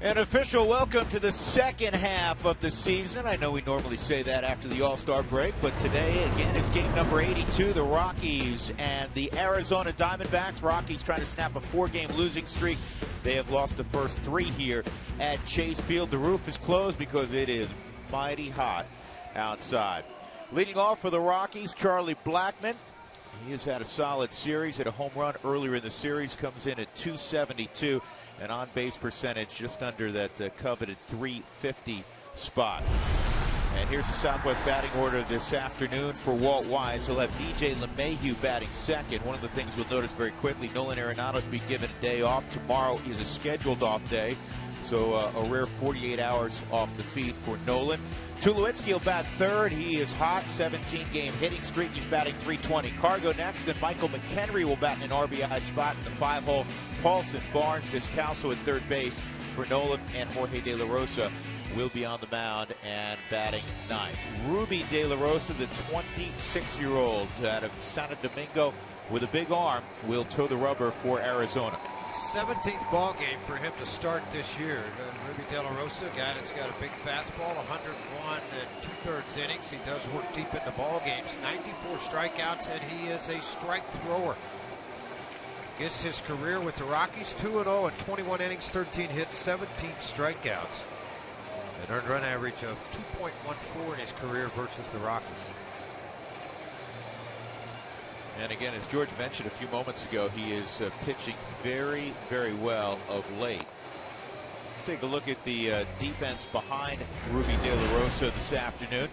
An official welcome to the second half of the season. I know we normally say that after the All-Star break, but today, again, is game number 82, the Rockies and the Arizona Diamondbacks. Rockies trying to snap a 4-game losing streak. They have lost the first 3 here at Chase Field. The roof is closed because it is mighty hot outside. Leading off for the Rockies, Charlie Blackmon. He has had a solid series, hit a home run earlier in the series, comes in at .272. An on-base percentage just under that coveted .350 spot. And here's the Southwest batting order this afternoon for Walt Weiss. He'll have DJ LeMahieu batting second. One of the things you'll notice very quickly, Nolan Arenado's be given a day off. Tomorrow is a scheduled off day, so a rare 48 hours off the feed for Nolan. Tulowitzki will bat third. He is hot, 17-game hitting streak. He's batting .320. Cargo next, and Michael McHenry will bat in an RBI spot in the 5-hole. Paulson, Barnes, Descalso at third base for Nolan, and Jorge De La Rosa will be on the mound and batting ninth. Ruby De La Rosa, the 26-year-old out of Santo Domingo with a big arm, will toe the rubber for Arizona. 17th ball game for him to start this year. Ruby De La Rosa, a guy that's got a big fastball, 101 and 2/3 innings. He does work deep into ball games. 94 strikeouts, and he is a strike thrower. Gets his career with the Rockies 2-0 in 21 innings, 13 hits, 17 strikeouts. An earned run average of 2.14 in his career versus the Rockies. And again, as George mentioned a few moments ago, he is pitching very, very well of late. Take a look at the defense behind Ruby De La Rosa this afternoon.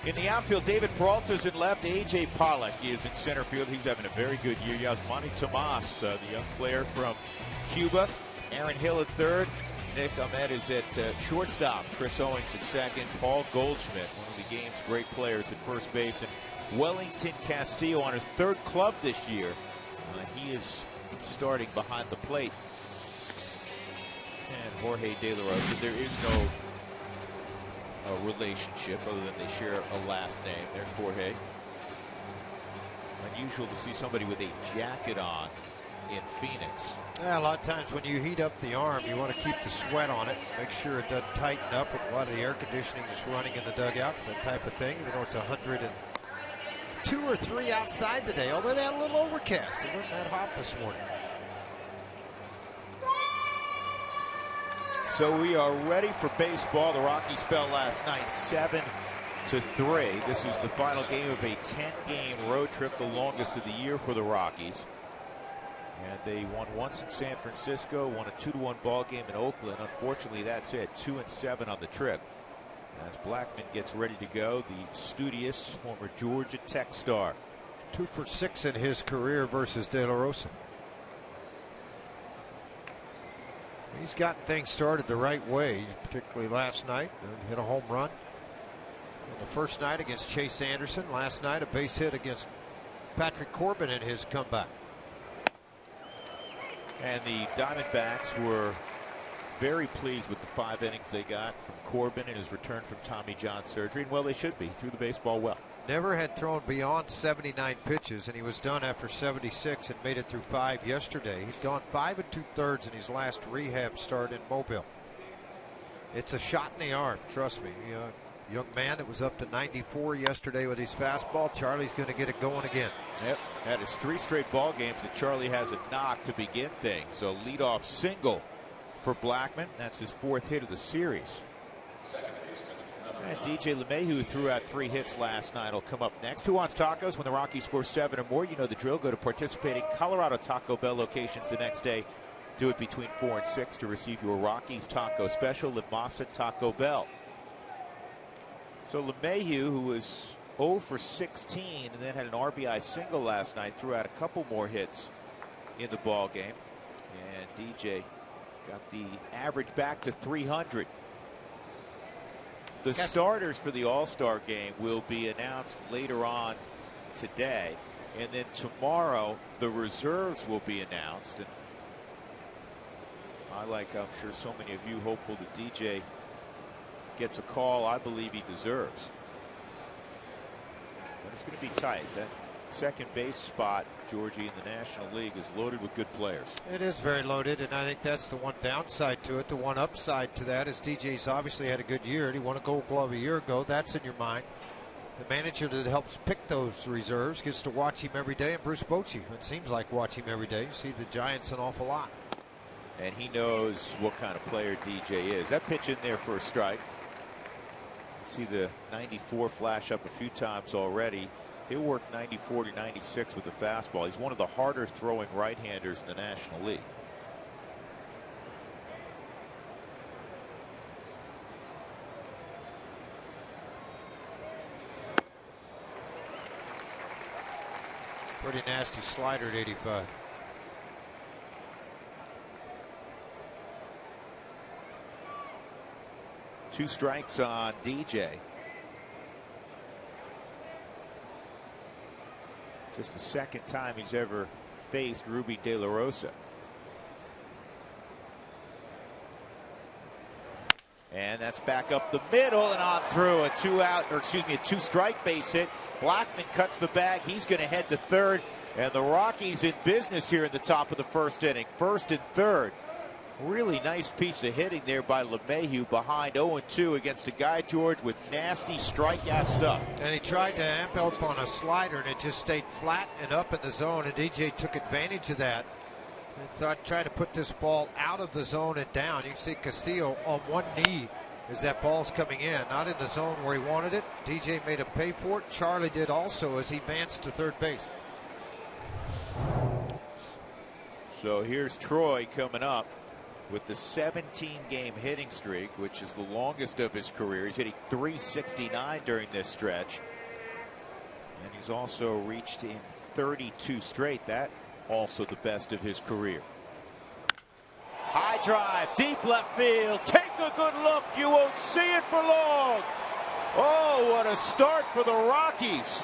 In the outfield, David Peralta's in left. A.J. Pollock is in center field. He's having a very good year. Yasmani Tomas, the young player from Cuba. Aaron Hill at third. Nick Ahmed is at shortstop. Chris Owings at second. Paul Goldschmidt, one of the game's great players, at first base. And Wellington Castillo on his 3rd club this year. He is starting behind the plate. And Jorge De La Rosa, there is no relationship other than they share a last name. There's Jorge. Unusual to see somebody with a jacket on in Phoenix. Yeah, a lot of times when you heat up the arm, you want to keep the sweat on it, make sure it doesn't tighten up with a lot of the air conditioning that's running in the dugouts, that type of thing. Even though it's 102 or 3 outside today, although they had a little overcast. It wasn't that hot this morning. So we are ready for baseball. The Rockies fell last night 7-3. This is the final game of a 10-game road trip, the longest of the year for the Rockies. And they won once in San Francisco, won a 2-1 ball game in Oakland. Unfortunately, that's it. 2-7 on the trip. As Blackmon gets ready to go, the studious former Georgia Tech star. 2 for 6 in his career versus De La Rosa. He's gotten things started the right way, particularly last night. Hit a home run on the first night against Chase Anderson. Last night, a base hit against Patrick Corbin in his comeback. And the Diamondbacks were very pleased with the 5 innings they got from Corbin in his return from Tommy John surgery. And well, they should be. Threw the baseball well. Never had thrown beyond 79 pitches, and he was done after 76 and made it through 5 yesterday. He'd gone 5 2/3 in his last rehab start in Mobile. It's a shot in the arm, trust me. Young man that was up to 94 yesterday with his fastball. Charlie's going to get it going again. Yep, that is 3 straight ball games that Charlie has a knock to begin things. So leadoff single for Blackmon. That's his 4th hit of the series. And DJ LeMahieu, who threw out 3 hits last night, will come up next. Who wants tacos? When the Rockies score 7 or more, you know the drill. Go to participating Colorado Taco Bell locations the next day. Do it between 4 and 6 to receive your Rockies taco special at Masa Taco Bell. So LeMahieu, who was 0 for 16 and then had an RBI single last night, threw out a couple more hits in the ball game. And DJ got the average back to 300. The starters for the All-Star game will be announced later on today. And then tomorrow, the reserves will be announced. And I'm sure so many of you, hopeful that DJ gets a call I believe he deserves. But it's going to be tight. second base spot, Georgie, in the National League is loaded with good players. It is very loaded, and I think that's the one downside to it. The one upside to that is DJ's obviously had a good year, and he won a Gold Glove a year ago. That's in your mind. The manager that helps pick those reserves gets to watch him every day, and Bruce Bochy, it seems like, watch him every day. You see the Giants an awful lot. And he knows what kind of player DJ is. That pitch in there for a strike. You see the 94 flash up a few times already. He'll work 94 to 96 with the fastball. He's one of the harder throwing right-handers in the National League. Pretty nasty slider at 85. Two strikes on DJ. Just the second time he's ever faced Ruby De La Rosa. And that's back up the middle and on through. A two-strike base hit. Blackman cuts the bag. He's going to head to third. And the Rockies in business here in the top of the first inning. First and third. Really nice piece of hitting there by LeMahieu behind 0-2 against a guy, George, with nasty strikeout stuff. And he tried to amp up on a slider, and it just stayed flat and up in the zone, and DJ took advantage of that. And tried to put this ball out of the zone and down. You can see Castillo on one knee as that ball's coming in, not in the zone where he wanted it. DJ made him pay for it. Charlie did also as he advanced to third base. So here's Troy coming up with the 17-game hitting streak, which is the longest of his career. He's hitting .369 during this stretch. And he's also reached in 32 straight. That also the best of his career. High drive, deep left field. Take a good look. You won't see it for long. Oh, what a start for the Rockies.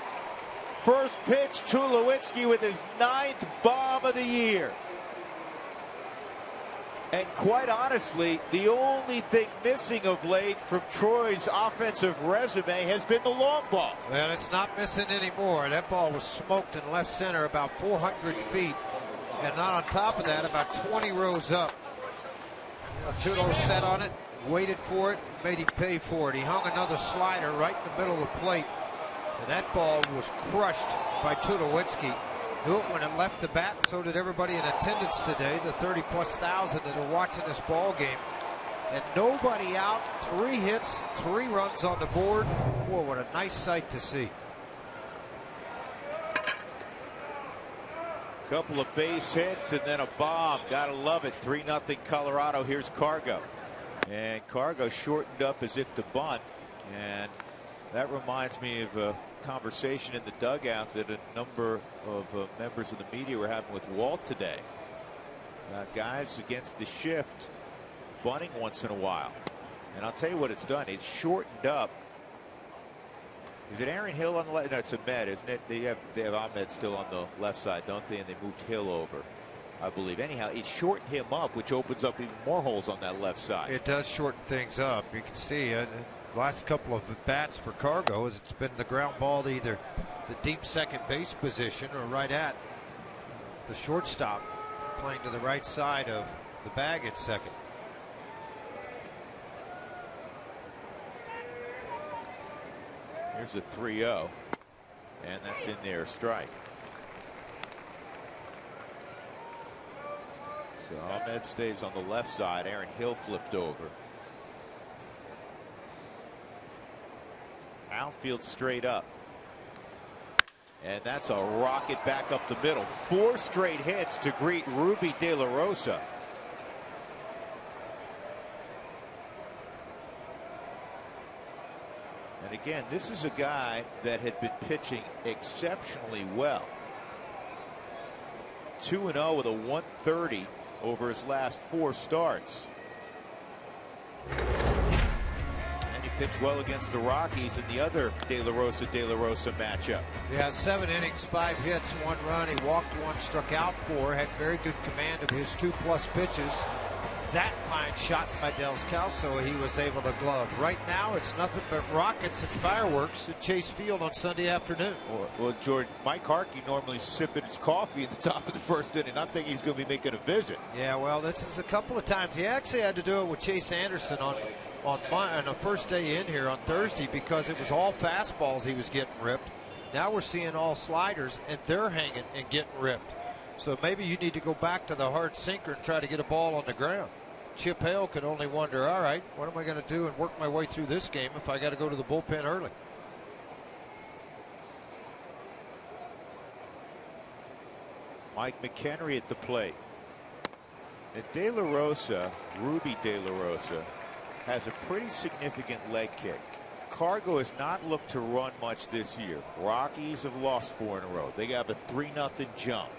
First pitch, Tulowitzki with his 9th bomb of the year. And quite honestly, the only thing missing of late from Troy's offensive resume has been the long ball. Well, it's not missing anymore. That ball was smoked in left center about 400 feet. And not on top of that, about 20 rows up. Tulo sat on it, waited for it, made him pay for it. He hung another slider right in the middle of the plate. And that ball was crushed by Tulowitzki. Knew it when it left the bat, so did everybody in attendance today, the 30+ thousand that are watching this ball game. And nobody out, 3 hits, 3 runs on the board. Boy, what a nice sight to see. Couple of base hits and then a bomb. Gotta love it. 3-0 Colorado. Here's Cargo. And Cargo shortened up as if to bunt. And that reminds me of a conversation in the dugout that a number of members of the media were having with Walt today. Guys against the shift bunting once in a while. And I'll tell you what it's done. It's shortened up. Is it Aaron Hill on the left? No, it's Ahmed, isn't it? They have Ahmed still on the left side, don't they? And they moved Hill over, I believe. Anyhow, it shortened him up, which opens up even more holes on that left side. It does shorten things up. You can see last couple of bats for Cargo as it's been the ground ball to either the deep second base position or right at the shortstop, playing to the right side of the bag at second. Here's a 3-0, and that's in there, a strike. So Ahmed stays on the left side. Aaron Hill flipped over. Outfield straight up. And that's a rocket back up the middle. 4 straight hits to greet Ruby De La Rosa. And again, this is a guy that had been pitching exceptionally well. 2-0 with a 130 over his last 4 starts. Pitched well against the Rockies in the other De La Rosa matchup. Yeah, 7 innings, 5 hits, 1 run. He walked 1, struck out 4, had very good command of his 2+ pitches. that fine shot by Descalso he was able to glove. Right now, it's nothing but rockets and fireworks at Chase Field on Sunday afternoon. Well, George, Mike Harkey normally sipping his coffee at the top of the first inning. I think he's going to be making a visit. Yeah, well, this is a couple of times. He actually had to do it with Chase Anderson on the first day in here on Thursday because it was all fastballs he was getting ripped. Now we're seeing all sliders, and they're hanging and getting ripped. So maybe you need to go back to the hard sinker and try to get a ball on the ground. Chip Hale could only wonder, all right, what am I going to do and work my way through this game if I got to go to the bullpen early? Mike McHenry at the plate. And De La Rosa, Ruby De La Rosa, has a pretty significant leg kick. Cargo has not looked to run much this year. Rockies have lost 4 in a row. They got a 3-0 jump.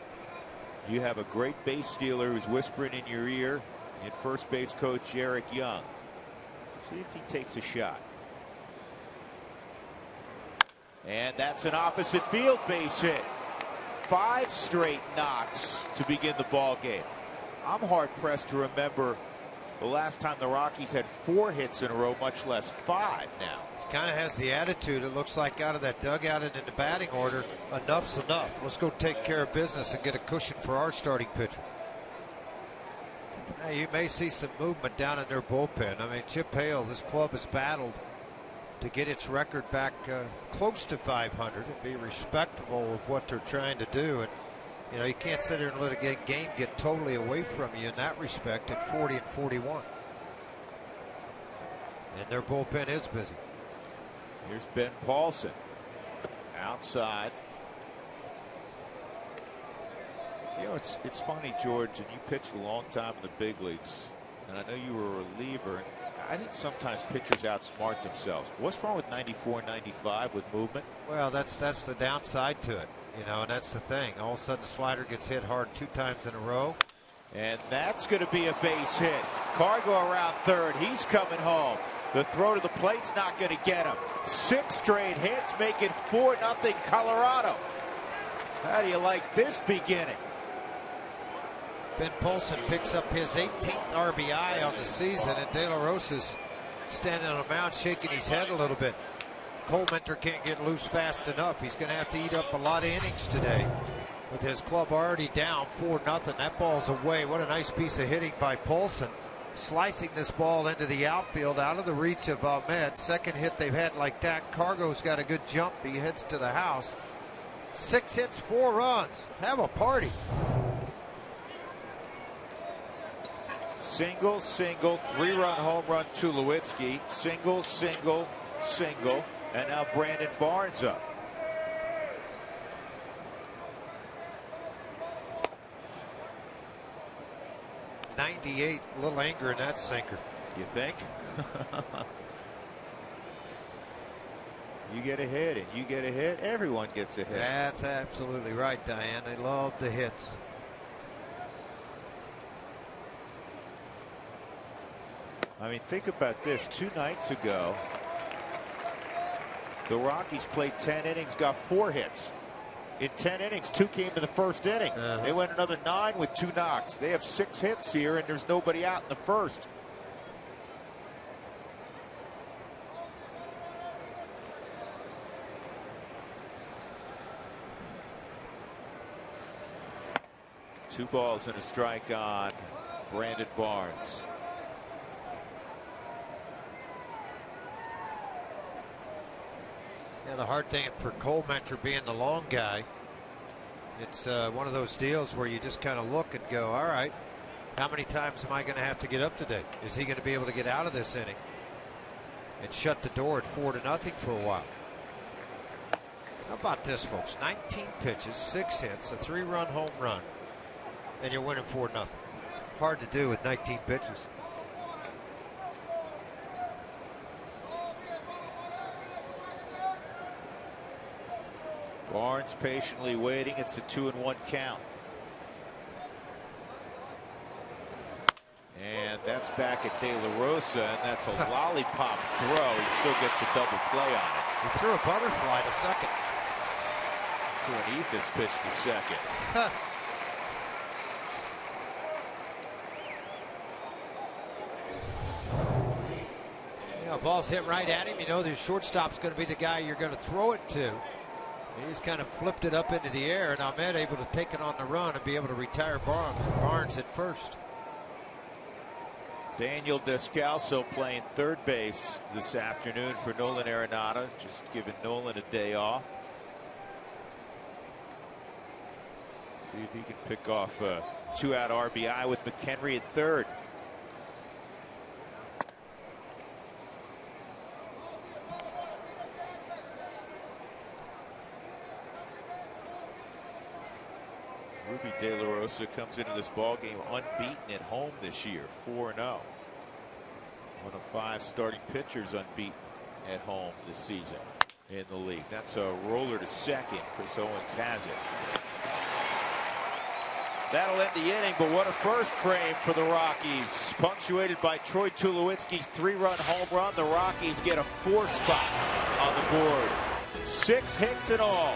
You have a great base stealer who's whispering in your ear, and first base coach Eric Young. See if he takes a shot. And that's an opposite field base hit. 5 straight knocks to begin the ball game. I'm hard pressed to remember the last time the Rockies had 4 hits in a row, much less 5 now. He kind of has the attitude, it looks like, out of that dugout and in the batting order, enough's enough. Let's go take care of business and get a cushion for our starting pitcher. Now, you may see some movement down in their bullpen. I mean, Chip Hale, this club has battled to get its record back close to 500 and be respectable of what they're trying to do. And you know, you can't sit there and let a game get totally away from you in that respect at 40 and 41. And their bullpen is busy. Here's Ben Paulson outside. You know, it's funny, George, and you pitched a long time in the big leagues, and I know you were a reliever. And I think sometimes pitchers outsmart themselves. What's wrong with 94, 95 with movement? Well, that's the downside to it. You know, and that's the thing. All of a sudden, the slider gets hit hard 2 times in a row. And that's going to be a base hit. Cargo around third. He's coming home. The throw to the plate's not going to get him. 6 straight hits, make it 4-0 Colorado. How do you like this beginning? Ben Paulson picks up his 18th RBI on the season, and De La Rosa's standing on the mound shaking his head a little bit. Cole Mentor can't get loose fast enough. He's going to have to eat up a lot of innings today with his club already down 4-0. That ball's away. What a nice piece of hitting by Paulson, slicing this ball into the outfield out of the reach of Ahmed. Second hit they've had like that. Cargo's got a good jump. He heads to the house. 6 hits, 4 runs. Have a party. Single, single, 3-run home run to Tulowitzki. Single, single, single. And now Brandon Barnes up. .98, a little anger in that sinker. You think? You get a hit and you get a hit. Everyone gets a hit. That's absolutely right, Diane. They love the hits. I mean, think about this. 2 nights ago, the Rockies played 10 innings, got 4 hits. In 10 innings, 2 came in the first inning. They went another 9 with 2 knocks. They have 6 hits here, and there's nobody out in the first. Two balls and a strike on Brandon Barnes. Yeah, the hard thing for Cole Mentor being the long guy, it's one of those deals where you just kind of look and go, all right, how many times am I going to have to get up today? Is he going to be able to get out of this inning and shut the door at 4-0 for a while? How about this, folks? 19 pitches, 6 hits, a 3-run home run, and you're winning 4-0. Hard to do with 19 pitches. Barnes patiently waiting. It's a 2-1 count. And that's back at De La Rosa, and that's a lollipop throw. He still gets a double play on it. He threw a butterfly to second. To an Ethos pitch to second. A ball's hit right at him. You know the shortstop's going to be the guy you're going to throw it to. He just kind of flipped it up into the air, and Ahmed able to take it on the run and be able to retire Barnes at first. Daniel Descalso playing third base this afternoon for Nolan Arenado, just giving Nolan a day off. See if he can pick off a 2-out RBI with McHenry at third. Ruby De La Rosa comes into this ball game unbeaten at home this year, 4-0. One of 5 starting pitchers unbeaten at home this season in the league. That's a roller to second. Chris Owens has it. That'll end the inning, but what a first frame for the Rockies. Punctuated by Troy Tulowitzki's 3-run home run, the Rockies get a 4 spot on the board. 6 hits in all.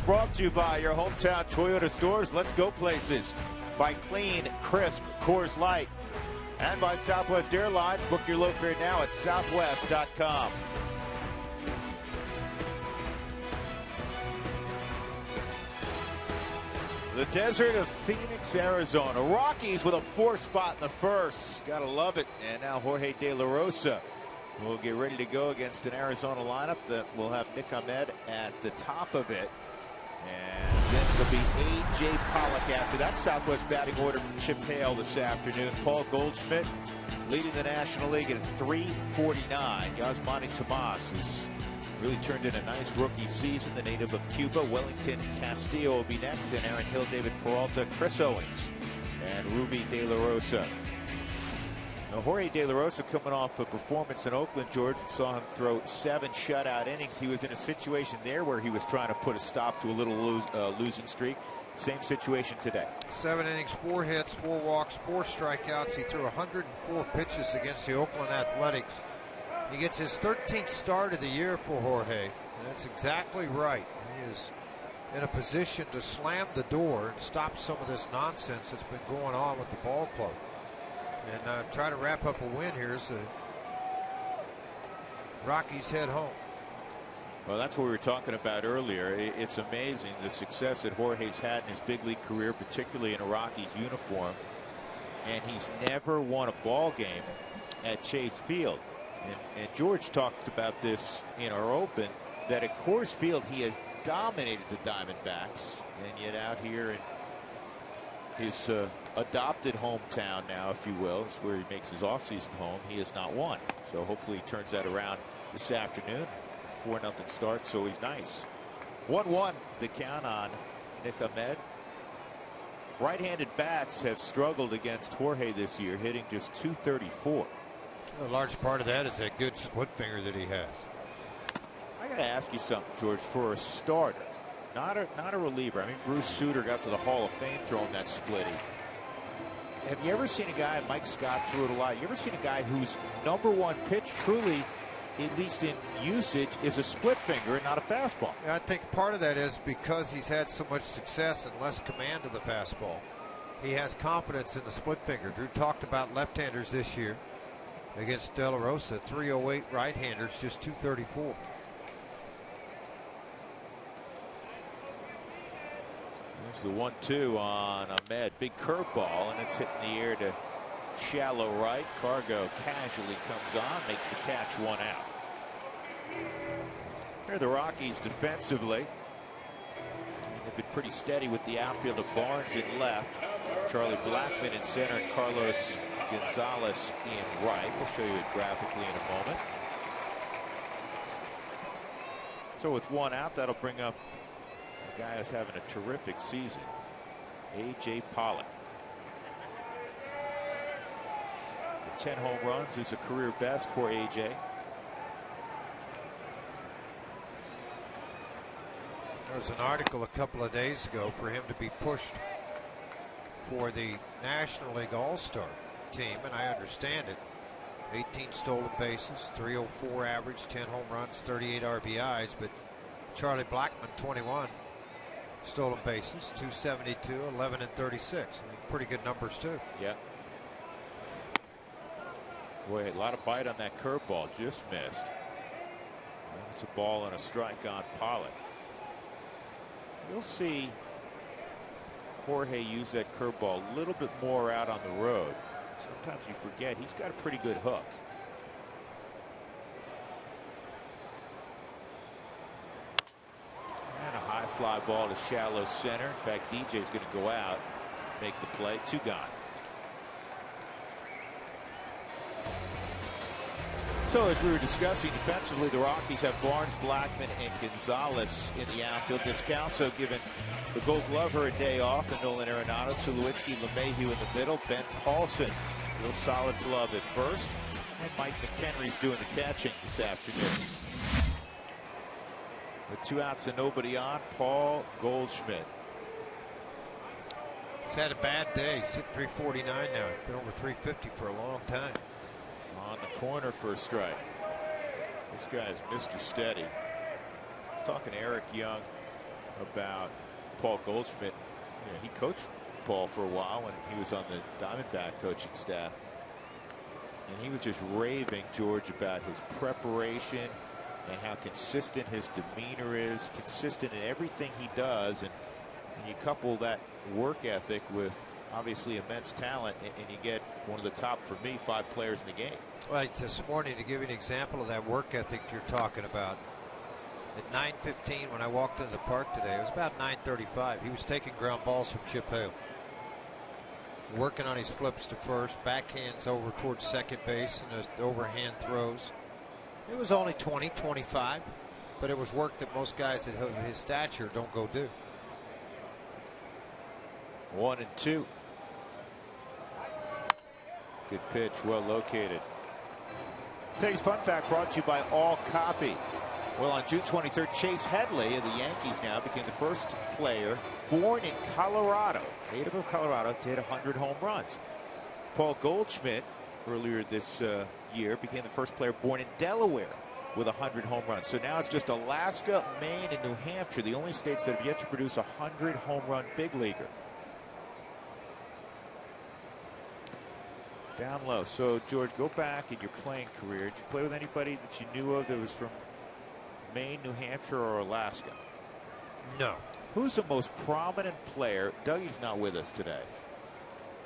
Brought to you by your hometown Toyota stores. Let's go places. By clean, crisp Coors Light. And by Southwest Airlines. Book your low fare now at southwest.com. The desert of Phoenix, Arizona. Rockies with a 4 spot in the first. Gotta love it. And now Jorge De La Rosa will get ready to go against an Arizona lineup that will have Nick Ahmed at the top of it. And then it'll be A.J. Pollock after that. Southwest batting order from Chip Hale this afternoon. Paul Goldschmidt leading the National League at .349. Yasmani Tomas has really turned in a nice rookie season. The native of Cuba. Wellington Castillo will be next. And Aaron Hill, David Peralta, Chris Owens, and Ruby De La Rosa. Now, Jorge De La Rosa coming off a performance in Oakland, George, and saw him throw 7 shutout innings. He was in a situation there where he was trying to put a stop to a little losing streak. Same situation today. 7 innings, 4 hits, 4 walks, 4 strikeouts. He threw 104 pitches against the Oakland Athletics. He gets his 13th start of the year for Jorge. And that's exactly right. He is in a position to slam the door and stop some of this nonsense that's been going on with the ball club. And try to wrap up a win here as the Rockies head home. Well, that's what we were talking about earlier. It's amazing the success that Jorge's had in his big league career, particularly in a Rockies uniform. And he's never won a ball game at Chase Field. And George talked about this in our open, that at Coors Field he has dominated the Diamondbacks. And yet out here in his adopted hometown now, if you will, is where he makes his offseason home, he has not won. So hopefully he turns that around this afternoon. 4-0 start, so he's nice. 1-1 the count on Nick Ahmed. Right-handed bats have struggled against Jorge this year, hitting just .234. A large part of that is that good split finger that he has. I got to ask you something, George. For a starter, not a reliever. I mean, Bruce Sutter got to the Hall of Fame throwing that splitty. Have you ever seen a guy, Mike Scott threw it a lot, you ever seen a guy whose #1 pitch truly, at least in usage, is a split finger and not a fastball? Yeah, I think part of that is because he's had so much success and less command of the fastball. He has confidence in the split finger. Drew talked about left-handers this year against De La Rosa. 308 right-handers, just 234. There's the 1-2 on Ahmed. Big curveball, and it's hitting the air to shallow right. Cargo casually comes on, makes the catch, 1 out. Here are the Rockies defensively. They've been pretty steady with the outfield of Barnes in left, Charlie Blackmon in center, and Carlos Gonzalez in right. We'll show you it graphically in a moment. So with 1 out, that'll bring up a guy who's having a terrific season, A.J. Pollock. 10 home runs is a career best for A.J. There was an article a couple of days ago for him to be pushed for the National League All-Star team, and I understand it. 18 stolen bases, 304 average, 10 home runs, 38 RBIs, but Charlie Blackmon, 21 stolen bases, 272, 11 and 36. I mean, pretty good numbers too. Yeah. Boy, a lot of bite on that curveball, just missed. It's a ball and a strike on Pollock. You'll see Jorge use that curveball a little bit more out on the road. Sometimes you forget he's got a pretty good hook. And a high fly ball to shallow center. In fact, DJ's going to go out, make the play. 2 gone. So as we were discussing defensively, the Rockies have Barnes, Blackmon, and Gonzalez in the outfield. Descalso giving the Gold Glover a day off, and Nolan Arenado, Tulowitzki, LeMahieu in the middle, Ben Paulson, real solid glove at first, and Mike McHenry's doing the catching this afternoon. With 2 outs and nobody on, Paul Goldschmidt. He's had a bad day. He's hit 349 now. He's been over 350 for a long time. On the corner for a strike. This guy is Mr. Steady. I was talking to Eric Young about Paul Goldschmidt. You know, he coached Paul for a while when he was on the Diamondback coaching staff. And he was just raving, George, about his preparation and how consistent his demeanor is, consistent in everything he does. And you couple that work ethic with obviously immense talent, and you get one of the top, for me, 5 players in the game. Right. This morning, to give you an example of that work ethic you're talking about, at 9:15 when I walked into the park today, it was about 9:35. He was taking ground balls from Chip Hale, working on his flips to first, backhands over towards second base, and his overhand throws. It was only 20, 25, but it was work that most guys of his stature don't go do. 1-2. Good pitch, well located. Today's fun fact brought to you by All Copy. Well, on June 23rd, Chase Headley of the Yankees now became the first player born in Colorado, native of Colorado, to hit 100 home runs. Paul Goldschmidt, earlier this year, became the first player born in Delaware with 100 home runs. So now it's just Alaska, Maine, and New Hampshire, the only states that have yet to produce a 100 home run big leaguer. Down low. So, George, go back in your playing career. Did you play with anybody that you knew of that was from Maine, New Hampshire, or Alaska? No. Who's the most prominent player? Dougie's not with us today.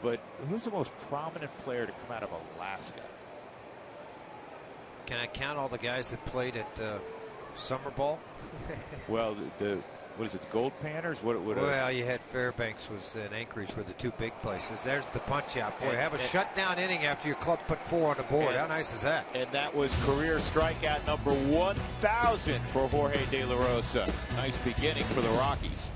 But who's the most prominent player to come out of Alaska? Can I count all the guys that played at Summer Ball? Well, what is it, the Gold Panthers? Well, you had Fairbanks was in Anchorage were the 2 big places. There's the punch out. Boy, have a shutdown inning after your club put 4 on the board. How nice is that? And that was career strikeout number 1,000 for Jorge De La Rosa. Nice beginning for the Rockies.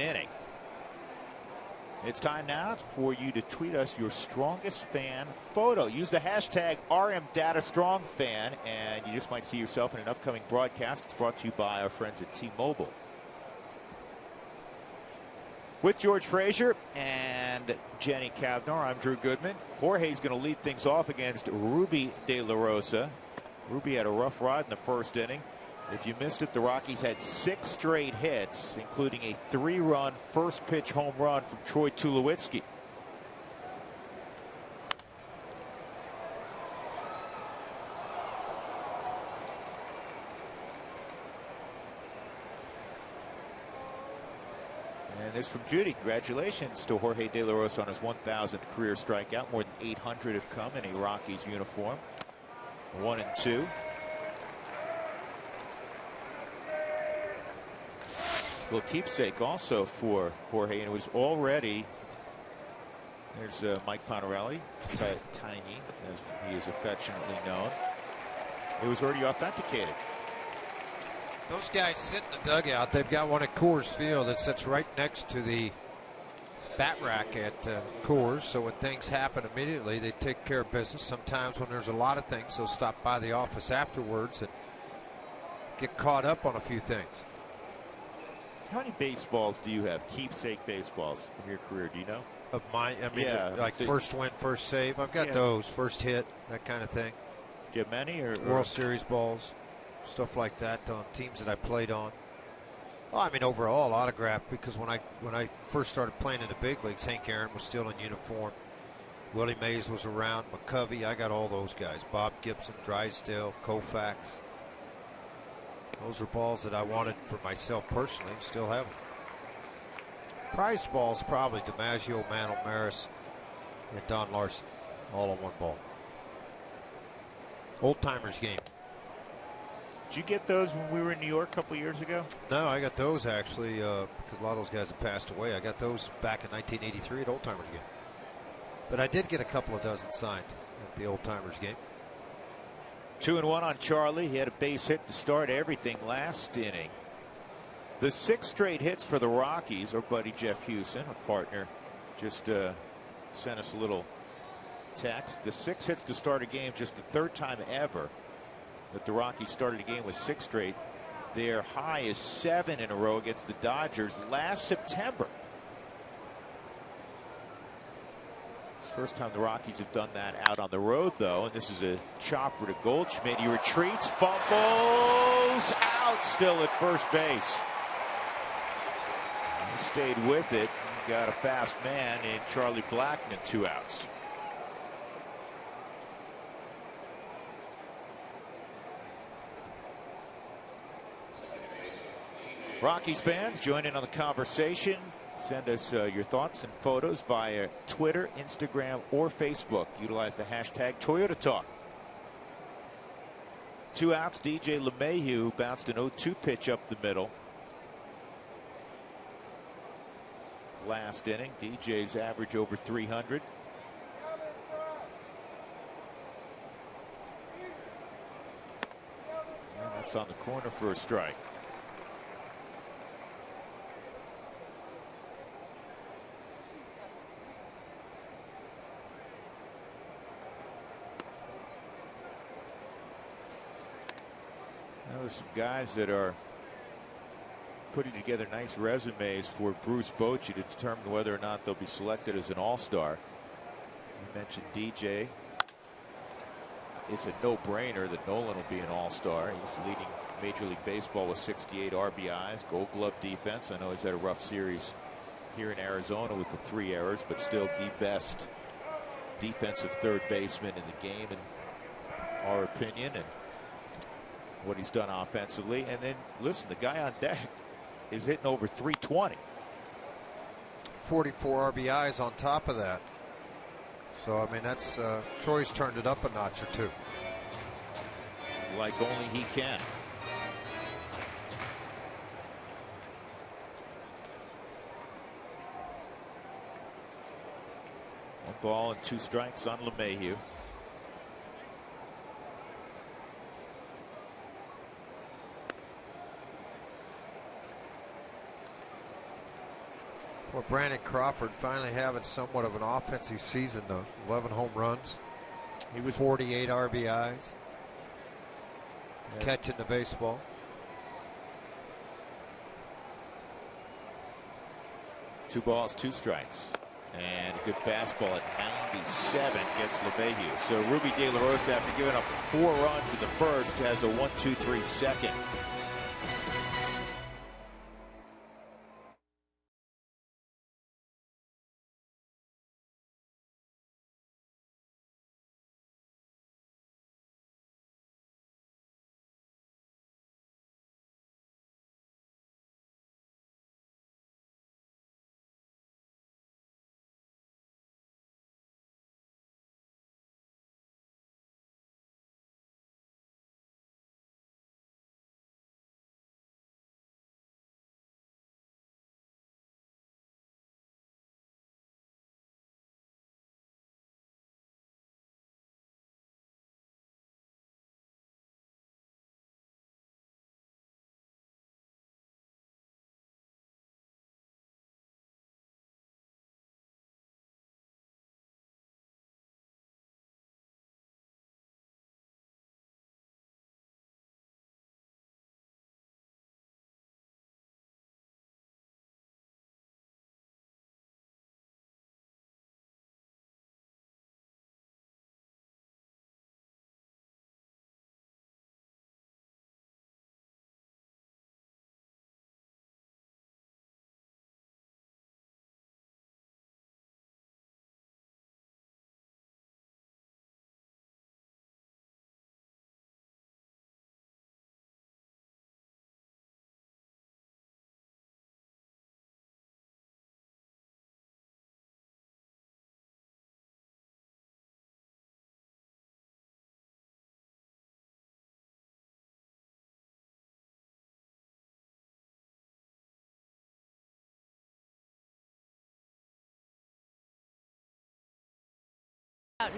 inning. It's time now for you to tweet us your strongest fan photo. Use the hashtag RMDataStrongFan, and you just might see yourself in an upcoming broadcast. It's brought to you by our friends at T-Mobile. With George Frazier and Jenny Cavnar, I'm Drew Goodman. Jorge's going to lead things off against Ruby De La Rosa. Ruby had a rough ride in the first inning. If you missed it, the Rockies had 6 straight hits, including a 3-run first pitch home run from Troy Tulowitzki. And this from Judy. Congratulations to Jorge De La Rosa on his 1,000th career strikeout. More than 800 have come in a Rockies uniform. 1-2. Little keepsake also for Jorge, and it was already. There's Mike Ponarelli, Tiny, as he is affectionately known. It was already authenticated. Those guys sit in the dugout. They've got one at Coors Field that sits right next to the bat rack at Coors. So when things happen immediately, they take care of business. Sometimes when there's a lot of things, they'll stop by the office afterwards and get caught up on a few things. How many baseballs do you have? Keepsake baseballs from your career? Do you know? Of mine, I mean, yeah, like first win, first save. I've got those. First hit, that kind of thing. Do you have many or World Series balls, stuff like that on teams that I played on. Well, I mean, overall autograph, because when I first started playing in the big leagues, Hank Aaron was still in uniform. Willie Mays was around. McCovey, I got all those guys. Bob Gibson, Drysdale, Koufax. Those are balls that I wanted for myself personally, and still have them. Prized balls, probably DiMaggio, Mantle, Maris, and Don Larson, all on one ball. Old Timers game. Did you get those when we were in New York a couple years ago? No, I got those actually because a lot of those guys have passed away. I got those back in 1983 at Old Timers game. But I did get a couple of dozen signed at the Old Timers game. 2-1 on Charlie. He had a base hit to start everything last inning. The 6 straight hits for the Rockies. Our buddy Jeff Hewson, a partner, just sent us a little text. The 6 hits to start a game, just the 3rd time ever that the Rockies started a game with 6 straight. Their high is 7 in a row against the Dodgers last September. First time the Rockies have done that out on the road, though, and this is a chopper to Goldschmidt. He retreats, fumbles, out still at first base. He stayed with it, got a fast man in Charlie Blackmon, 2 outs. Rockies fans, join in on the conversation. Send us your thoughts and photos via Twitter, Instagram, or Facebook. Utilize the hashtag Toyota Talk. 2 outs. DJ LeMahieu bounced an 0-2 pitch up the middle. Last inning, DJ's average over 300. And that's on the corner for a strike. There's some guys that are putting together nice resumes for Bruce Bochy to determine whether or not they'll be selected as an all-star. You mentioned DJ. It's a no-brainer that Nolan will be an all-star. He's leading Major League Baseball with 68 RBIs, Gold Glove defense. I know he's had a rough series here in Arizona with the 3 errors, but still the best defensive third baseman in the game, in our opinion, and what he's done offensively. And then listen, the guy on deck is hitting over 320. 44 RBIs on top of that. So I mean, that's Troy's turned it up a notch or 2. Like only he can. One ball and 2 strikes on LeMahieu. Well, Brandon Crawford finally having somewhat of an offensive season, though. 11 home runs. He was 48 RBIs. Yeah. Catching the baseball. Two balls, two strikes. And a good fastball at 97 gets LeMahieu. So Ruby De La Rosa, after giving up 4 runs in the first, has a 1-2-3 second.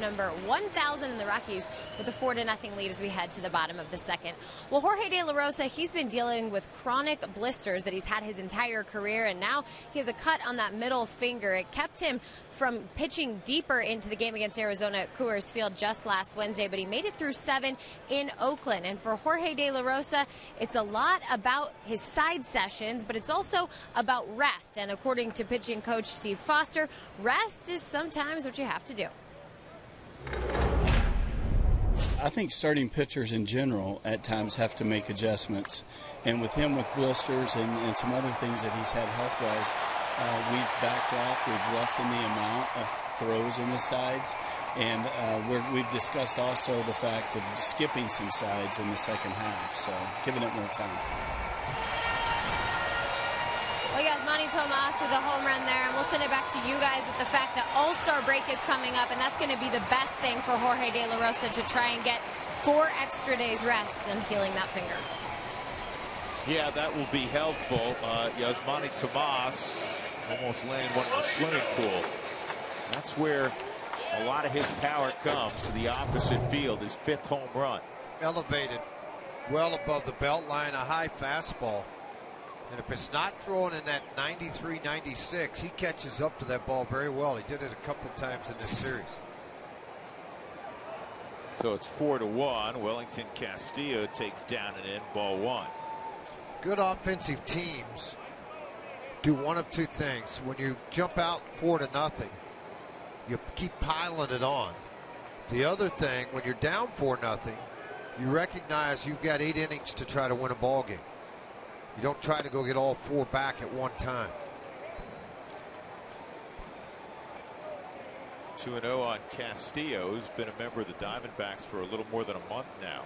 Number 1,000 in the Rockies with a 4-0 lead as we head to the bottom of the second. Well, Jorge De La Rosa, he's been dealing with chronic blisters that he's had his entire career, and now he has a cut on that middle finger. It kept him from pitching deeper into the game against Arizona at Coors Field just last Wednesday, but he made it through 7 in Oakland. And for Jorge De La Rosa, it's a lot about his side sessions, but it's also about rest. And according to pitching coach Steve Foster, rest is sometimes what you have to do. I think starting pitchers in general at times have to make adjustments. And with him with blisters and some other things that he's had health-wise, we've backed off. We've lessened the amount of throws in the sides. And we've discussed also the fact of skipping some sides in the second half, so giving it more time. Well, Yasmani Tomas with a home run there, and we'll send it back to you guys with the fact that All-Star break is coming up, and that's going to be the best thing for Jorge De La Rosa to try and get 4 extra days rest and healing that finger. Yeah, that will be helpful. Yasmani Tomas almost landed one in the swimming pool. That's where a lot of his power comes, to the opposite field, his 5th home run. Elevated well above the belt line, a high fastball. And if it's not thrown in that 93, 96, he catches up to that ball very well. He did it a couple of times in this series. So it's 4-1. Wellington Castillo takes down and in, ball 1. Good offensive teams do one of two things. When you jump out 4-0, you keep piling it on. The other thing, when you're down 4-0, you recognize you've got 8 innings to try to win a ball game. You don't try to go get all 4 back at one time. 2-0 on Castillo, who's been a member of the Diamondbacks for a little more than a month now.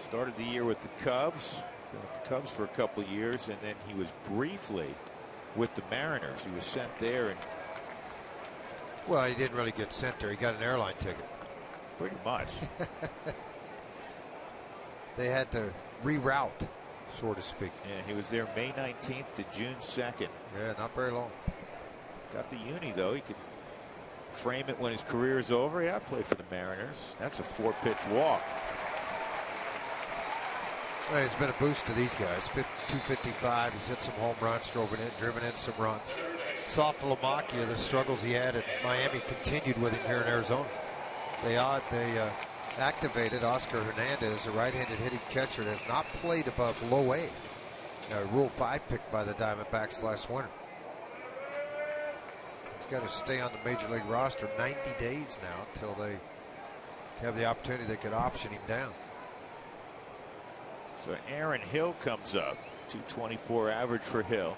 Started the year with the Cubs. Been with the Cubs for a couple of years, and then he was briefly with the Mariners. He was sent there, and well, he didn't really get sent there. He got an airline ticket. Pretty much. They had to reroute, so to speak. Yeah, he was there May 19th to June 2nd. Yeah, not very long. Got the uni, though. He could frame it when his career is over. Yeah, I play for the Mariners. That's a 4-pitch walk. Well, it's been a boost to these guys. 255. He's hit some home runs, driven in some runs. Soft Lamakia, the struggles he had at Miami continued with him here in Arizona. They activated Oscar Hernandez, a right-handed hitting catcher that has not played above low A. Rule 5 pick by the Diamondbacks last winter. He's got to stay on the Major League roster 90 days now until they have the opportunity they could option him down. So Aaron Hill comes up. 224 average for Hill.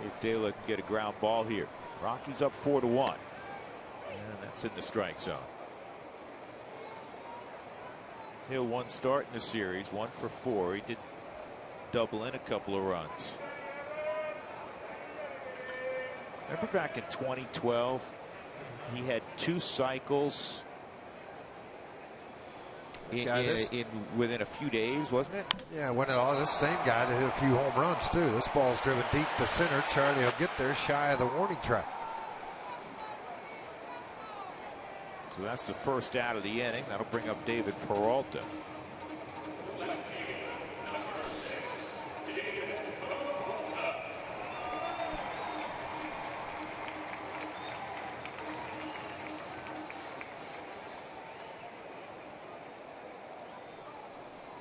See if De La can get a ground ball here. Rockies up 4-1. And that's in the strike zone. Hill one start in the series, 1 for 4. He did double in a couple of runs. Remember back in 2012, he had 2 cycles within a few days, wasn't it? Yeah, when it all, this same guy that hit a few home runs too. This ball's driven deep to center. Charlie will get there shy of the warning track. So that's the first out of the inning. That'll bring up David Peralta.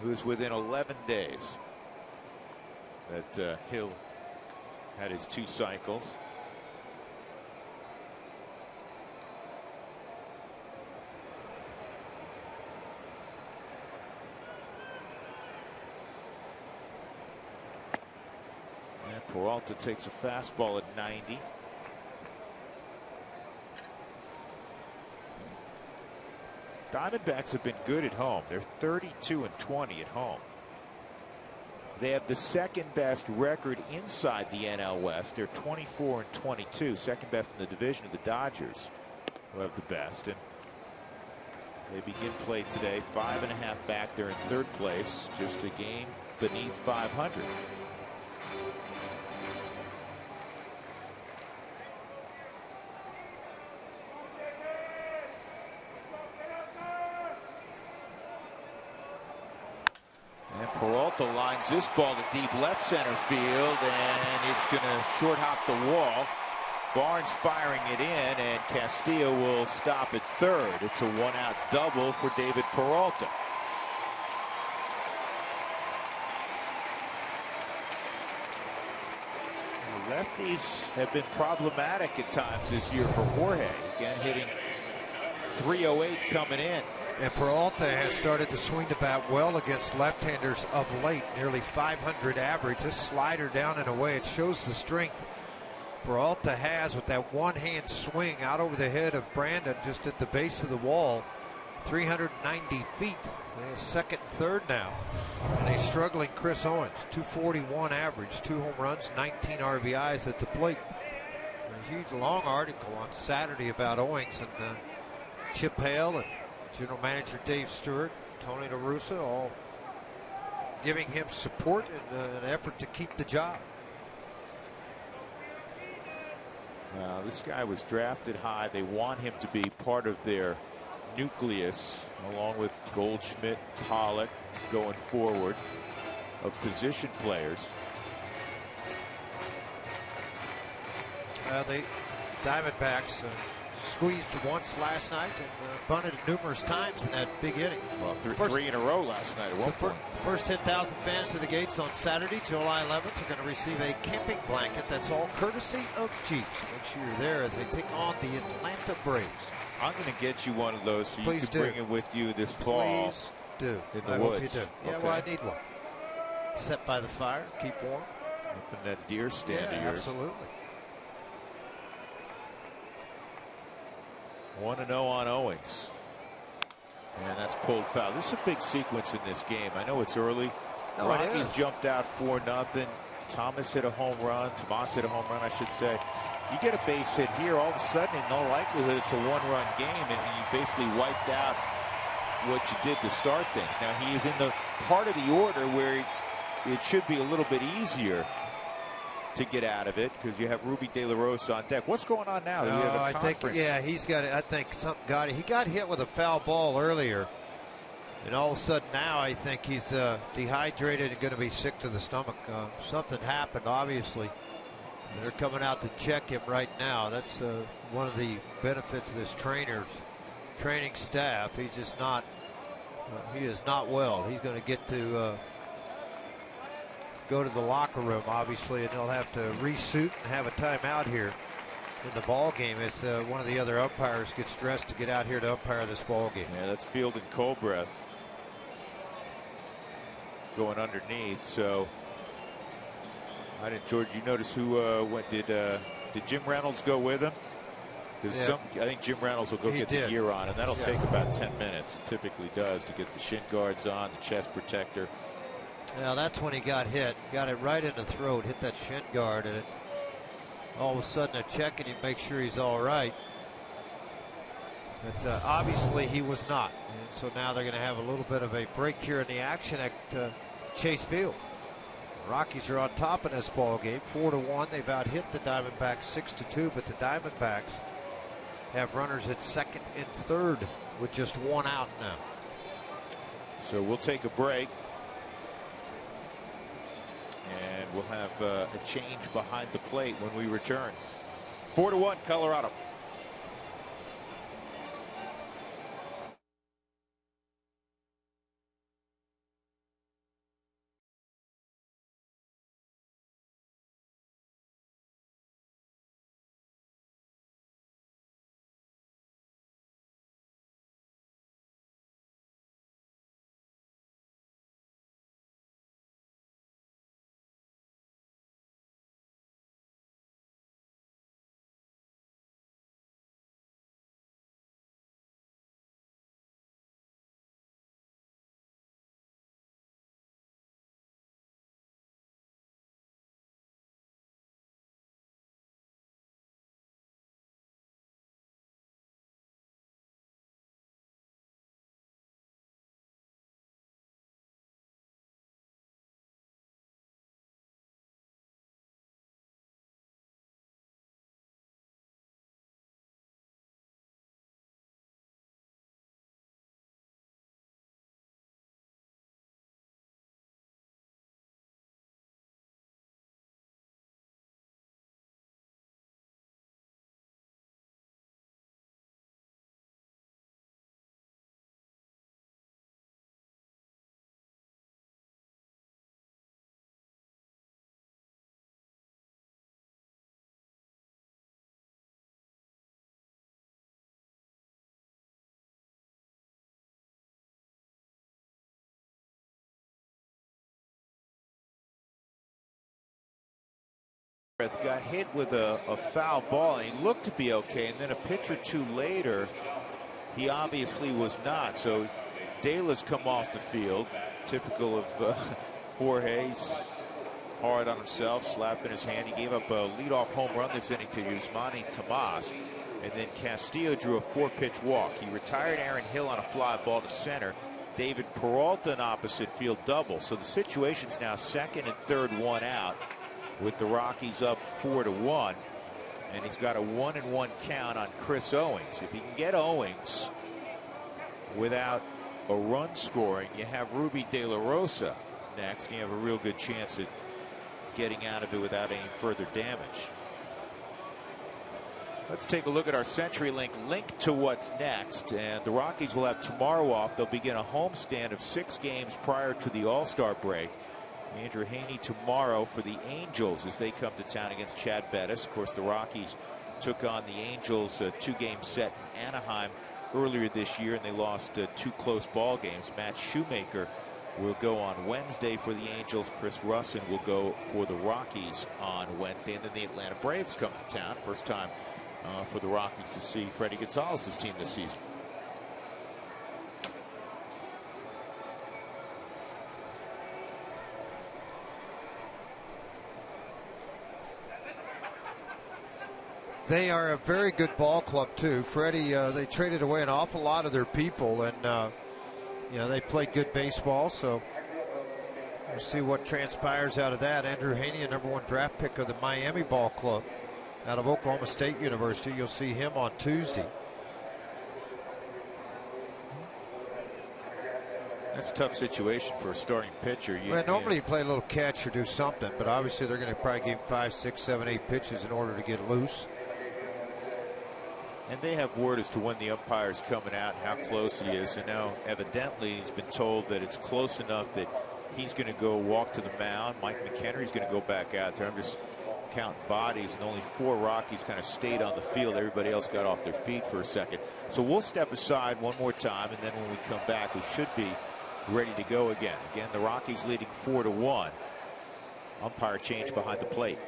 It was within 11 days that Hill had his 2 cycles. And Peralta takes a fastball at 90. Diamondbacks have been good at home. They're 32-20 at home. They have the second best record inside the NL West. They're 24-22, second best in the division of the Dodgers, who have the best. And they begin play today 5.5 back. They're in 3rd place, just a game beneath 500. Peralta lines this ball to deep left center field, and it's going to short hop the wall. Barnes firing it in, and Castillo will stop at 3rd. It's a 1-out double for David Peralta. The lefties have been problematic at times this year for Jorge. Again, hitting .308 coming in. And Peralta has started to swing the bat well against left-handers of late. Nearly 500 average. This slider down and away, it shows the strength Peralta has with that one-hand swing out over the head of Brandon just at the base of the wall. 390 feet. They're 2nd and 3rd now. And a struggling Chris Owens. 241 average, 2 home runs, 19 RBIs at the plate. A huge long article on Saturday about Owens and Chip Hale and General Manager Dave Stewart, Tony La Russa, all giving him support in an effort to keep the job. This guy was drafted high. They want him to be part of their nucleus, along with Goldschmidt, Pollock, going forward, of position players. The Diamondbacks squeezed once last night and bunted numerous times in that big inning. Well, 3 in a row last night at one point. First 10,000 fans to the gates on Saturday, July 11th, are going to receive a camping blanket. That's all courtesy of Jeep. So make sure you're there as they take on the Atlanta Braves. I'm going to get you one of those so Please you can bring it with you this fall. Please do. In the I woods. hope you do. Yeah, Okay. well, I need one. Set by the fire, keep warm. Up in that deer stand of yours. Absolutely. 1-0 on Owens. And that's pulled foul. This is a big sequence in this game. I know it's early. No, Rockies jumped out 4-0. Thomas hit a home run. Tomas hit a home run, I should say. You get a base hit here, all of a sudden, in all likelihood, it's a 1-run game, and you basically wiped out what you did to start things. Now, he is in the part of the order where it should be a little bit easier to get out of it because you have Ruby De La Rosa on deck. What's going on now? No, I think, yeah, he's got it. I think something got it. He got hit with a foul ball earlier, And all of a sudden now I think he's dehydrated and going to be sick to the stomach. Something happened, obviously. They're coming out to check him right now. That's one of the benefits of this training staff. He's just not, he is not well. He's going to get to go to the locker room, obviously, and they'll have to resuit and have a timeout here in the ball game. It's one of the other umpires gets dressed to get out here to umpire this ball game. Yeah, that's Field and Colbreth going underneath. So I didn't, George, you notice who went? Did Jim Reynolds go with him? Yeah. I think Jim Reynolds will go get the gear on, and that'll take about 10 minutes. It typically does, to get the shin guards on, the chest protector. Now that's when he got hit. Got it right in the throat, hit that shin guard, and all of a sudden they're checking him, make sure he's all right. But obviously he was not. And so now they're going to have a little bit of a break here in the action at Chase Field. The Rockies are on top in this ball game, 4-1. They've out-hit the Diamondbacks 6-2, but the Diamondbacks have runners at second and third with just one out now. So we'll take a break. And we'll have a change behind the plate when we return. 4-1 Colorado. Got hit with a foul ball, and he looked to be okay, and then a pitch or two later he obviously was not. So Dela's come off the field, typical of Jorge. He's hard on himself, slapping his hand. He gave up a leadoff home run this inning to Yusmani Tomas, and then Castillo drew a 4-pitch walk. He retired Aaron Hill on a fly ball to center. David Peralta an opposite field double. So the situation's now second and third, one out, with the Rockies up 4-1, and he's got a 1-1 count on Chris Owings. If he can get Owings without a run scoring, you have Ruby De La Rosa next, and you have a real good chance at getting out of it without any further damage. Let's take a look at our CenturyLink link to what's next. And the Rockies will have tomorrow off. They'll begin a homestand of 6 games prior to the All-Star break. Andrew Haney tomorrow for the Angels as they come to town against Chad Bettis. Of course, the Rockies took on the Angels a 2-game set in Anaheim earlier this year, and they lost 2 close ball games. Matt Shoemaker will go on Wednesday for the Angels. Chris Russin will go for the Rockies on Wednesday. And then the Atlanta Braves come to town. First time for the Rockies to see Freddie Gonzalez's team this season. They are a very good ball club too. Freddie, they traded away an awful lot of their people, and they played good baseball. So we'll see what transpires out of that. Andrew Haney, a #1 draft pick of the Miami Ball Club out of Oklahoma State University. You'll see him on Tuesday. That's a tough situation for a starting pitcher. Normally you play a little catch or do something, but obviously they're going to probably give him 5, 6, 7, 8 pitches in order to get loose. And they have word as to when the umpire's coming out and how close he is. And now, evidently, he's been told that it's close enough that he's going to go walk to the mound. Mike McHenry's going to go back out there. I'm just counting bodies, and only 4 Rockies kind of stayed on the field. Everybody else got off their feet for a second. So we'll step aside one more time, and then when we come back, we should be ready to go again. Again, the Rockies leading 4-1. Umpire change behind the plate.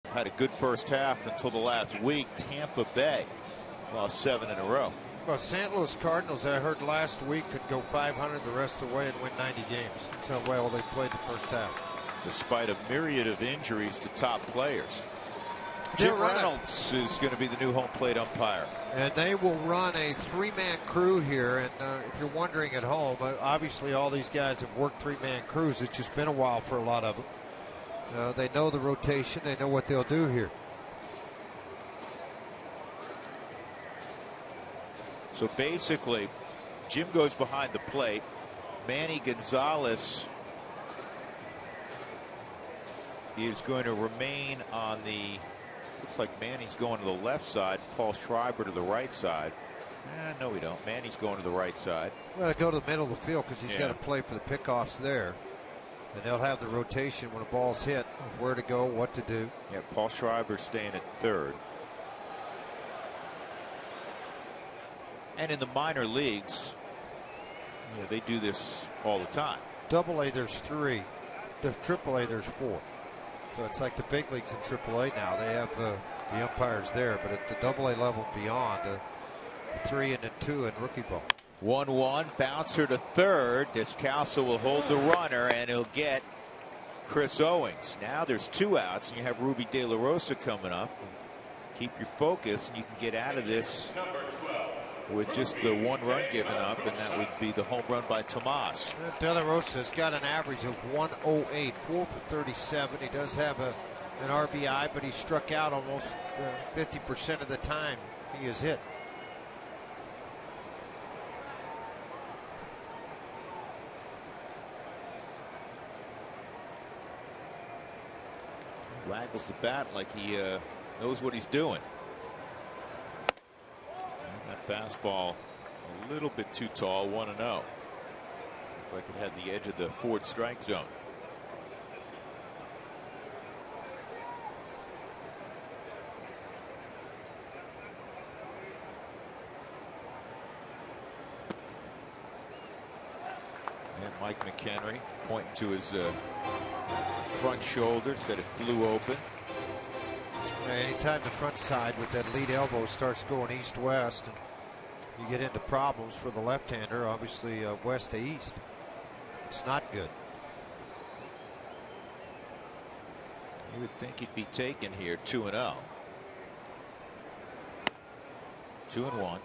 Had a good first half until the last week. Tampa Bay lost 7 in a row. Well, St. Louis Cardinals, I heard last week, could go 500 the rest of the way and win 90 games. That's how well they played the first half. Despite a myriad of injuries to top players. Jim Reynolds is going to be the new home plate umpire. And they will run a 3-man crew here. And if you're wondering at home, obviously all these guys have worked 3-man crews. It's just been a while for a lot of them. They know the rotation. They know what they'll do here. So basically, Jim goes behind the plate. Manny Gonzalez is going to remain on the, looks like Manny's going to the left side, Paul Schreiber to the right side. No, we don't. Manny's going to the right side. Well, to go to the middle of the field because he's got to play for the pickoffs there. And they'll have the rotation when a ball's hit of where to go, what to do. Yeah, Paul Schreiber staying at third. And in the minor leagues, they do this all the time. Double A, there's 3. The Triple A, there's 4. So it's like the big leagues in Triple A now. They have the umpires there, but at the Double A level beyond, 3 and then 2 in rookie ball. 1-1, bouncer to third. Descalso will hold the runner, and he'll get Chris Owings. Now there's 2 outs, and you have Ruby De La Rosa coming up. Keep your focus, and you can get out of this with just the 1 run given up, and that would be the home run by Tomas. De La Rosa's got an average of 108, 4 for 37. He does have an RBI, but he struck out almost 50% of the time he is hit. Waggles the bat like he knows what he's doing. And that fastball a little bit too tall, 1-0. Looked like it had the edge of the forward strike zone. And Mike McHenry pointing to his front shoulder, said it flew open. Anytime the front side with that lead elbow starts going east-west, and you get into problems for the left-hander, obviously west to east. It's not good. You would think he'd be taken here 2-0. 2-1.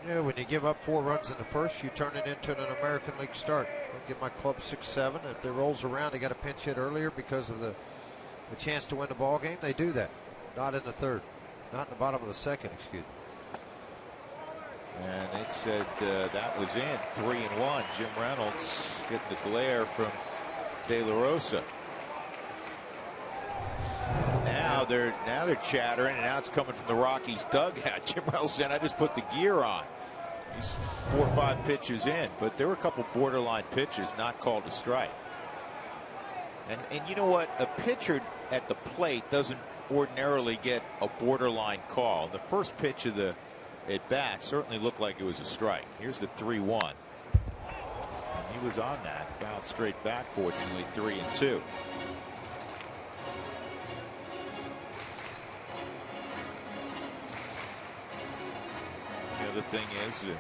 Yeah, when you give up 4 runs in the first, you turn it into an American League start. I'll give my club 6-7. If it rolls around, they got a pinch hit earlier because of the chance to win the ball game. They do that. Not in the third. Not in the bottom of the second, excuse me. And they said that was in 3-1. Jim Reynolds getting the glare from De La Rosa. Now they're chattering, and now it's coming from the Rockies dugout. Jim Reynolds said, "I just put the gear on." He's 4 or 5 pitches in, but there were a couple borderline pitches not called a strike. And you know what? A pitcher at the plate doesn't ordinarily get a borderline call. The first pitch of the at bat certainly looked like it was a strike. Here's the 3-1. And he was on that. Fouled straight back, fortunately, 3-2. The other thing is you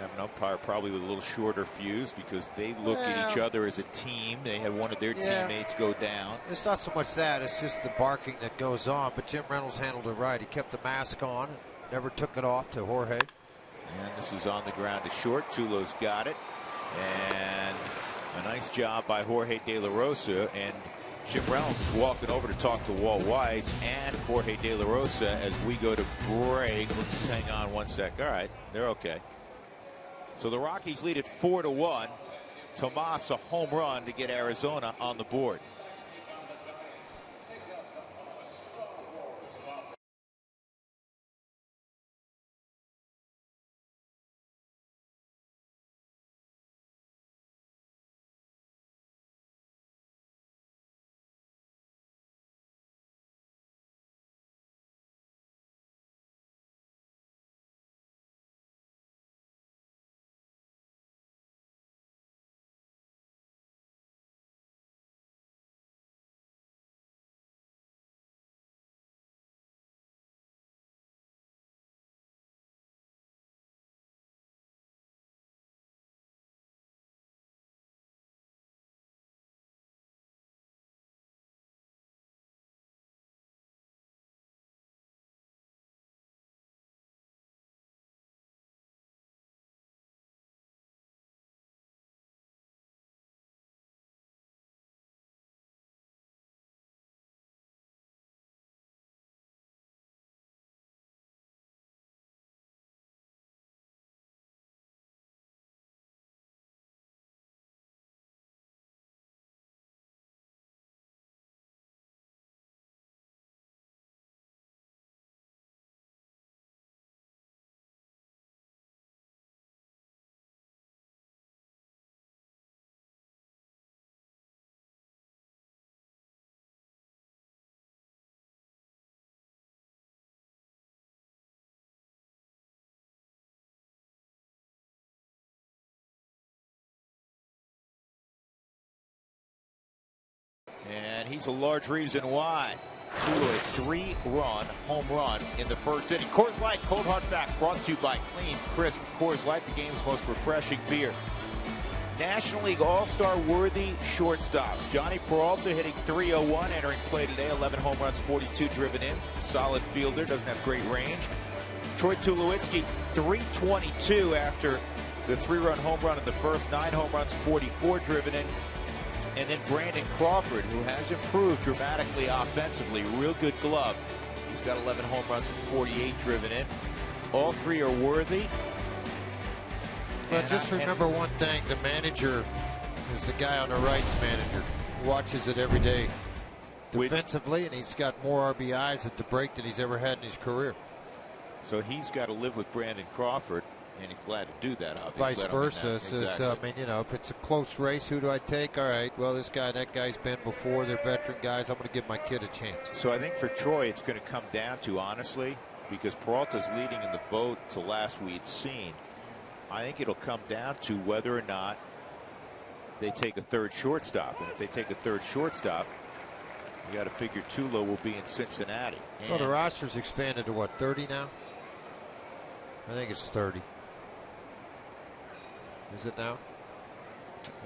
have an umpire probably with a little shorter fuse because they look at each other as a team. They had one of their teammates go down. It's not so much that. It's just the barking that goes on. But Jim Reynolds handled it right. He kept the mask on. Never took it off to Jorge. And this is on the ground to short. Tulo's got it. And a nice job by Jorge De La Rosa. And Jim Reynolds is walking over to talk to Walt Weiss and Jorge De La Rosa as we go to break. Let's just hang on 1 sec. All right, they're okay. So the Rockies lead it 4-1. Tomas a home run to get Arizona on the board. and he's a large reason why. Tulo's 3-run home run in the first inning. Coors Light Cold Hard Facts brought to you by Clean, Crisp Coors Light, the game's most refreshing beer. National League All-Star worthy shortstops. Johnny Peralta hitting .301, entering play today. 11 home runs, 42 driven in. Solid fielder, doesn't have great range. Troy Tulowitzki, .322 after the 3-run home run in the first. 9 home runs, 44 driven in. And then Brandon Crawford, who has improved dramatically offensively. Real good glove. He's got 11 home runs, 48 driven in. All three are worthy. But just remember one thing, the manager is the guy on the right's manager. He watches it every day defensively, and he's got more RBIs at the break than he's ever had in his career. So he's got to live with Brandon Crawford, and he's glad to do that, obviously. Vice versa. Exactly. I mean, you know, if it's a close race, who do I take? All right, well, this guy, that guy's been before. They're veteran guys. I'm going to give my kid a chance. So I think for Troy, it's going to come down to, honestly, because Peralta's leading in the vote to last we'd seen. I think it'll come down to whether or not they take a third shortstop. And if they take a third shortstop, you got to figure Tulo will be in Cincinnati. Well, the roster's expanded to what, 30 now? I think it's 30. Is it now?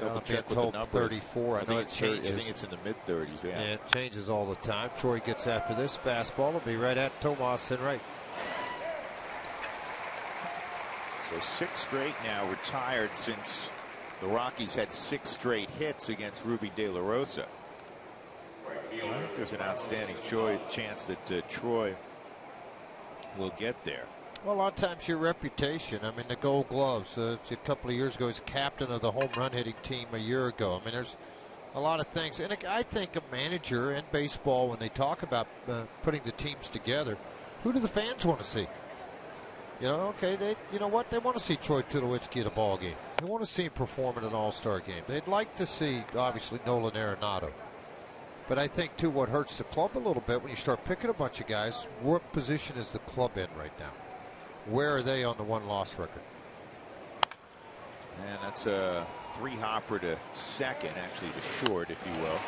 Double check with the numbers. 34. I know it changes. I think it's in the mid-30s. Yeah, it changes all the time. Troy gets after this fastball. It'll be right at Tomas and right. So 6 straight now retired since the Rockies had 6 straight hits against Ruby De La Rosa. I think there's an outstanding chance that Troy will get there. Well, a lot of times your reputation. I mean, the Gold Gloves a couple of years ago, he's captain of the home run hitting team a year ago. I mean, there's a lot of things. And I think a manager in baseball, when they talk about putting the teams together, who do the fans want to see? You know, okay, you know what? They want to see Troy Tulowitzki at a ball game. They want to see him perform at an all-star game. They'd like to see, obviously, Nolan Arenado. But I think, too, what hurts the club a little bit when you start picking a bunch of guys, what position is the club in right now? Where are they on the one-loss record? And that's a 3-hopper to second, actually to short, if you will.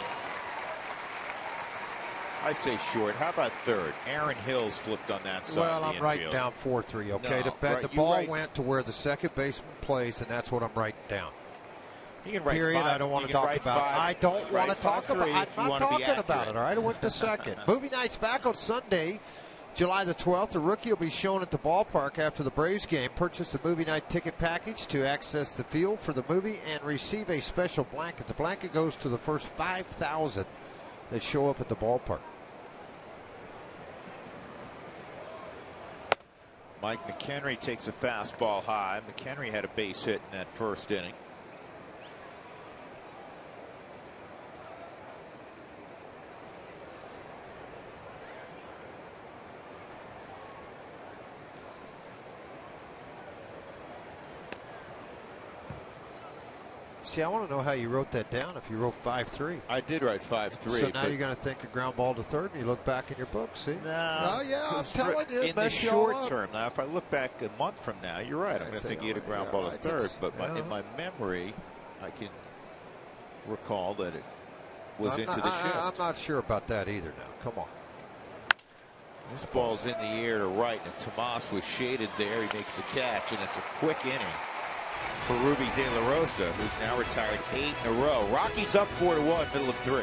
I say short. How about third? Aaron Hill's flipped on that side. Well, of the I'm writing infield. down 4-3. Okay, No, the ball went to where the second baseman plays, and that's what I'm writing down. You can write Period. 5. I don't want to talk about it. I don't want to talk about it. I'm not talking about it. All right, I went to second. Movie night's back on Sunday, July the 12th. The rookie will be shown at the ballpark after the Braves game. Purchase the movie night ticket package to access the field for the movie and receive a special blanket. The blanket goes to the first 5,000 that show up at the ballpark. Mike McHenry takes a fastball high. McHenry had a base hit in that first inning. See, I want to know how you wrote that down if you wrote 5-3. I did write 5-3. So now you're going to think a ground ball to third and you look back in your book, see? No. Oh, yeah, I'm telling you. In the short term. Now, if I look back a month from now, you're right. I'm going to think he hit a ground ball to third. But in my memory, I can recall that it was into the shift. I'm not sure about that either now. Come on. This ball's in the air to right, and Tomas was shaded there. He makes the catch, and it's a quick inning for Ruby De La Rosa, who's now retired 8 in a row. Rockies up 4-1, middle of 3.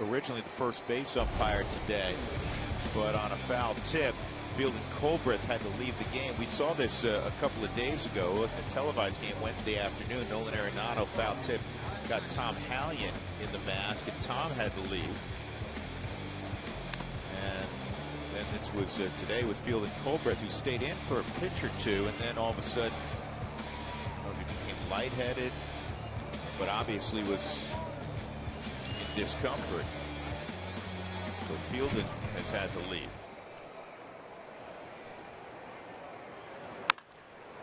originally the first base umpire today, but on a foul tip, Fielding Colbreth had to leave the game. We saw this a couple of days ago. It wasn't a televised game Wednesday afternoon. Nolan Arenado foul tip got Tom Hallion in the mask, and Tom had to leave. And then this was today with Fielding Colbreth, who stayed in for a pitch or two, and then all of a sudden he became lightheaded, but obviously was in discomfort. So Fielding has had to leave.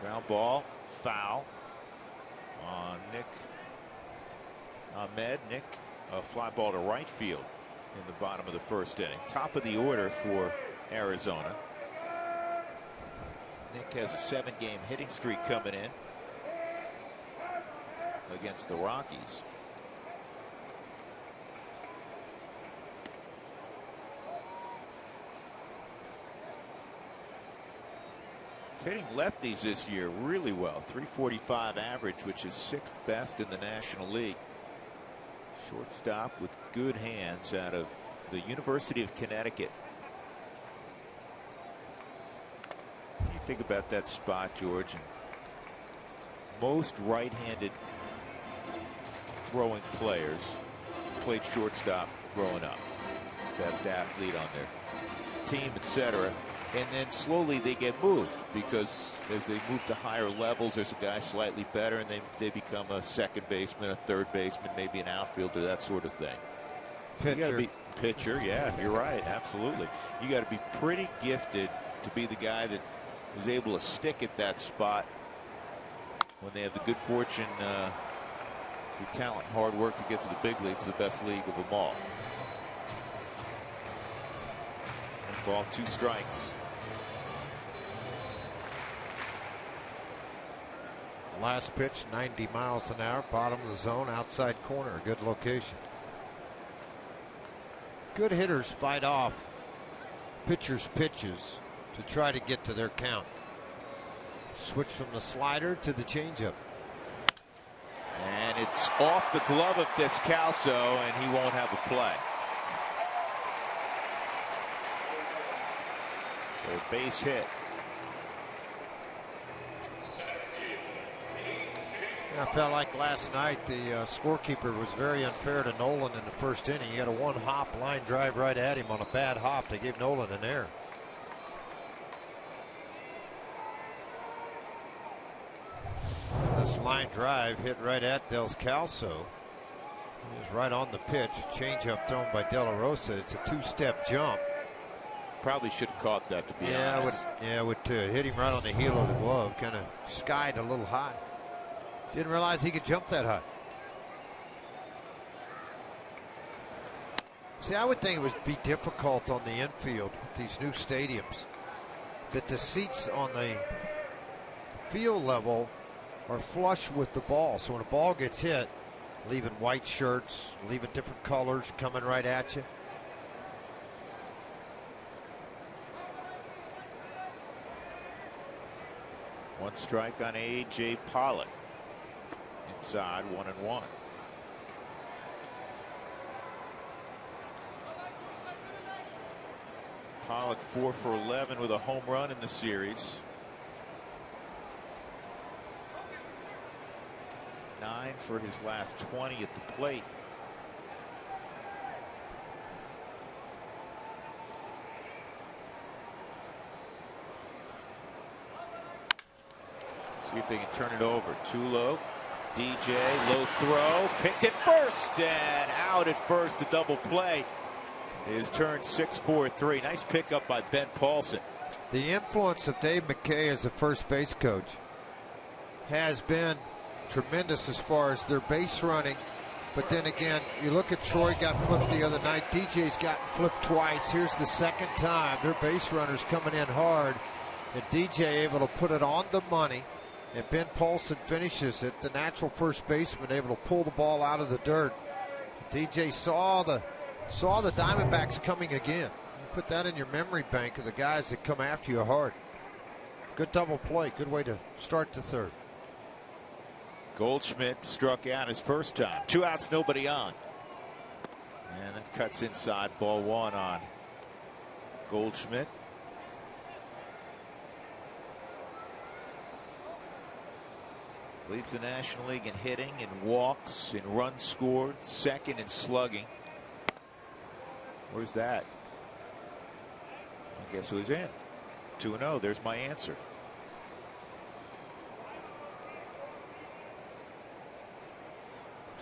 Ground ball, foul on Nick Ahmed. Nick, a fly ball to right field in the bottom of the first inning. Top of the order for Arizona. Nick has a 7-game hitting streak coming in against the Rockies. Hitting lefties this year really well. .345 average, which is 6th best in the National League. Shortstop with good hands out of the University of Connecticut. What do you think about that spot, George? And most right-handed throwing players played shortstop growing up. Best athlete on their team, etc. And then slowly they get moved, because as they move to higher levels, there's a guy slightly better, and they become a second baseman, a third baseman, maybe an outfielder, that sort of thing. Pitcher. You gotta be pitcher, yeah, you're right, absolutely. You got to be pretty gifted to be the guy that is able to stick at that spot when they have the good fortune through talent and hard work to get to the big leagues, the best league of them all. Ball, 2 strikes. Last pitch, 90 miles an hour, bottom of the zone, outside corner, good location. Good hitters fight off pitchers' pitches to try to get to their count. Switch from the slider to the changeup. And it's off the glove of Descalso, and he won't have a play. So a base hit. I felt like last night the scorekeeper was very unfair to Nolan in the first inning. He had a 1-hop line drive right at him on a bad hop. They gave Nolan an error. This line drive hit right at Descalso. He was right on the pitch. Changeup thrown by De La Rosa. It's a 2-step jump. Probably should have caught that, to be honest. I would too. Hit him right on the heel of the glove. Kind of skied a little high. Didn't realize he could jump that high. See, I would think it would be difficult on the infield with these new stadiums, that the seats on the field level are flush with the ball. So when a ball gets hit, leaving white shirts, leaving different colors coming right at you. One strike on A.J. Pollock. Inside, 1-1. Pollock 4 for 11 with a home run in the series. 9 for his last 20 at the plate. See if they can turn it over. Too low. DJ, low throw, picked at first, and out at first. The double play is turned 6-4-3. Nice pickup by Ben Paulson. The influence of Dave McKay as a first base coach has been tremendous as far as their base running. But then again, you look at Troy got flipped the other night. DJ's gotten flipped twice. Here's the second time. Their base runners coming in hard, and DJ able to put it on the money. And Ben Paulson finishes it, the natural first baseman, able to pull the ball out of the dirt. DJ saw the Diamondbacks coming again. You put that in your memory bank of the guys that come after you hard. Good double play. Good way to start the third. Goldschmidt struck out his first time. 2 outs, nobody on. And it cuts inside, ball one on Goldschmidt. Leads the National League in hitting, in walks, in runs scored, second in slugging. Where's that? I guess who's in? 2-0. There's my answer.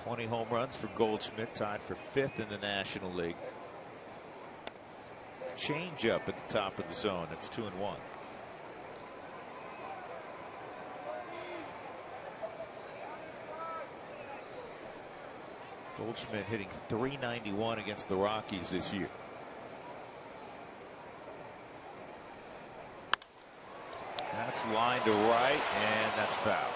"20 home runs for Goldschmidt, tied for 5th in the National League." Change up at the top of the zone. It's 2-1. Goldschmidt hitting .391 against the Rockies this year. That's line to right, and that's foul.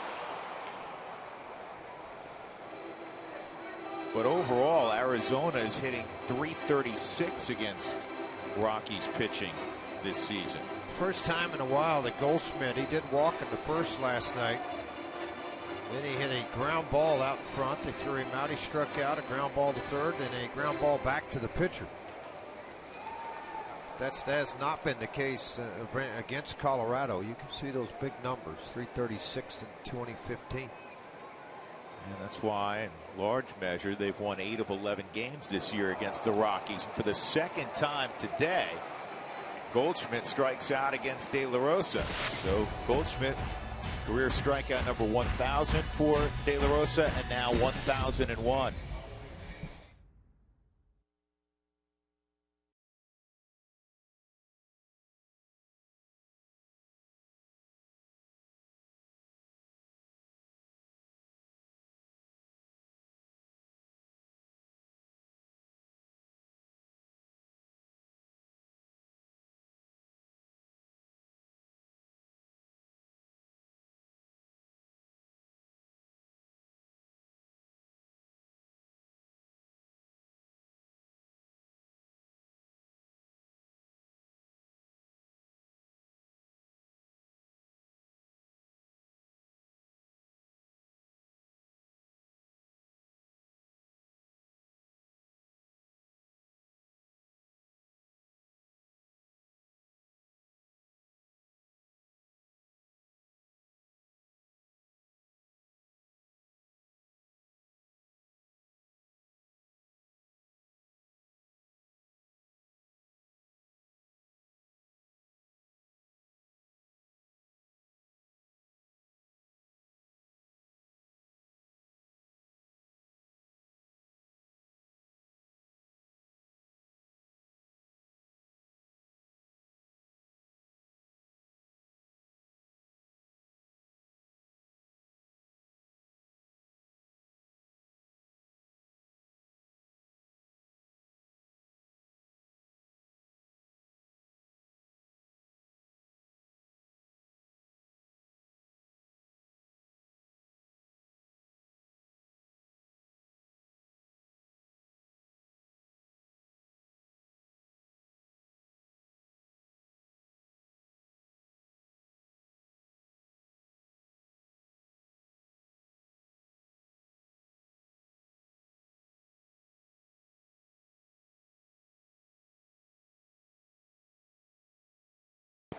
But overall, Arizona is hitting .336 against Rockies pitching this season. First time in a while that Goldschmidt, he did walk in the first last night. Then he hit a ground ball out in front. They threw him out. He struck out, a ground ball to third, and a ground ball back to the pitcher. That has not been the case against Colorado. You can see those big numbers, 336 in 2015. And that's why, in large measure, they've won 8 of 11 games this year against the Rockies. And for the second time today, Goldschmidt strikes out against De La Rosa. So Goldschmidt, career strikeout number 1,000 for De La Rosa, and now 1,001.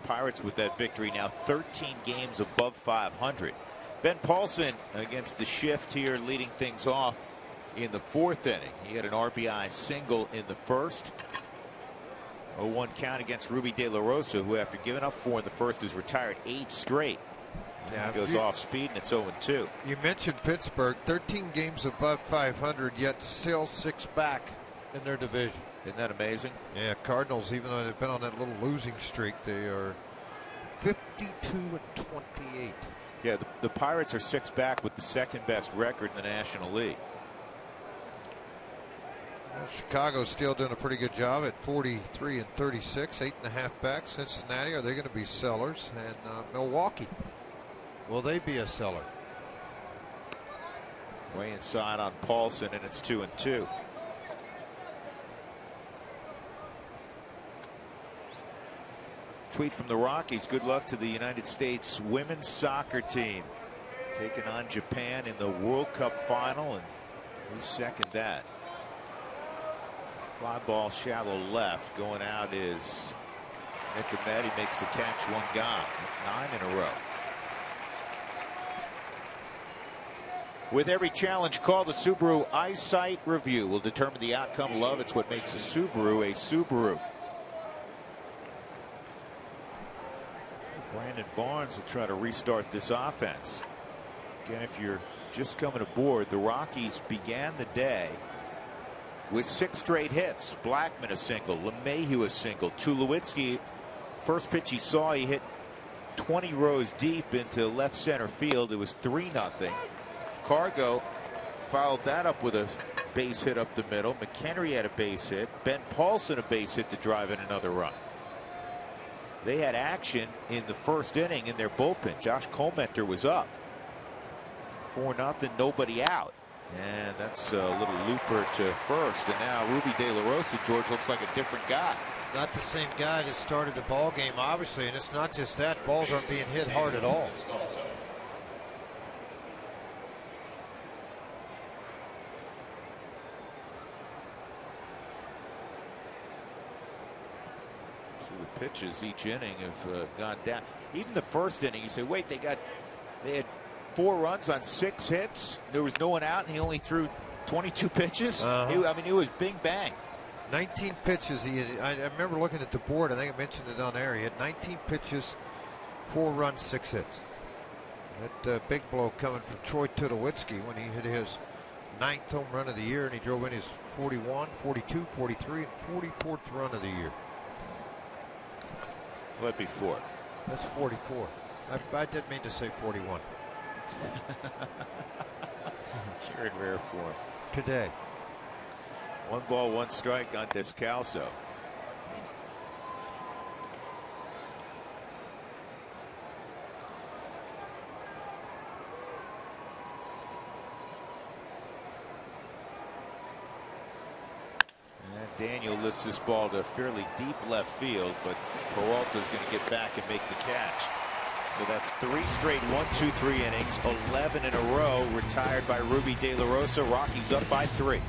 Pirates with that victory, now 13 games above 500. Ben Paulson against the shift here, leading things off in the 4th inning. He had an RBI single in the first. 0-1 count against Ruby De La Rosa, who after giving up 4 in the first is retired 8 straight. Yeah, he goes off speed, and it's 0-2. You mentioned Pittsburgh, 13 games above 500, yet still 6 back in their division. Isn't that amazing? Yeah, Cardinals, even though they've been on that little losing streak, they are 52-28. Yeah, the Pirates are 6 back with the 2nd best record in the National League. Well, Chicago's still doing a pretty good job at 43-36, 8.5 back. Cincinnati, are they going to be sellers? And Milwaukee, will they be a seller? Way inside on Paulson, and it's 2-2. Tweet from the Rockies. Good luck to the United States women's soccer team taking on Japan in the World Cup final, and we second that. Fly ball shallow left. Going out is Nick Ahmed. He makes the catch, one gone. That's 9 in a row. With every challenge call, the Subaru Eyesight Review will determine the outcome. Love, it's what makes a Subaru a Subaru. Brandon Barnes will try to restart this offense. Again, if you're just coming aboard, the Rockies began the day with 6 straight hits. Blackman a single, LeMahieu a single, Tulowitzki, first pitch he saw, he hit 20 rows deep into left center field. It was 3-0. Cargo followed that up with a base hit up the middle. McHenry had a base hit. Ben Paulson a base hit to drive in another run. They had action in the first inning in their bullpen. Josh Comenter was up 4-0, nobody out. And that's a little looper to first. And now Ruby De La Rosa, George, looks like a different guy. Not the same guy that started the ball game, obviously. And it's not just that. Balls aren't being hit hard at all. The pitches each inning have gone down. Even the first inning, you say, wait, they had 4 runs on 6 hits. There was no one out, and he only threw 22 pitches. I mean, it was bing bang. 19 pitches. I remember looking at the board. I think I mentioned it on air. He had 19 pitches, 4 runs, 6 hits. That big blow coming from Troy Tulowitzki when he hit his 9th home run of the year, and he drove in his 41, 42, 43, and 44th run of the year. Well, that'd be 4. That's 44. I didn't mean to say 41. You're in rare form. Today. 1 ball, 1 strike on Descalso. Daniel lifts this ball to fairly deep left field, but Peralta's going to get back and make the catch. So that's 3 straight 1-2-3 innings, 11 in a row, retired by Ruby De La Rosa. Rockies up by 3.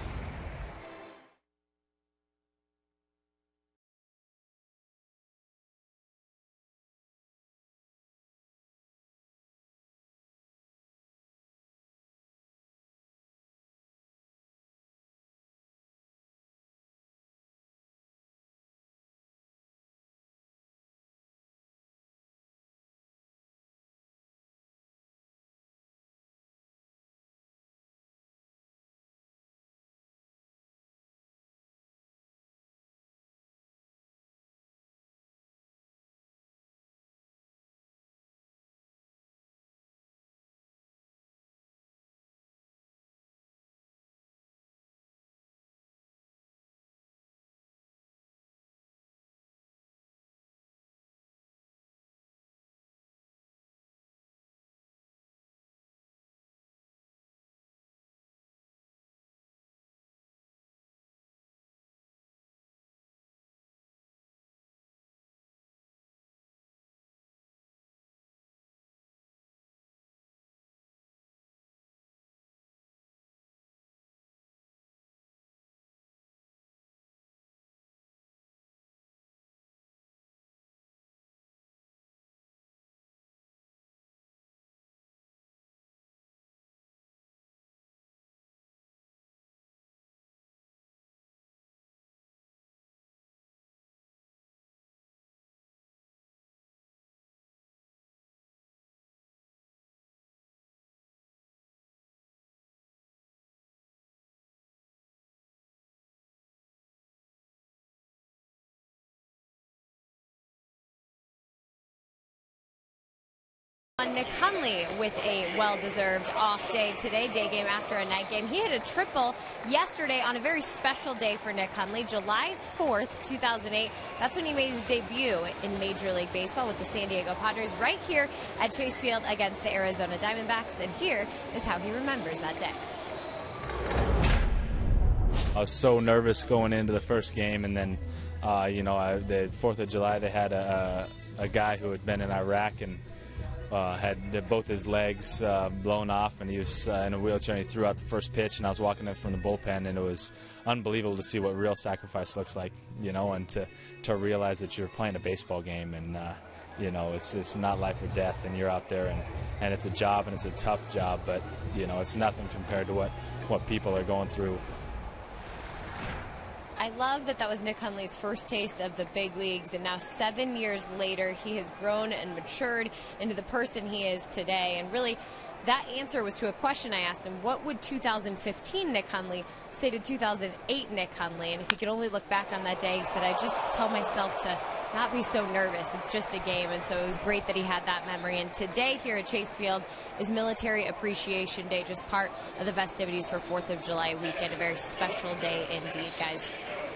Nick Hundley with a well-deserved off day today, day game after a night game. He hit a triple yesterday on a very special day for Nick Hundley, July 4th, 2008. That's when he made his debut in Major League Baseball with the San Diego Padres right here at Chase Field against the Arizona Diamondbacks. And here is how he remembers that day. I was so nervous going into the first game, and then, the 4th of July, they had a guy who had been in Iraq, and had both his legs blown off, and he was in a wheelchair, and he threw out the first pitch, and I was walking in from the bullpen, and it was unbelievable to see what real sacrifice looks like, you know, and to realize that you're playing a baseball game, and you know, it's not life or death, and you're out there, and it's a job, and it's a tough job, but you know, it's nothing compared to what people are going through. I love that was Nick Hundley's first taste of the big leagues, and now 7 years later, he has grown and matured into the person he is today. And really, that answer was to a question I asked him: what would 2015 Nick Hundley say to 2008 Nick Hundley? And if he could only look back on that day, he said, I just tell myself to not be so nervous. It's just a game. And so it was great that he had that memory. And today here at Chase Field is Military Appreciation Day, just part of the festivities for 4th of July weekend. A very special day indeed, guys.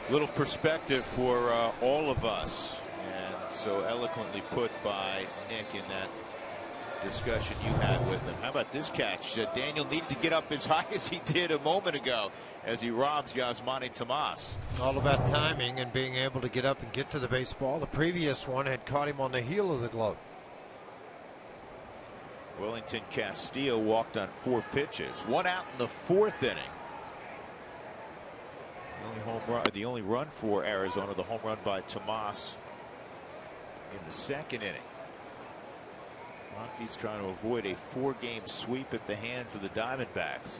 Little perspective for all of us, and so eloquently put by Nick in that discussion you had with him. How about this catch? Daniel needed to get up as high as he did a moment ago as he robs Yasmani Tomas. All about timing and being able to get up and get to the baseball. The previous one had caught him on the heel of the glove. Wellington Castillo walked on 4 pitches, 1 out in the 4th inning. The only run for Arizona, the home run by Tomas in the 2nd inning. Rockies trying to avoid a 4-game sweep at the hands of the Diamondbacks.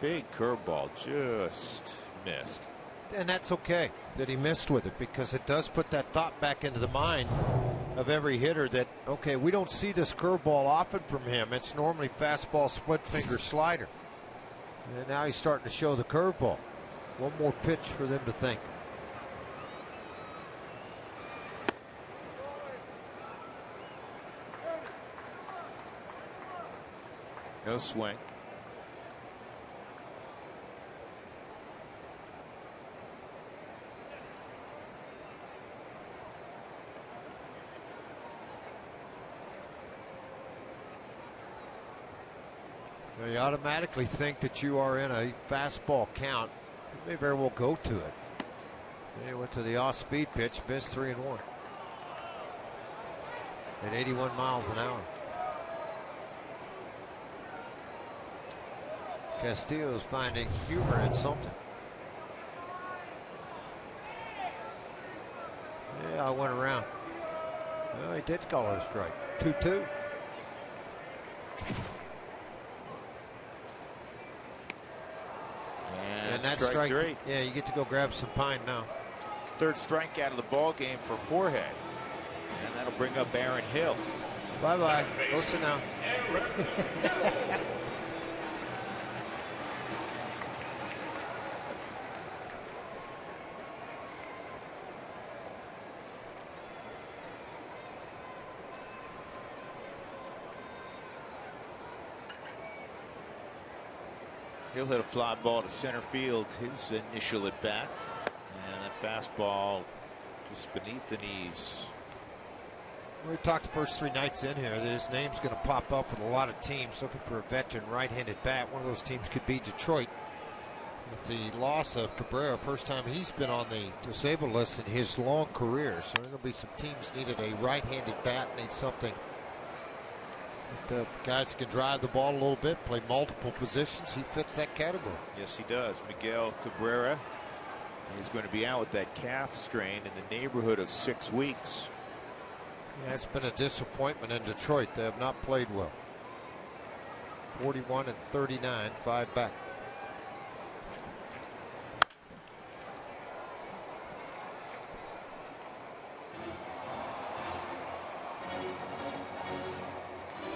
Big curveball, just missed. And that's okay that he missed with it, because it does put that thought back into the mind of every hitter that, okay, we don't see this curveball often from him. It's normally fastball, split finger slider. And now he's starting to show the curveball. One more pitch for them to think. No swing. You automatically think that you are in a fastball count. You may very well go to it. He went to the off-speed pitch, missed 3-1 at 81 miles an hour. Castillo's finding humor in something. Yeah, I went around. Well, he did call it a strike. 2-2. And that's strike 3. Yeah, you get to go grab some pine now. 3rd strikeout of the ball game for Jorge, and that'll bring up Aaron Hill. Bye-bye. Go sit down. He'll hit a fly ball to center field, his initial at bat, and that fastball just beneath the knees. We talked the first 3 nights in here that his name's going to pop up with a lot of teams looking for a veteran right-handed bat. One of those teams could be Detroit. With the loss of Cabrera, first time he's been on the disabled list in his long career. So there'll be some teams needed a right-handed bat, need something. The guys that can drive the ball a little bit, play multiple positions. He fits that category. Yes, he does. Miguel Cabrera. He's going to be out with that calf strain in the neighborhood of 6 weeks. Yeah, it's been a disappointment in Detroit. They have not played well. 41 and 39, 5 back.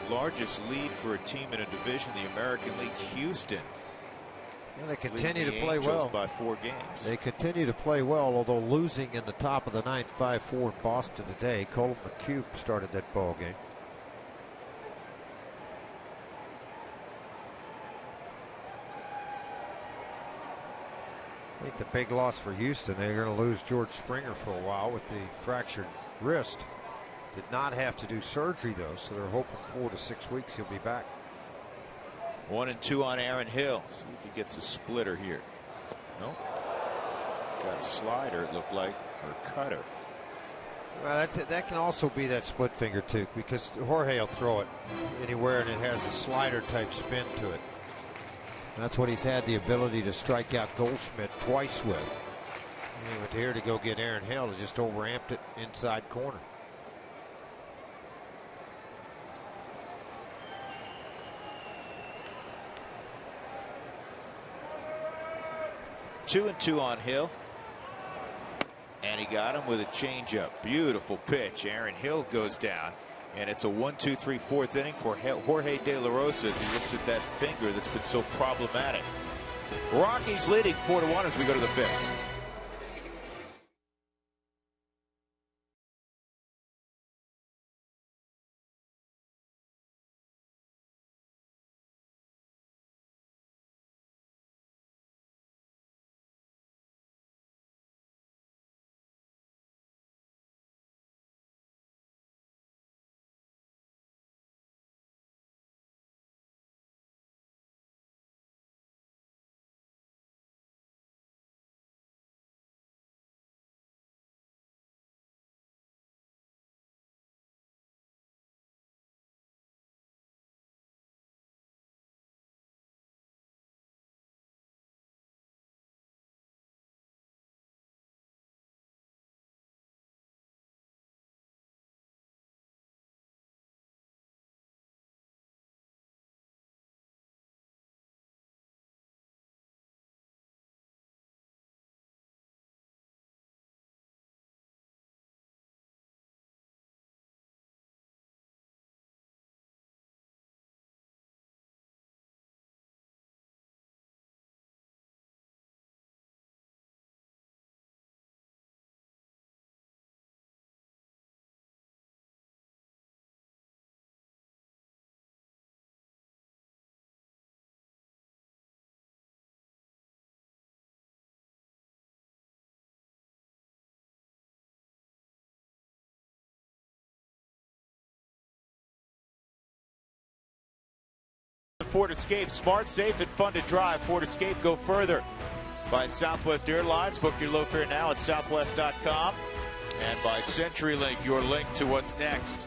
Largest lead for a team in a division, the American League, Houston. Yeah, they continue to play well by 4 games. They continue to play well, although losing in the top of the 9th, 5-4 in Boston today. Colin McHugh started that ball game. I think the big loss for Houston, they're going to lose George Springer for a while with the fractured wrist. Did not have to do surgery, though, so they're hoping 4 to 6 weeks he'll be back. 1-2 on Aaron Hill. See if he gets a splitter here. Nope. Got a slider, it looked like, or cutter. Well, that's it. That can also be that split finger too, because Jorge will throw it anywhere and it has a slider type spin to it. And that's what he's had the ability to strike out Goldschmidt twice with. And he went here to go get Aaron Hill and just overamped it inside corner. Two and two on Hill. And he got him with a changeup. Beautiful pitch. Aaron Hill goes down. And it's a 1-2-3 fourth inning for Jorge De La Rosa as he looks at that finger that's been so problematic. Rockies leading 4-1 as we go to the fifth. Ford Escape, smart, safe, and fun to drive. Ford Escape, go further. By Southwest Airlines, book your low fare now at southwest.com. And by CenturyLink, your link to what's next.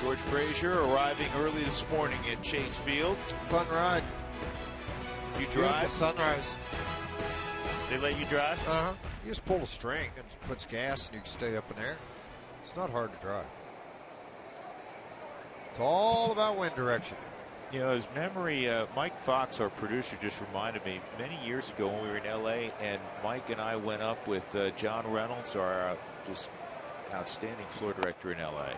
George Frazier arriving early this morning at Chase Field. Fun ride. You drive? Beautiful sunrise. They let you drive? Uh-huh. You just pull a string and it puts gas and you can stay up in there. It's not hard to drive. It's all about wind direction. You know, his memory, Mike Fox, our producer, just reminded me many years ago when we were in L.A. and Mike and I went up with John Reynolds, our just outstanding floor director in L.A.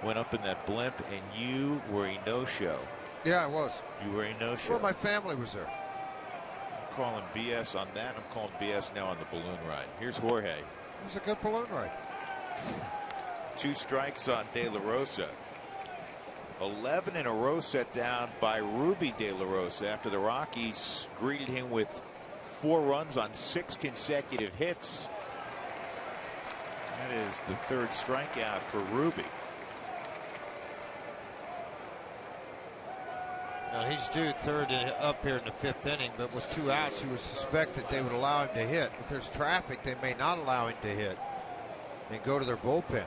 Went up in that blimp, and you were a no-show. Yeah, I was. You were a no-show. Well, my family was there. I'm calling BS on that. I'm calling BS now on the balloon ride. Here's Jorge. It was a good balloon ride. 2 strikes on De La Rosa. 11 in a row set down by Ruby De La Rosa after the Rockies greeted him with 4 runs on 6 consecutive hits. That is the 3rd strikeout for Ruby. Now he's due 3rd up here in the 5th inning, but with 2 outs, you would suspect that they would allow him to hit. If there's traffic, they may not allow him to hit and go to their bullpen.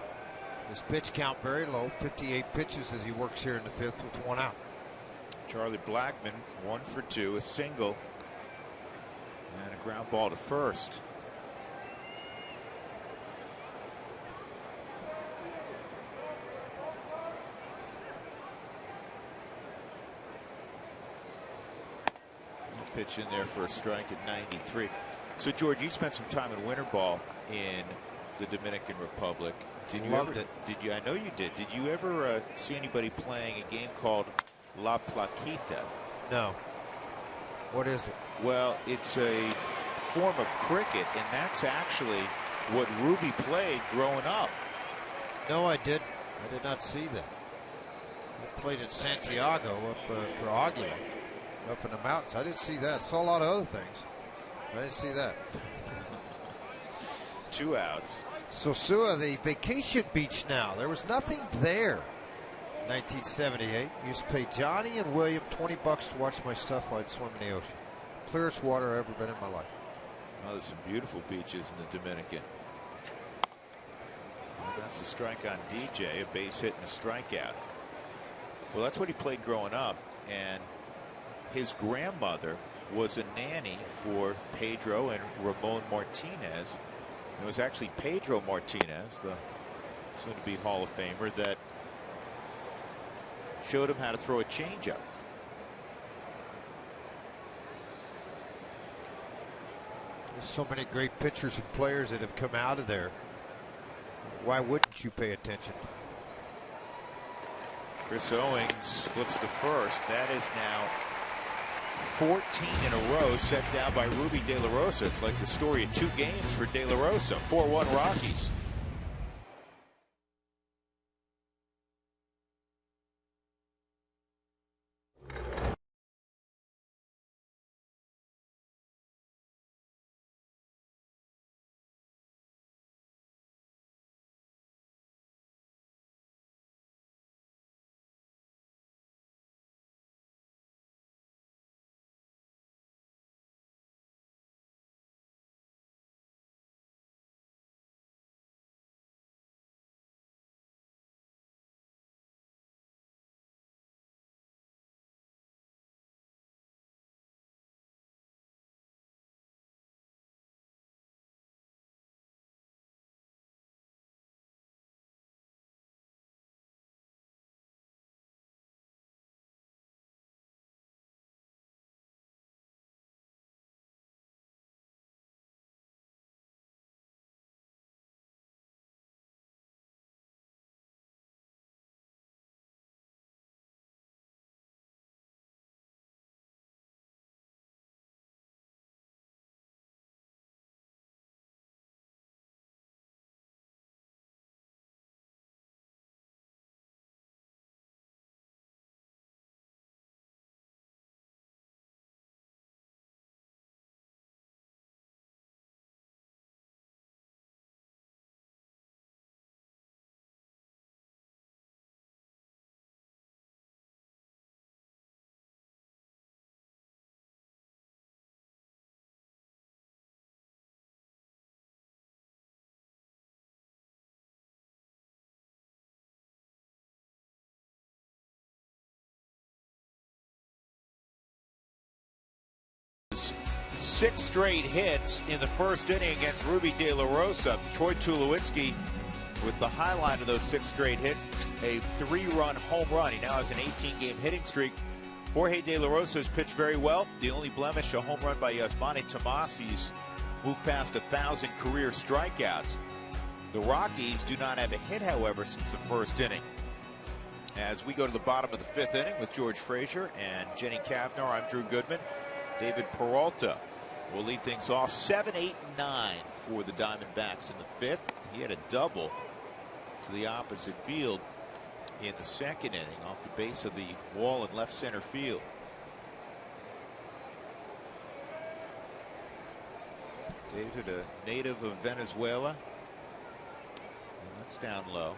His pitch count very low, 58 pitches as he works here in the 5th with 1 out. Charlie Blackmon 1 for 2, a single, and a ground ball to first. Pitch in there for a strike at 93. So George, you spent some time in winter ball in the Dominican Republic. Did you Loved ever, it. Did you? I know you did. Did you ever see anybody playing a game called La Plaquita? No. What is it? Well, it's a form of cricket, and that's actually what Ruby played growing up. No, I did. I did not see that. I played at Santiago up for Aguila, up in the mountains. I didn't see that. I saw a lot of other things. I didn't see that. 2 outs. Sosua, the vacation beach now. There was nothing there. 1978. Used to pay Johnny and William $20 to watch my stuff while I'd swim in the ocean. Clearest water I've ever been in my life. Oh, there's some beautiful beaches in the Dominican. Well, that's a strike on DJ, a base hit and a strikeout. Well, that's what he played growing up, and his grandmother was a nanny for Pedro and Ramon Martinez. It was actually Pedro Martinez, the soon-to-be Hall of Famer, that showed him how to throw a changeup. There's so many great pitchers and players that have come out of there. Why wouldn't you pay attention? Chris Owings flips to first. That is now 14 in a row set down by Ruby De La Rosa. It's like the story of 2 games for De La Rosa. 4-1 Rockies. Six straight hits in the first inning against Ruby De La Rosa. Troy Tulowitzki with the highlight of those 6 straight hits, a 3-run home run. He now has an 18-game hitting streak. Jorge De La Rosa has pitched very well. The only blemish, a home run by Yasmani Tomas. He's moved past 1,000 career strikeouts. The Rockies do not have a hit, however, since the first inning. As we go to the bottom of the 5th inning with George Frazier and Jenny Cavnar, I'm Drew Goodman. David Peralta will lead things off. 7, 8, 9 for the Diamondbacks in the 5th. He had a double to the opposite field in the 2nd inning off the base of the wall in left center field. David, a native of Venezuela, and that's down low.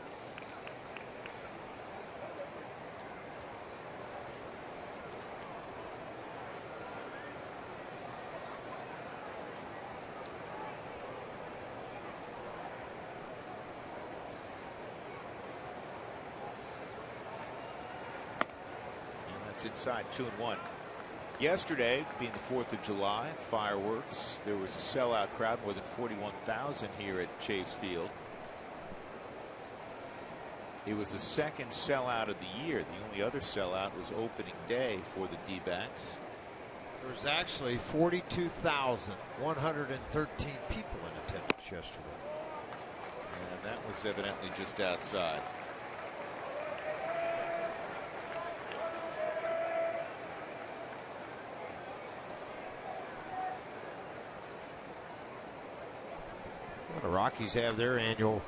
Inside 2-1. Yesterday, being the 4th of July, fireworks, there was a sellout crowd, more than 41,000 here at Chase Field. It was the 2nd sellout of the year. The only other sellout was opening day for the D-backs. There was actually 42,113 people in attendance yesterday. And that was evidently just outside. The Rockies have their annual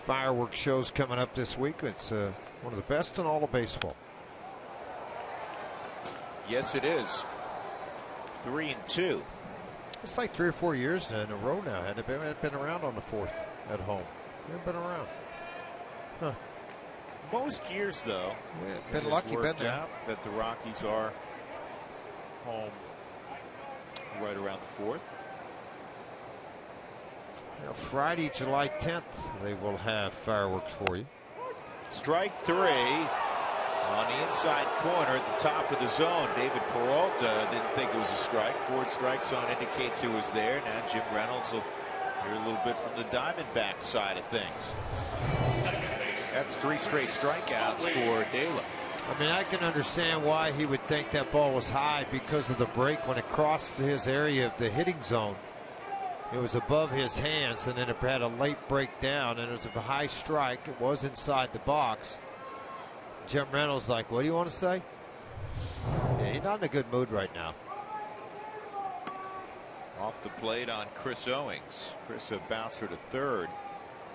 fireworks shows coming up this week. It's one of the best in all of baseball. Yes, it is. 3-2. It's like 3 or 4 years in a row now. Hadn't been around on the 4th at home. They haven't been around. Huh. Most years, though, been lucky, been there. out that the Rockies are home right around the 4th. Now, Friday, July 10th, they will have fireworks for you. Strike 3 on the inside corner at the top of the zone. David Peralta didn't think it was a strike. Forward strike zone indicates it was there. Now Jim Reynolds will hear a little bit from the Diamondbacks side of things. That's 3 straight strikeouts for Dela. I mean, I can understand why he would think that ball was high because of the break when it crossed his area of the hitting zone. It was above his hands, and then it had a late breakdown, and it was a high strike. It was inside the box. Jim Reynolds like, what do you want to say? Yeah, he's not in a good mood right now. Off the plate on Chris Owings. Chris a bouncer to third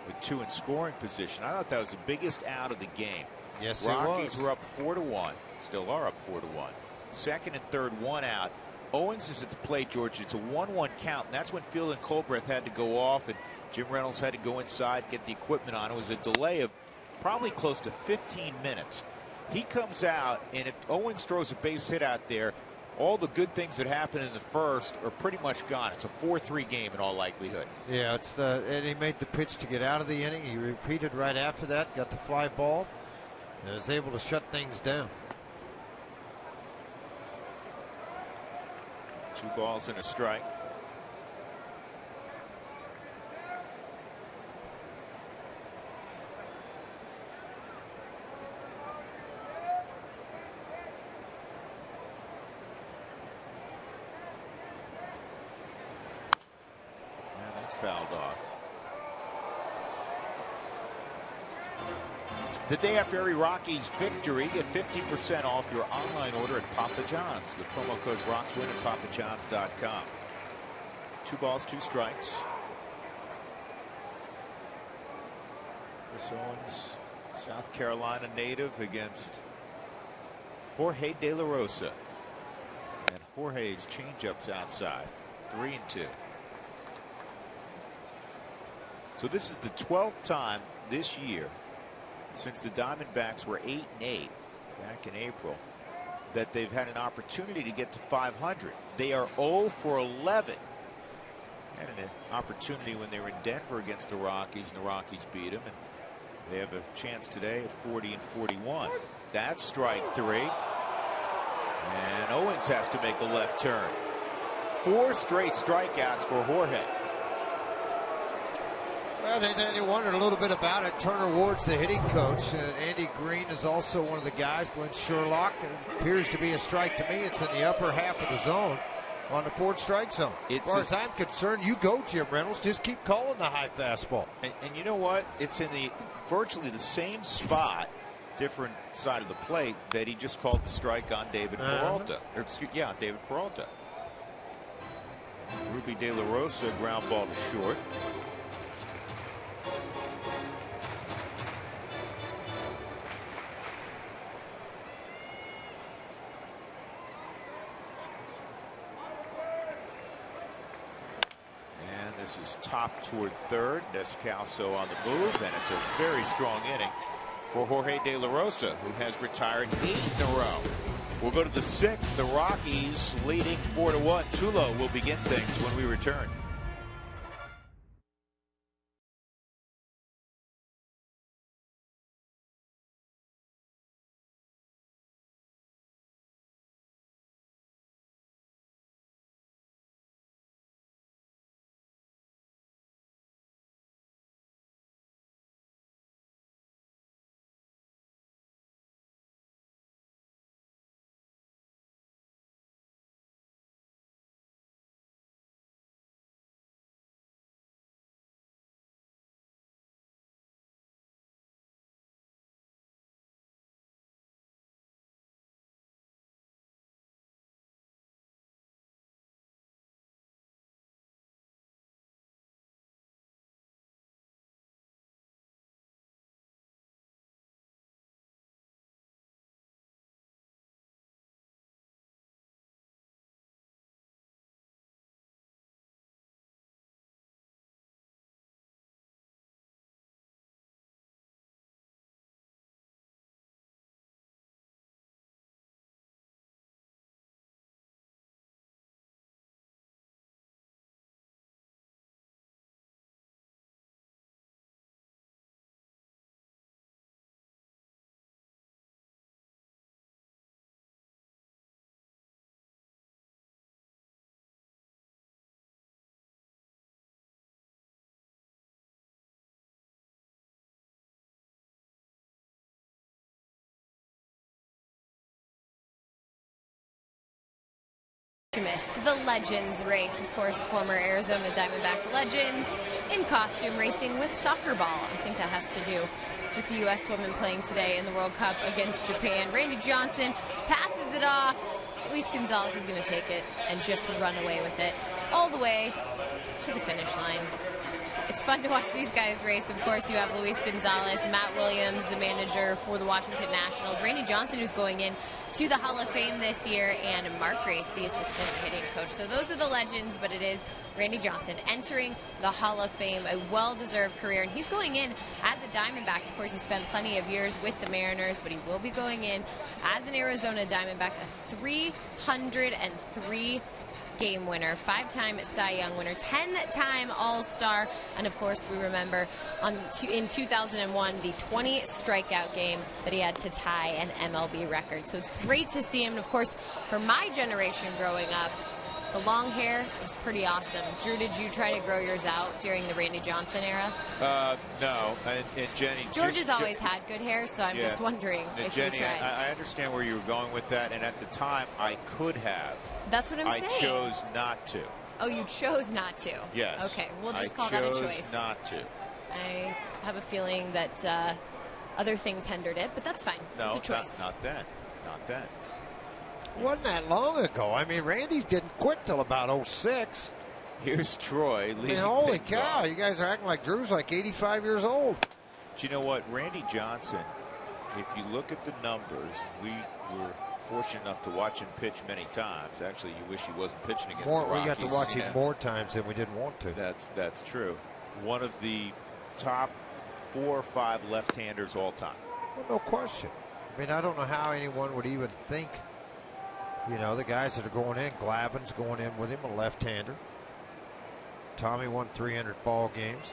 with 2 in scoring position. I thought that was the biggest out of the game. Yes, Rockies were up 4-1. Still are up 4-1. Second and third, 1 out. Owings is at the plate, George. It's a 1-1 count. And that's when Field and Colbreth had to go off, and Jim Reynolds had to go inside, get the equipment on. It was a delay of probably close to 15 minutes. He comes out, and if Owens throws a base hit out there, all the good things that happened in the first are pretty much gone. It's a 4-3 game in all likelihood. Yeah, and he made the pitch to get out of the inning. He repeated right after that, got the fly ball, and was able to shut things down. 2 balls and a strike. And that's fouled off. The day after every Rockies victory, get 50% off your online order at Papa John's. The promo code's ROCKSWIN at papajohns.com. 2 balls, 2 strikes. Chris Owens, South Carolina native, against Jorge De La Rosa. And Jorge's changeups outside. 3-2. So this is the 12th time this year, since the Diamondbacks were 8-8 back in April, that they've had an opportunity to get to 500. They are 0 for 11. Had an opportunity when they were in Denver against the Rockies, and the Rockies beat them. And they have a chance today at 40-41. That's strike 3. And Owens has to make a left turn. 4 straight strikeouts for Jorge. Well, they wondered a little bit about it. Turner Ward's the hitting coach. Andy Green is also one of the guys. Glenn Sherlock. It appears to be a strike to me. It's in the upper half of the zone on the forward strike zone. As far as I'm concerned, you go, Jim Reynolds. Just keep calling the high fastball. And you know what? It's in the virtually the same spot, different side of the plate, that he just called the strike on David Peralta. David Peralta. Ruby De La Rosa, ground ball to short. This is top toward third. Descalso on the move, and it's a very strong inning for Jorge De La Rosa, who has retired 8 in a row. We'll go to the 6th. The Rockies leading 4-1. Tulo will begin things when we return. You missed the Legends race. Of course, former Arizona Diamondback legends in costume racing with soccer ball. I think that has to do with the U.S. women playing today in the World Cup against Japan. Randy Johnson passes it off. Luis Gonzalez is going to take it and just run away with it all the way to the finish line. It's fun to watch these guys race. Of course, you have Luis Gonzalez, Matt Williams, the manager for the Washington Nationals, Randy Johnson, who's going in to the Hall of Fame this year, and Mark Grace, the assistant hitting coach. So those are the legends, but it is Randy Johnson entering the Hall of Fame, a well-deserved career, and he's going in as a Diamondback. Of course, he spent plenty of years with the Mariners, but he will be going in as an Arizona Diamondback, a 303 game winner, 5-time Cy Young winner, 10-time All-Star, and of course we remember in 2001 the 20 strikeout game that he had to tie an MLB record. So it's great to see him, and of course for my generation growing up, the long hair was pretty awesome. Drew, did you try to grow yours out during the Randy Johnson era? No. And Jenny, George has always had good hair, so I'm just wondering if Jenny, you tried. I understand where you were going with that, and at the time I could have. That's what I'm saying. I chose not to. Oh, you chose not to? Yes. Okay, we'll just call that a choice. I chose not to. I have a feeling that other things hindered it, but that's fine. No, it's a choice. Not then. Not then. Wasn't that long ago. I mean, Randy didn't quit till about 06. Here's Troy leading. Holy cow, you guys are acting like Drew's like 85 years old. But you know what? Randy Johnson, if you look at the numbers, we were fortunate enough to watch him pitch many times. Actually, you wish he wasn't pitching against the Rockies. We got to watch him more times than we didn't want to. That's true. One of the top 4 or 5 left-handers all time. Well, no question. I mean, I don't know how anyone would even think. You know, the guys that are going in, Glavin's going in with him, a left-hander. Tommy won 300 ball games.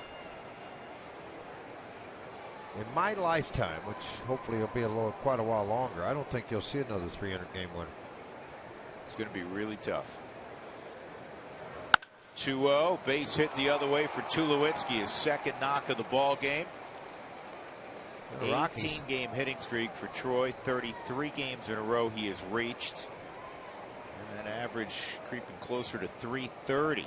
In my lifetime, which hopefully will be quite a while longer, I don't think you'll see another 300-game winner. It's going to be really tough. 2-0, base hit the other way for Tulowitzki, his second knock of the ball game. 18-game hitting streak for Troy, 33 games in a row he has reached. And that average creeping closer to 330.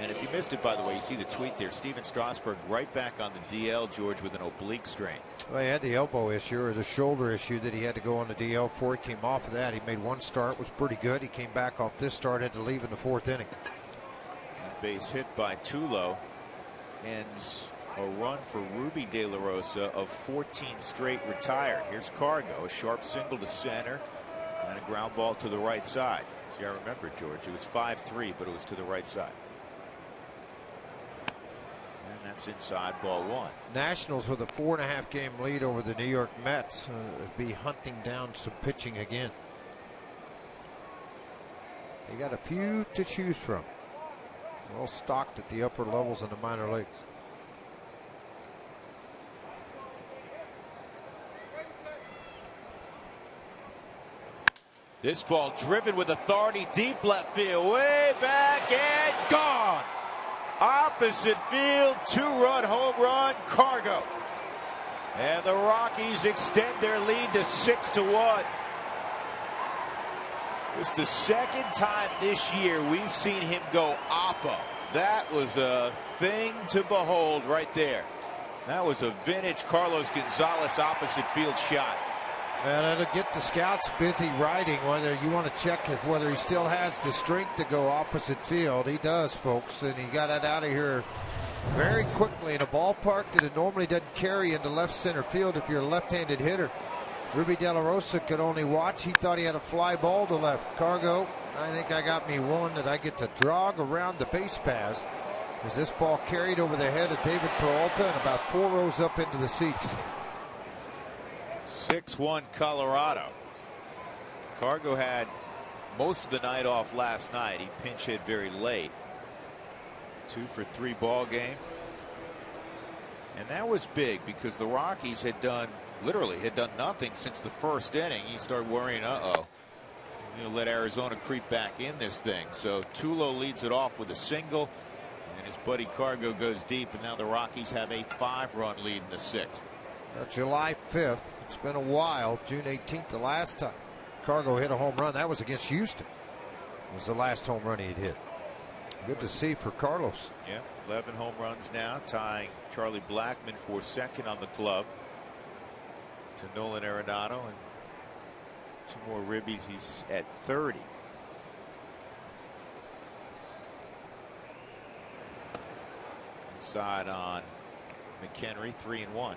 And if you missed it, by the way, you see the tweet there. Steven Strasburg right back on the DL, George, with an oblique strain. Well, he had the elbow issue or the shoulder issue that he had to go on the DL for. He came off of that. He made one start, was pretty good. He came back off this start, had to leave in the 4th inning. That base hit by Tulo ends a run for Ruby De La Rosa of 14 straight retired. Here's Cargo, a sharp single to center and a ground ball to the right side. See, I remember, George, it was 5-3, but it was to the right side. And that's inside ball 1. Nationals with a 4.5-game lead over the New York Mets be hunting down some pitching again. They got a few to choose from. Well stocked at the upper levels in the minor leagues. This ball driven with authority deep left field, way back and gone. Opposite field, 2-run home run, Cargo. And the Rockies extend their lead to 6-1. It's the second time this year we've seen him go oppo. That was a thing to behold right there. That was a vintage Carlos Gonzalez opposite field shot. And it'll get the scouts busy writing whether you want to check whether he still has the strength to go opposite field. He does, folks, and he got it out of here very quickly in a ballpark that it normally doesn't carry into left center field if you're a left-handed hitter. Ruby De La Rosa could only watch. He thought he had a fly ball to left. Cargo, I think I got me one that I get to jog around the base paths as this ball carried over the head of David Peralta and about 4 rows up into the seats. 6-1 Colorado. Cargo had most of the night off last night. He pinch hit very late. 2 for 3 ball game. And that was big because the Rockies had done nothing since the 1st inning. You start worrying, let Arizona creep back in this thing. So Tulo leads it off with a single, and his buddy Cargo goes deep, and now the Rockies have a 5-run lead in the 6th. July 5th. It's been a while. June 18th, the last time Cargo hit a home run. That was against Houston. was the last home run he'd hit. Good to see for Carlos. Yeah, 11 home runs now, tying Charlie Blackmon for second on the club to Nolan Arenado, and 2 more ribbies. He's at 30. Inside on McHenry, 3-1.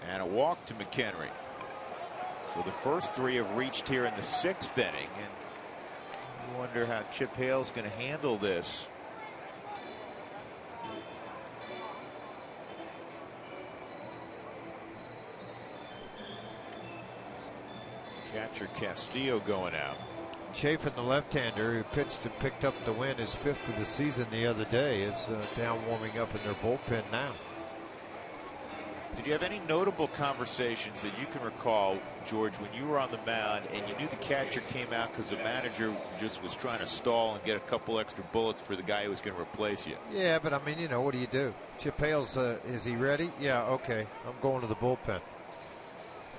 And a walk to McHenry. So the first 3 have reached here in the 6th inning, and you wonder how Chip Hale's going to handle this. Catcher Castillo going out. Chafin, the left-hander who pitched and picked up the win, his 5th of the season the other day, is down warming up in their bullpen now. Did you have any notable conversations that you can recall, George, when you were on the mound and you knew the catcher came out because the manager just was trying to stall and get a couple extra bullets for the guy who was going to replace you? Yeah, but I mean, you know, what do you do? Chip Hale's, is he ready? Yeah, okay, I'm going to the bullpen.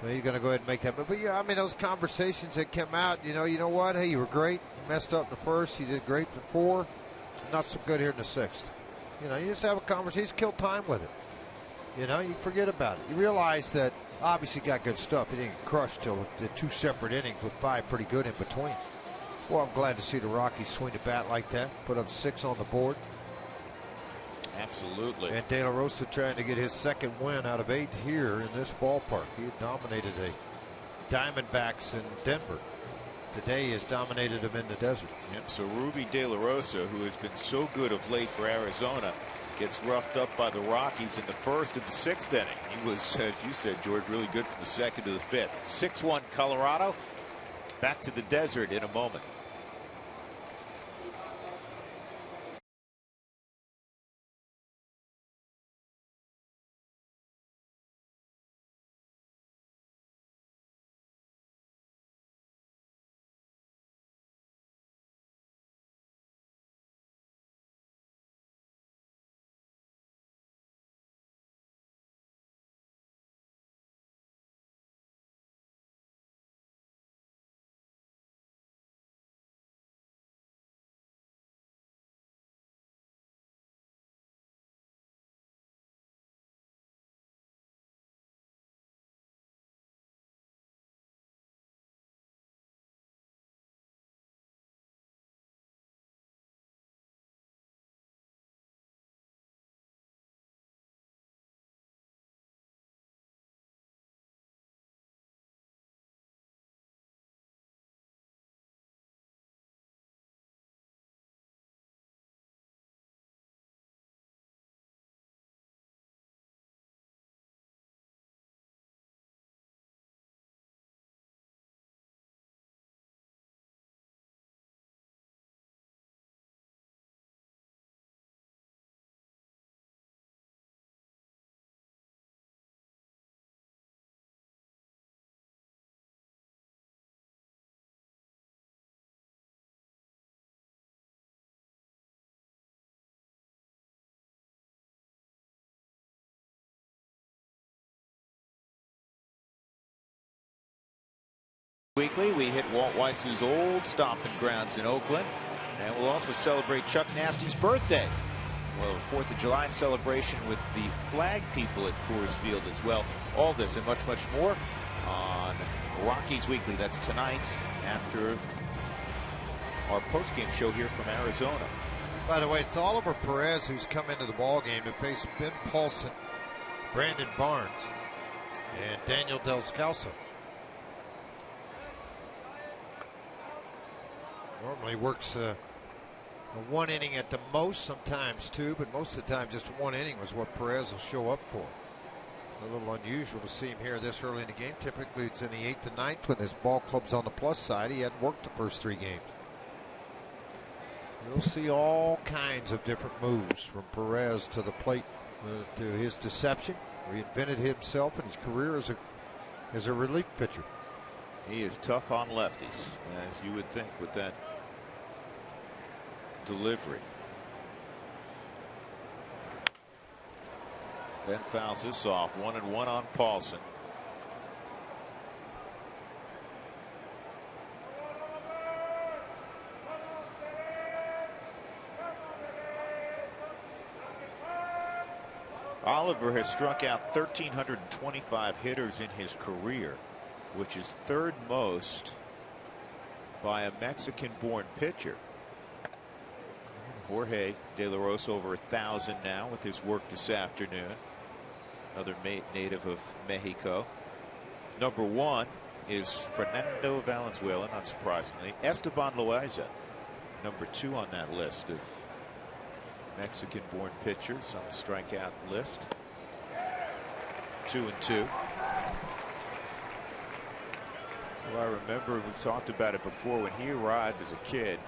Well, you're going to go ahead and make that. But yeah, I mean, those conversations that came out, you know what? Hey, you were great. Messed up in the first. You did great before. Not so good here in the 6th. You know, you just have a conversation. Kill time with it. You know, you forget about it. You realize that obviously got good stuff. He didn't get crushed till the 2 separate innings with 5 pretty good in between. Well, I'm glad to see the Rockies swing the bat like that. Put up 6 on the board. Absolutely. And De La Rosa trying to get his 2nd win out of 8 here in this ballpark. He had dominated the Diamondbacks in Denver. Today he has dominated them in the desert. Yep, so Ruby De La Rosa, who has been so good of late for Arizona, gets roughed up by the Rockies in the 1st and the 6th inning. He was, as you said, George, really good from the 2nd to the 5th. 6-1 Colorado. Back to the desert in a moment. Weekly, we hit Walt Weiss's old stomping grounds in Oakland, and we'll also celebrate Chuck Nasty's birthday. Well, 4th of July celebration with the flag people at Coors Field as well. All this and much, much more on Rockies Weekly. That's tonight after our postgame show here from Arizona. By the way, it's Oliver Perez who's come into the ball game to face Ben Paulson, Brandon Barnes, and Daniel Del Scalzo. Normally works a 1 inning at the most, sometimes 2, but most of the time just 1 inning was what Perez will show up for. A little unusual to see him here this early in the game. Typically it's in the 8th and 9th when his ball club's on the plus side. He hadn't worked the first 3 games. You'll see all kinds of different moves from Perez to the plate, to his deception. Reinvented himself in his career as a as a relief pitcher. He is tough on lefties, as you would think with that delivery. Ben fouls this off. 1-1 on Paulson. Oliver has struck out 1,325 hitters in his career, which is third most by a Mexican-born pitcher. Jorge De La Rosa over 1,000 now with his work this afternoon. Another native of Mexico. Number 1 is Fernando Valenzuela, not surprisingly. Esteban Loaiza, number 2 on that list of Mexican-born pitchers on the strikeout list. 2-2. Well, I remember we've talked about it before when he arrived as a kid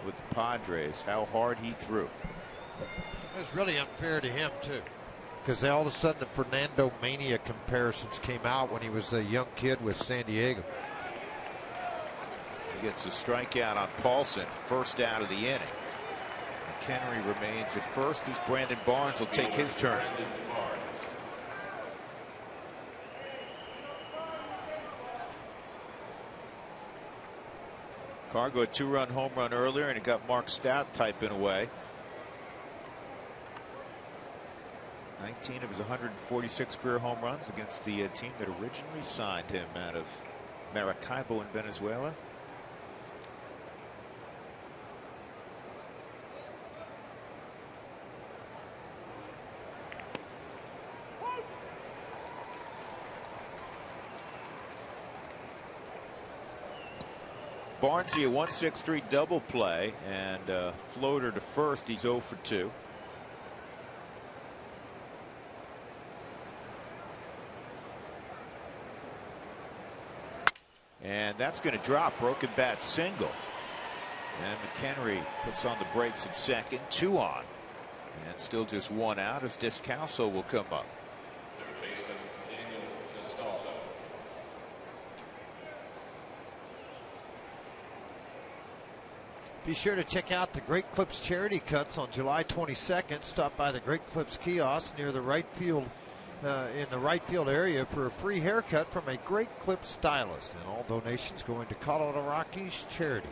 with the Padres, how hard he threw. It was really unfair to him too, because all of a sudden the Fernando Mania comparisons came out when he was a young kid with San Diego. He gets a strikeout on Paulson, first out of the inning. McHenry remains at first as Brandon Barnes will take his turn. Cargo a 2-run home run earlier, and it got Mark Stout typing away. 19 of his 146 career home runs against the team that originally signed him out of Maracaibo in Venezuela. Barnesy a 1-6-3 double play and floater to first. He's 0 for 2. And that's going to drop. Broken bat single. And McHenry puts on the brakes at second. 2 on. And still just 1 out as Descalso will come up. Be sure to check out the Great Clips charity cuts on July 22nd. Stop by the Great Clips kiosk near the right field in the right field area for a free haircut from a Great Clips stylist, and all donations going to Colorado Rockies charities.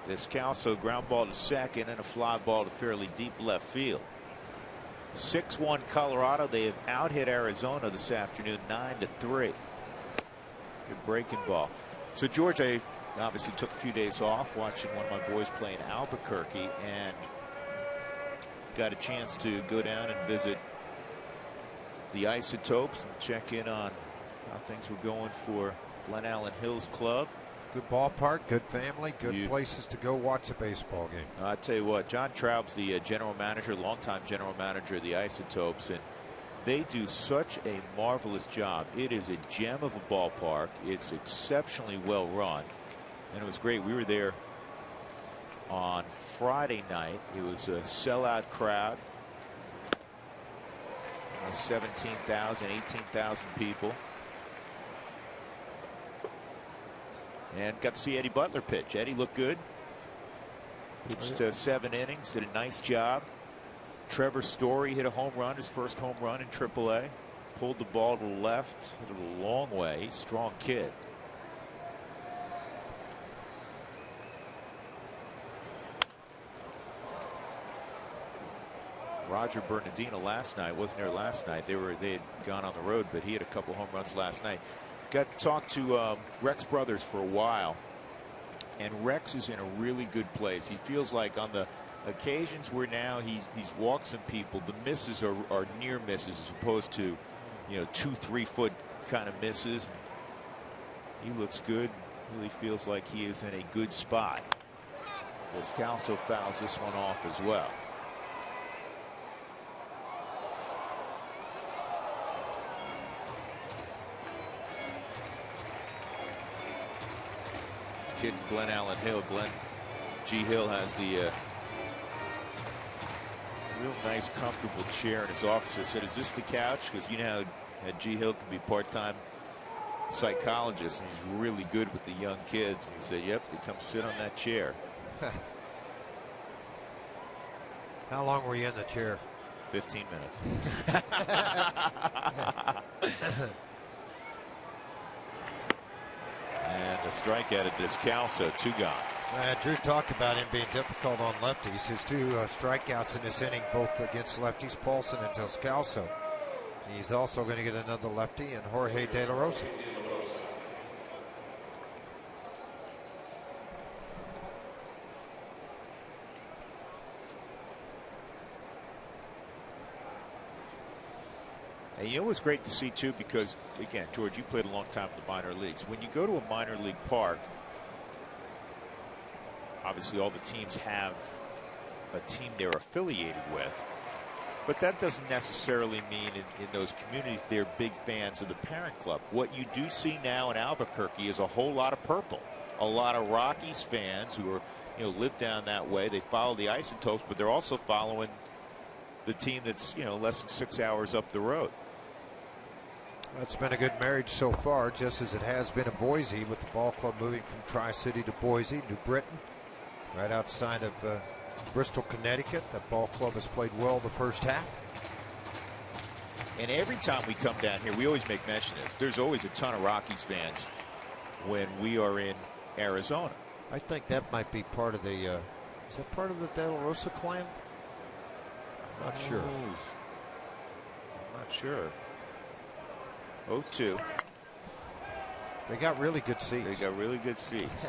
Descalso ground ball to second and a fly ball to fairly deep left field. 6-1 Colorado. They have out-hit Arizona this afternoon 9-3. Good breaking ball. So George, I obviously took a few days off watching one of my boys play in Albuquerque and got a chance to go down and visit the Isotopes and check in on how things were going for Glen Allen Hills Club. Good ballpark, good family, good places to go watch a baseball game. I tell you what, John Traub's the general manager, longtime general manager of the Isotopes, and they do such a marvelous job. It is a gem of a ballpark. It's exceptionally well run, and it was great. We were there on Friday night. It was a sellout crowd. 17,000, 18,000 people. And got to see Eddie Butler pitch. Eddie looked good. Pitched 7 innings, did a nice job. Trevor Story hit a home run, his first home run in AAA. Pulled the ball to the left, hit it a long way. Strong kid. Roger Bernardino last night wasn't there last night. They had gone on the road, but he had a couple home runs last night. Got to talk to Rex Brothers for a while, and Rex is in a really good place. He feels like on the occasions where now he's walked some people, the misses are near misses as opposed to 2-3 foot kind of misses. He looks good. Really feels like he is in a good spot. Descalso fouls this one off as well. kid, Glenn Allen Hill. G. Hill has the real nice, comfortable chair in his office. I said, "Is this the couch?" Because you know how G. Hill can be part-time psychologist, and he's really good with the young kids. And he said, "Yep, they come sit on that chair." How long were you in the chair? 15 minutes. And a strikeout at Descalso, 2 gone. Drew talked about him being difficult on lefties. His 2 strikeouts in this inning, both against lefties, Paulson and Descalso. He's also going to get another lefty in Jorge De La Rosa. And you know what's great to see too, because again, George, you played a long time in the minor leagues. When you go to a minor league park, obviously all the teams have a team they're affiliated with, but that doesn't necessarily mean in those communities they're big fans of the parent club. What you do see now in Albuquerque is a whole lot of purple, a lot of Rockies fans who are, live down that way. They follow the Isotopes, but they're also following the team that's less than 6 hours up the road. That's been a good marriage so far, just as it has been in Boise, with the ball club moving from Tri-City to Boise, New Britain, right outside of Bristol, Connecticut. That ball club has played well the first half. And every time we come down here, we always make mention of this. There's always a ton of Rockies fans when we are in Arizona. I think that might be part of the, is that part of the De La Rosa clan? I'm not sure. I'm not sure. 0-2. They got really good seats. They got really good seats.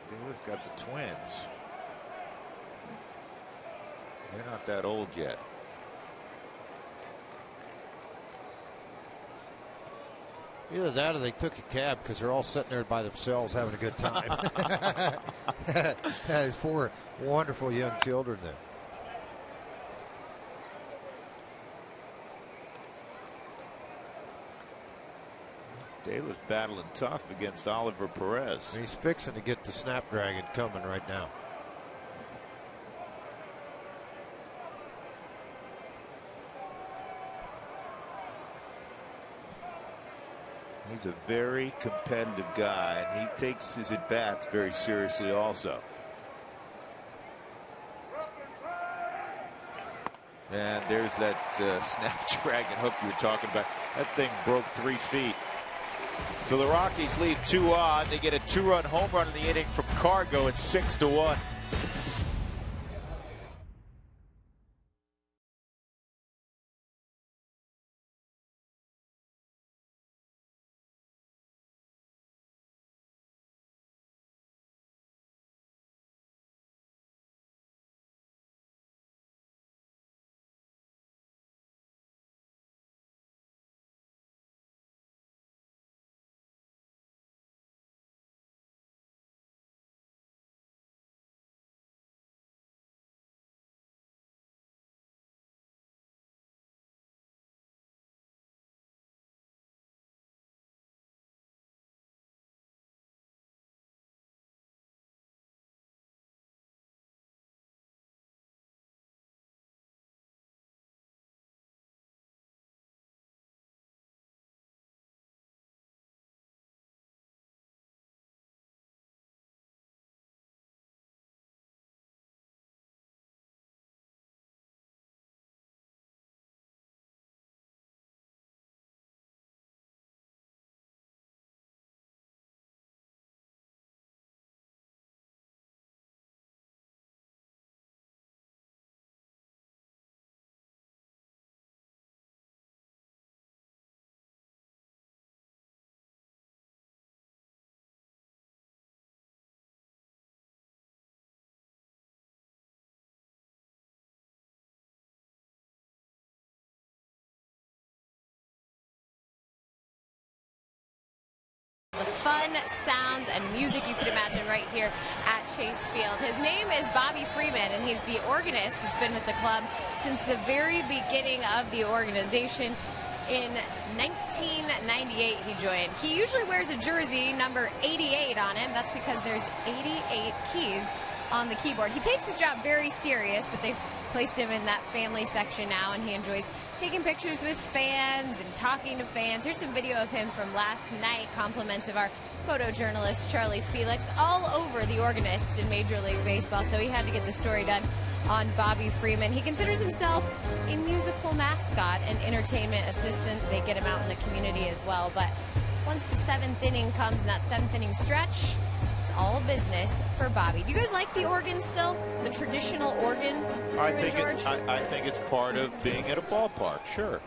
Taylor's got the Twins. They're not that old yet. Either that or they took a cab, because they're all sitting there by themselves having a good time. There's 4 wonderful young children there. Taylor's battling tough against Oliver Perez. He's fixing to get the Snapdragon coming right now. He's a very competitive guy, and he takes his at-bats very seriously also. And there's that Snapdragon hook you were talking about. That thing broke 3 feet. So the Rockies leave 2 on. They get a 2-run home run in the inning from Cargo at 6-1. The fun sounds and music you could imagine right here at Chase Field. His name is Bobby Freeman, and he's the organist that's been with the club since the very beginning of the organization. In 1998, he joined. He usually wears a jersey number 88 on him. That's because there's 88 keys on the keyboard. He takes his job very serious, but they've placed him in that family section now, and he enjoys taking pictures with fans and talking to fans. Here's some video of him from last night, compliments of our photojournalist Charlie Felix, all over the organists in Major League Baseball, so he had to get the story done on Bobby Freeman. He considers himself a musical mascot and entertainment assistant. They get him out in the community as well, but once the 7th inning comes, in that 7th inning stretch, it's all business for Bobby. Do you guys like the organ still? The traditional organ? I think it's part of being at a ballpark, sure.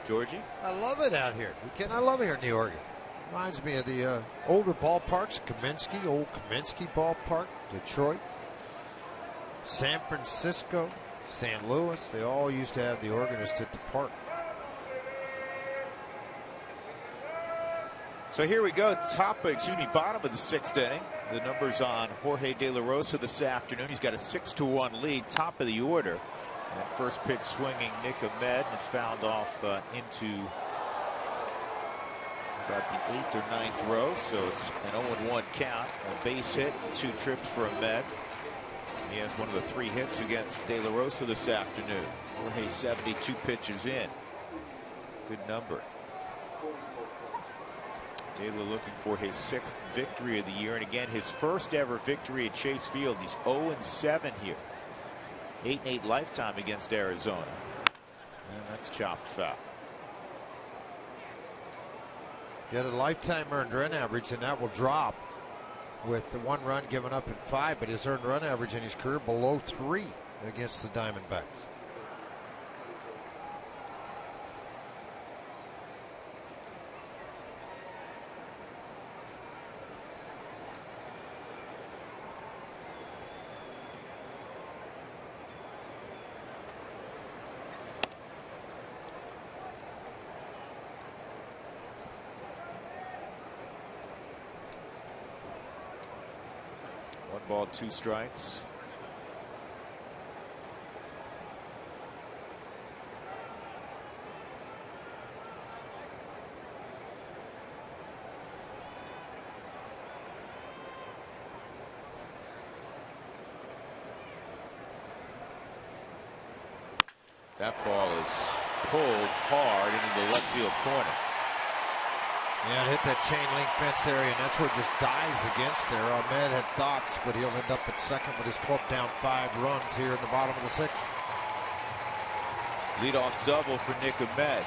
Georgie? I love it out here. I love it here in the Oregon. Reminds me of the older ballparks, old Kaminsky Ballpark, Detroit, San Francisco, St. Louis. They all used to have the organist at the park. So here we go, bottom of the 6th inning. The numbers on Jorge De La Rosa this afternoon. He's got a 6-1 lead, top of the order. That first pitch swinging Nick Ahmed, and it's fouled off into about the 8th or 9th row, so it's an 0-1 count. A base hit, 2 trips for Ahmed. He has one of the 3 hits against De La Rosa this afternoon. Jorge 72 pitches in. Good number. De La looking for his 6th victory of the year, and again his first ever victory at Chase Field. He's 0-7 here. 8-8 lifetime against Arizona. And that's chopped foul. Get a lifetime earned run average, and that will drop with the 1 run given up in 5, but his earned run average in his career below 3 against the Diamondbacks. Ball, 2 strikes. That ball is pulled hard into the left field corner. Yeah, it hit that chain link fence area, and that's where it just dies against there. Ahmed had thoughts, but he'll end up at second with his club down 5 runs here in the bottom of the 6th. Leadoff double for Nick Ahmed.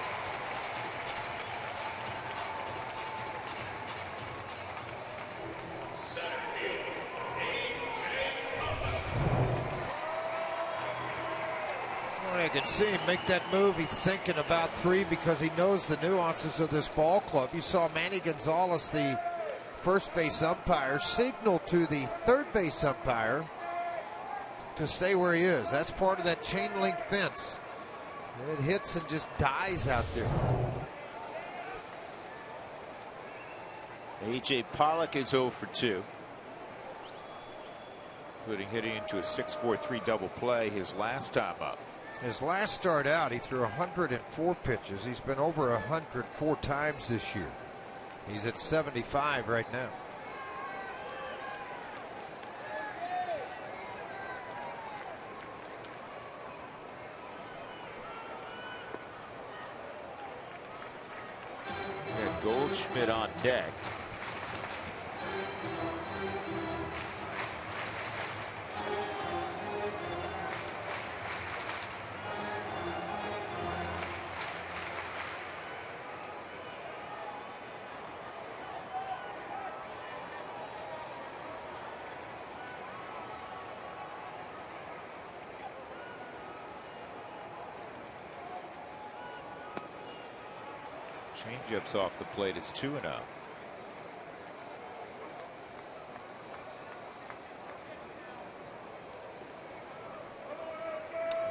You can see him make that move. He's thinking about 3 because he knows the nuances of this ball club. You saw Manny Gonzalez, the first base umpire, signal to the third base umpire to stay where he is. That's part of that chain link fence. It hits and just dies out there. A.J. Pollock is 0 for 2. Including hitting into a 6-4-3 double play his last time up. His last start out, he threw 104 pitches. He's been over 104 times this year. He's at 75 right now. Got Goldschmidt on deck. Changeups off the plate. It's 2-0.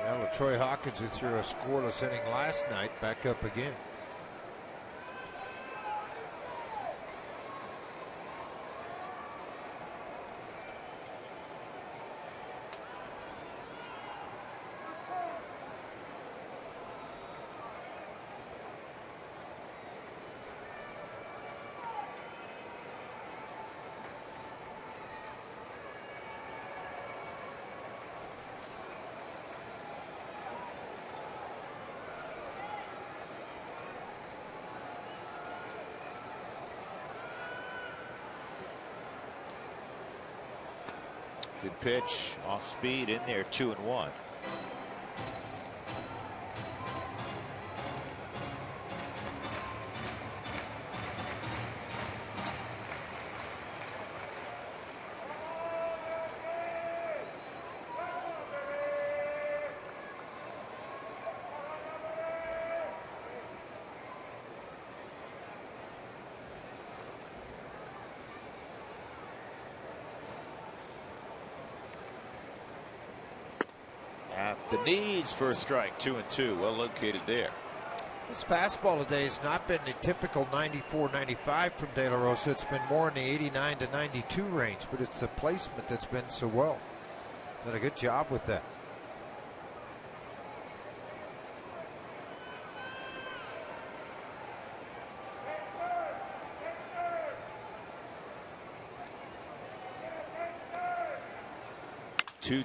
Well, Troy Hawkins, who threw a scoreless inning last night, back up again. Good pitch, off speed, in there, 2-1. At the knees for a strike, 2-2. Well located there. His fastball today has not been the typical 94, 95 from De La Rosa. It's been more in the 89 to 92 range, but it's the placement that's been so well. Done a good job with that.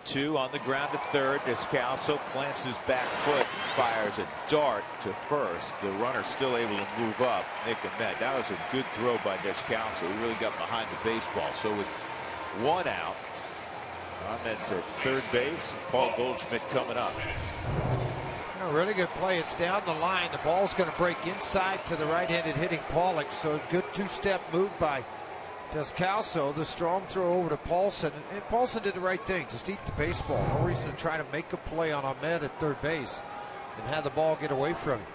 Two on the ground at third. Descalso plants his back foot, fires a dart to first. The runner still able to move up. Nick Ahmed. That was a good throw by Descalso. He really got behind the baseball. So with one out, Ahmed's at third base. Paul Goldschmidt coming up. A really good play. It's down the line. The ball's going to break inside to the right-handed hitting Pollock. So a good two-step move by Descalso. The strong throw over to Paulson, and Paulson did the right thing. Just eat the baseball. No reason to try to make a play on Ahmed at third base and have the ball get away from him.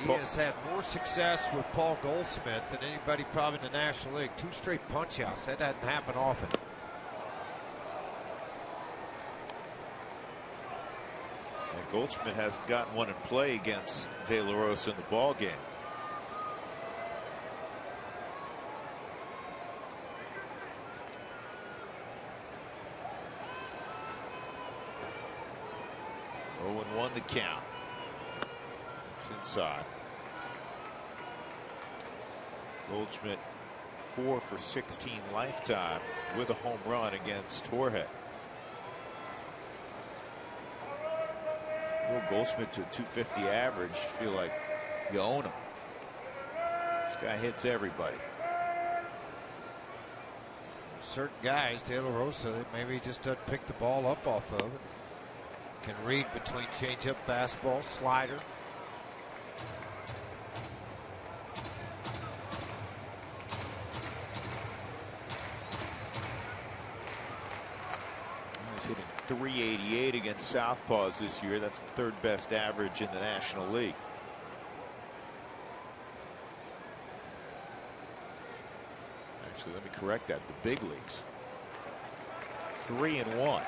He has had more success with Paul Goldschmidt than anybody probably in the National League. 2 straight punch-outs. That doesn't happen often. And Goldschmidt hasn't gotten one in play against De La Rosa in the ball game. Won the count. It's inside. Goldschmidt 4 for 16 lifetime with a home run against Jorge. Goldschmidt to a 250 average. Feel like you own him. This guy hits everybody. Certain guys, De La Rosa, maybe he just doesn't pick the ball up off of it. Can read between changeup, fastball, slider. He's hitting .388 against southpaws this year. That's the 3rd best average in the National League. Actually, let me correct that. The big leagues. 3-1.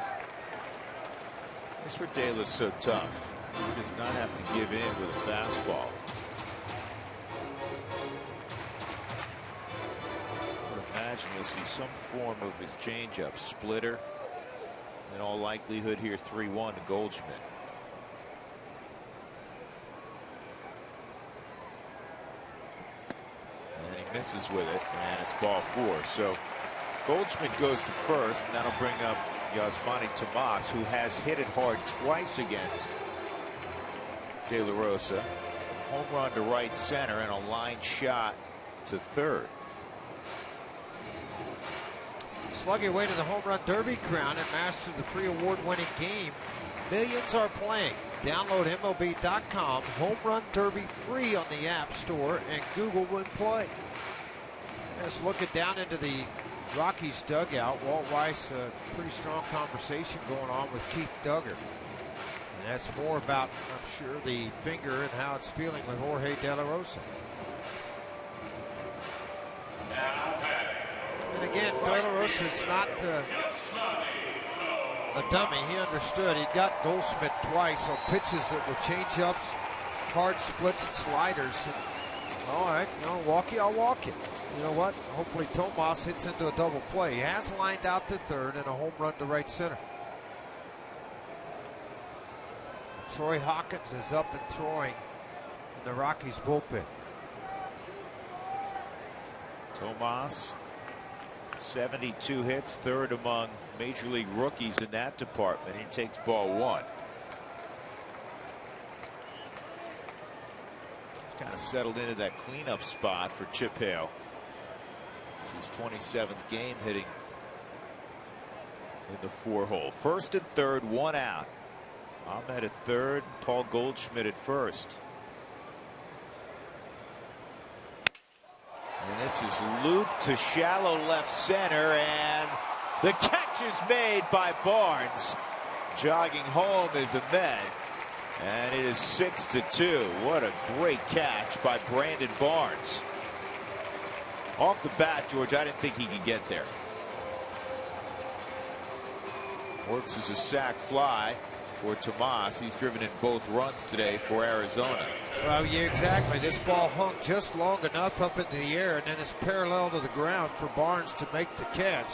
That's where De La's so tough. He does not have to give in with a fastball. I would imagine we'll see some form of his changeup, splitter. In all likelihood here, 3-1 to Goldschmidt. And he misses with it, and it's ball 4. So Goldschmidt goes to first, and that'll bring up Yasmani Tomas, who has hit it hard twice against De La Rosa. Home run to right center and a line shot to third. Slug your way to the Home Run Derby crown and master the free award-winning game. Millions are playing. Download MLB.com. Home Run Derby free on the App Store and Google when play. Just looking down into the Rockies dugout. Walt Weiss, a pretty strong conversation going on with Keith Duggar. And that's more about, I'm sure, the finger and how it's feeling with Jorge De La Rosa. And again, De La Rosa is not a dummy. He understood. He got Goldschmidt twice on pitches that were changeups, hard splits, and sliders. And, all right, walk you, I'll walk you. You know what? Hopefully Tomas hits into a double play. He has lined out to third and a home run to right center. Troy Hawkins is up and throwing in the Rockies bullpen. Tomas, 72 hits, 3rd among Major League rookies in that department. He takes ball 1. He's kind of settled into that cleanup spot for Chip Hale. It's his 27th game hitting in the 4-hole. First and third, one out. Ahmed at third, Paul Goldschmidt at first. And this is looped to shallow left center, and the catch is made by Barnes. Jogging home is Ahmed, and it is 6-2. What a great catch by Brandon Barnes. Off the bat, George, I didn't think he could get there. Works as a sac fly for Tomas. He's driven in both runs today for Arizona. Well, yeah, exactly. This ball hung just long enough up into the air, and then it's parallel to the ground for Barnes to make the catch.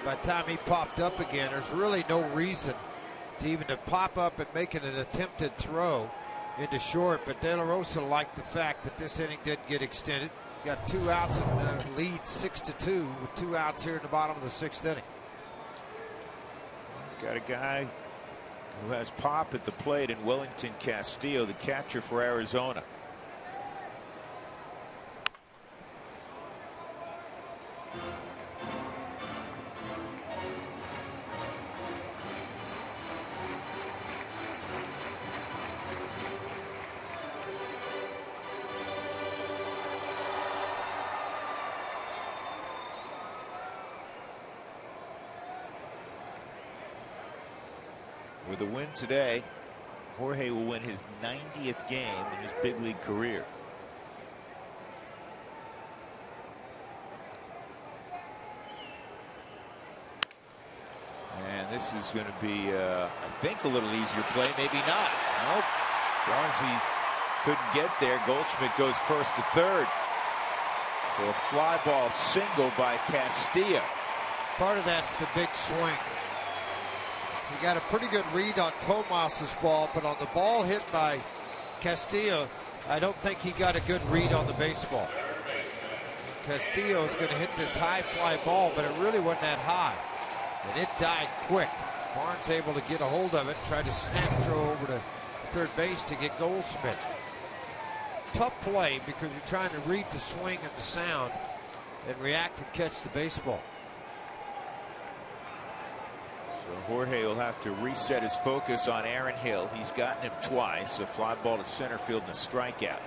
By the time he popped up again, there's really no reason to even to pop up and make it an attempted throw into short. But De La Rosa liked the fact that this inning did get extended. Got 2 outs and lead 6-2 with 2 outs here in the bottom of the 6th inning. He's got a guy who has pop at the plate in Wellington Castillo, the catcher for Arizona. With a win today, Jorge will win his 90th game in his big league career. And this is going to be, I think, a little easier play. Maybe not. Nope. Barnes couldn't get there. Goldschmidt goes first to third. So a fly ball single by Castillo. Part of that's the big swing. He got a pretty good read on Tomas's ball, but on the ball hit by Castillo, I don't think he got a good read on the baseball. Castillo is going to hit this high fly ball, but it really wasn't that high. And it died quick. Barnes able to get a hold of it, tried to snap throw over to third base to get Goldschmidt. Tough play because you're trying to read the swing and the sound and react and catch the baseball. So Jorge will have to reset his focus on Aaron Hill. He's gotten him twice, a fly ball to center field and a strikeout.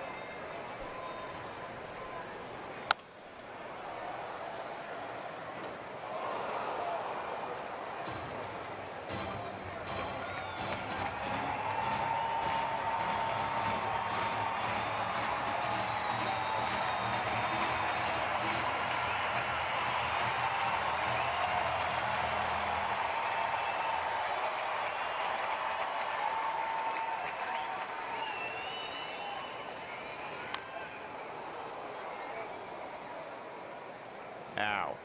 Ow.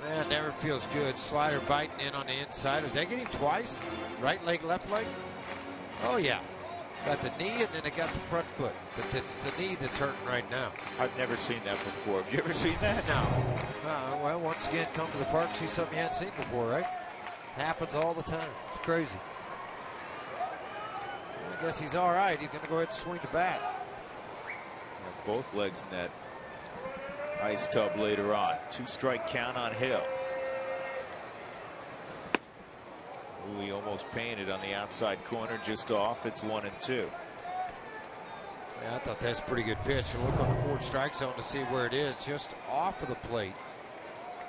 That never feels good. Slider biting in on the inside. Did they get him twice? Right leg, left leg? Oh, yeah. Got the knee and then they got the front foot. But it's the knee that's hurting right now. I've never seen that before. Have you ever seen that? No. Well, once again, come to the park, see something you hadn't seen before, right? Happens all the time. It's crazy. I guess he's all right. He's going to go ahead and swing the bat. Both legs in that ice tub later on. 2-strike count on Hill. Ooh, he almost painted on the outside corner, just off. It's 1-2. Yeah, I thought that's a pretty good pitch. We'll look on the forward strike zone to see where it is. Just off of the plate,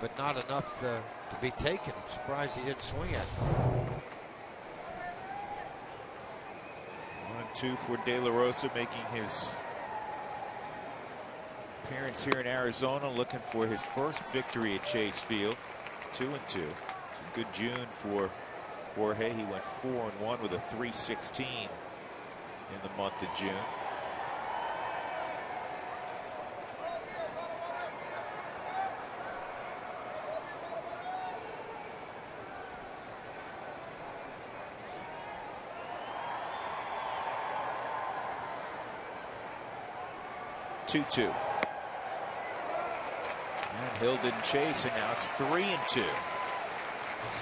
but not enough to be taken. I'm surprised he didn't swing at it. 1-2 for De La Rosa, making his appearance here in Arizona, looking for his first victory at Chase Field. 2-2. It's a good June for Jorge. He went 4-1 with a .316 in the month of June. And Hill didn't chase, and now it's 3-2.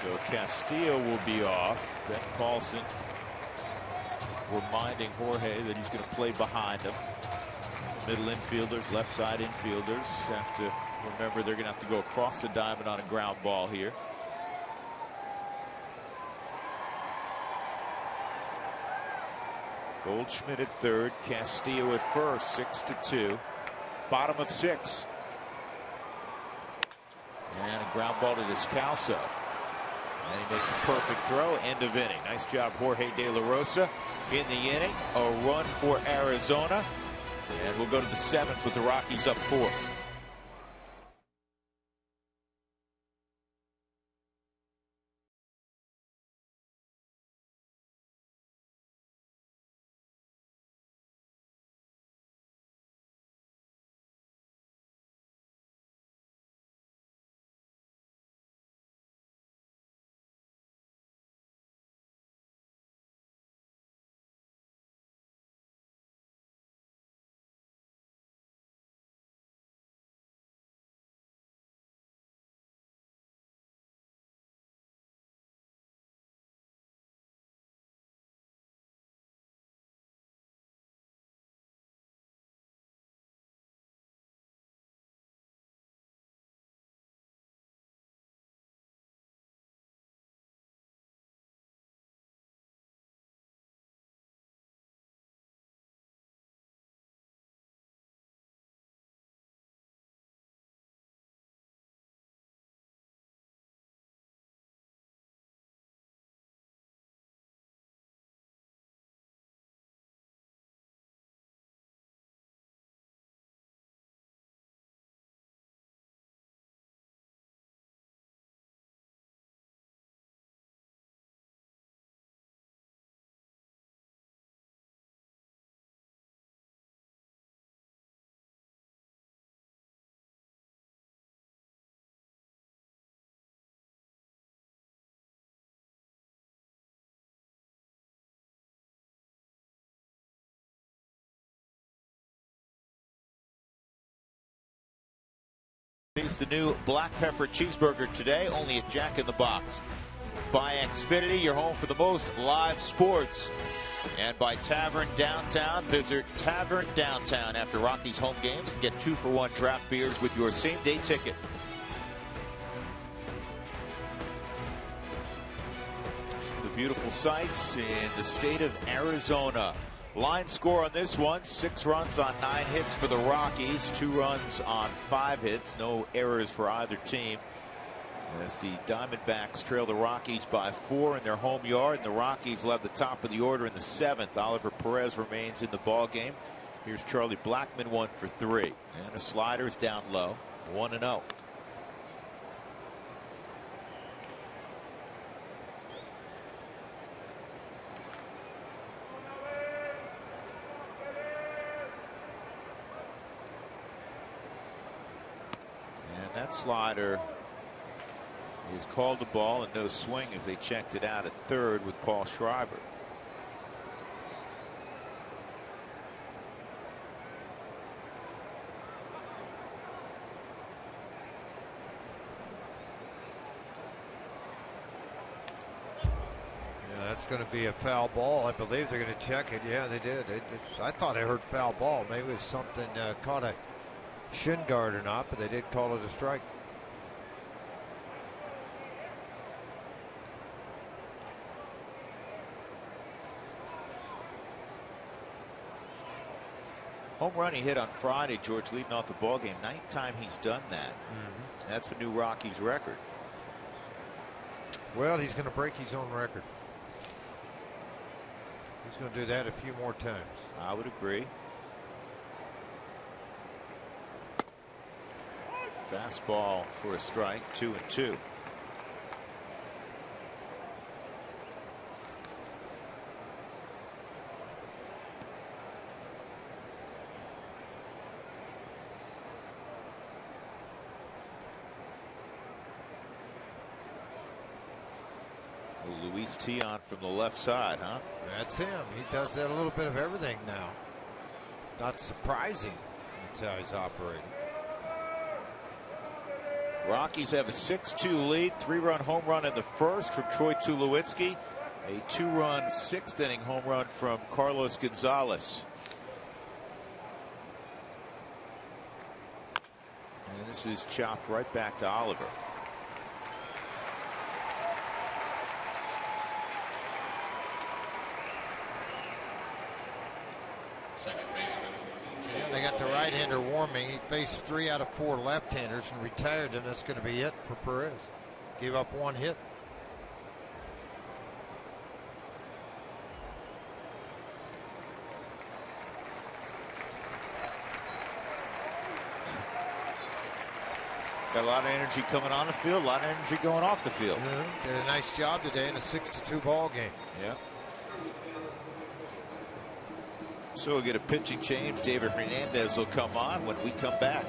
So Castillo will be off. Ben Paulson reminding Jorge that he's going to play behind him. Middle infielders, left side infielders have to remember they're going to have to go across the diamond on a ground ball here. Goldschmidt at third, Castillo at first, 6-2. Bottom of 6. And a ground ball to Descalso. And he makes a perfect throw. End of inning. Nice job, Jorge De La Rosa in the inning. A run for Arizona. And we'll go to the 7th with the Rockies up 4. It's the new black pepper cheeseburger today, only at Jack in the Box. By Xfinity, your home for the most live sports. And by Tavern Downtown, visit Tavern Downtown after Rockies home games and get 2-for-1 draft beers with your same-day ticket. The beautiful sights in the state of Arizona. Line score on this one, 6 runs on 9 hits for the Rockies, 2 runs on 5 hits, no errors for either team. As the Diamondbacks trail the Rockies by 4 in their home yard, and the Rockies led the top of the order in the 7th. Oliver Perez remains in the ball game. Here's Charlie Blackmon, 1 for 3, and a slider's down low, 1-0. That slider is called a ball and no swing as they checked it out at third with Paul Schreiber. Yeah, that's going to be a foul ball. I believe they're going to check it. Yeah, they did. I thought I heard foul ball. Maybe it was something caught a shin guard or not, but they did call it a strike. Home run he hit on Friday, George, leading off the ball game. 9th time he's done that. That's a new Rockies record. Well, he's going to break his own record. He's going to do that a few more times. I would agree. Fastball for a strike, 2-2. Luis Tion from the left side, huh? That's him. He does that a little bit of everything now. Not surprising. That's how he's operating. Rockies have a 6-2 lead, 3-run home run in the first from Troy Tulowitzki. A 2-run 6th inning home run from Carlos Gonzalez. And this is chopped right back to Oliver. Yeah, they got the right-hander warming. He faced 3 out of 4 left-handers and retired, and that's going to be it for Perez. Gave up 1 hit. Got a lot of energy coming on the field, a lot of energy going off the field. Did a nice job today in a 6-2 ball game. Yeah. So we'll get a pitching change. David Hernandez will come on when we come back.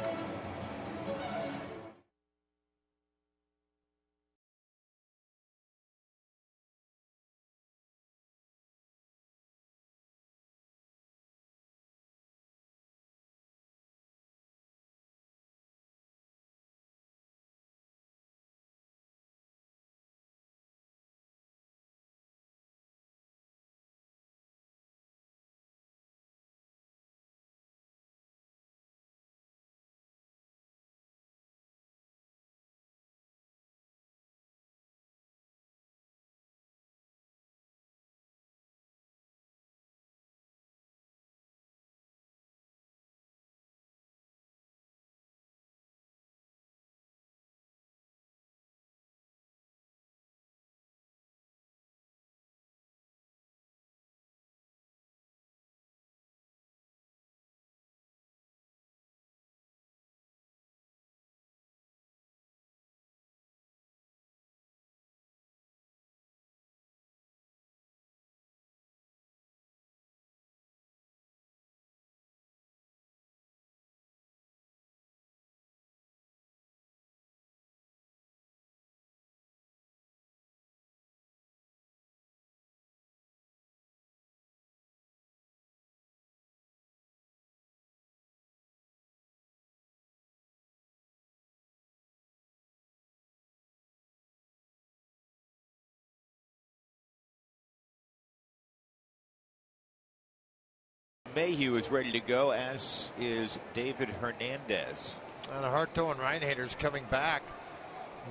Mayhew is ready to go, as is David Hernandez. And a hard-throwing right-hander's coming back.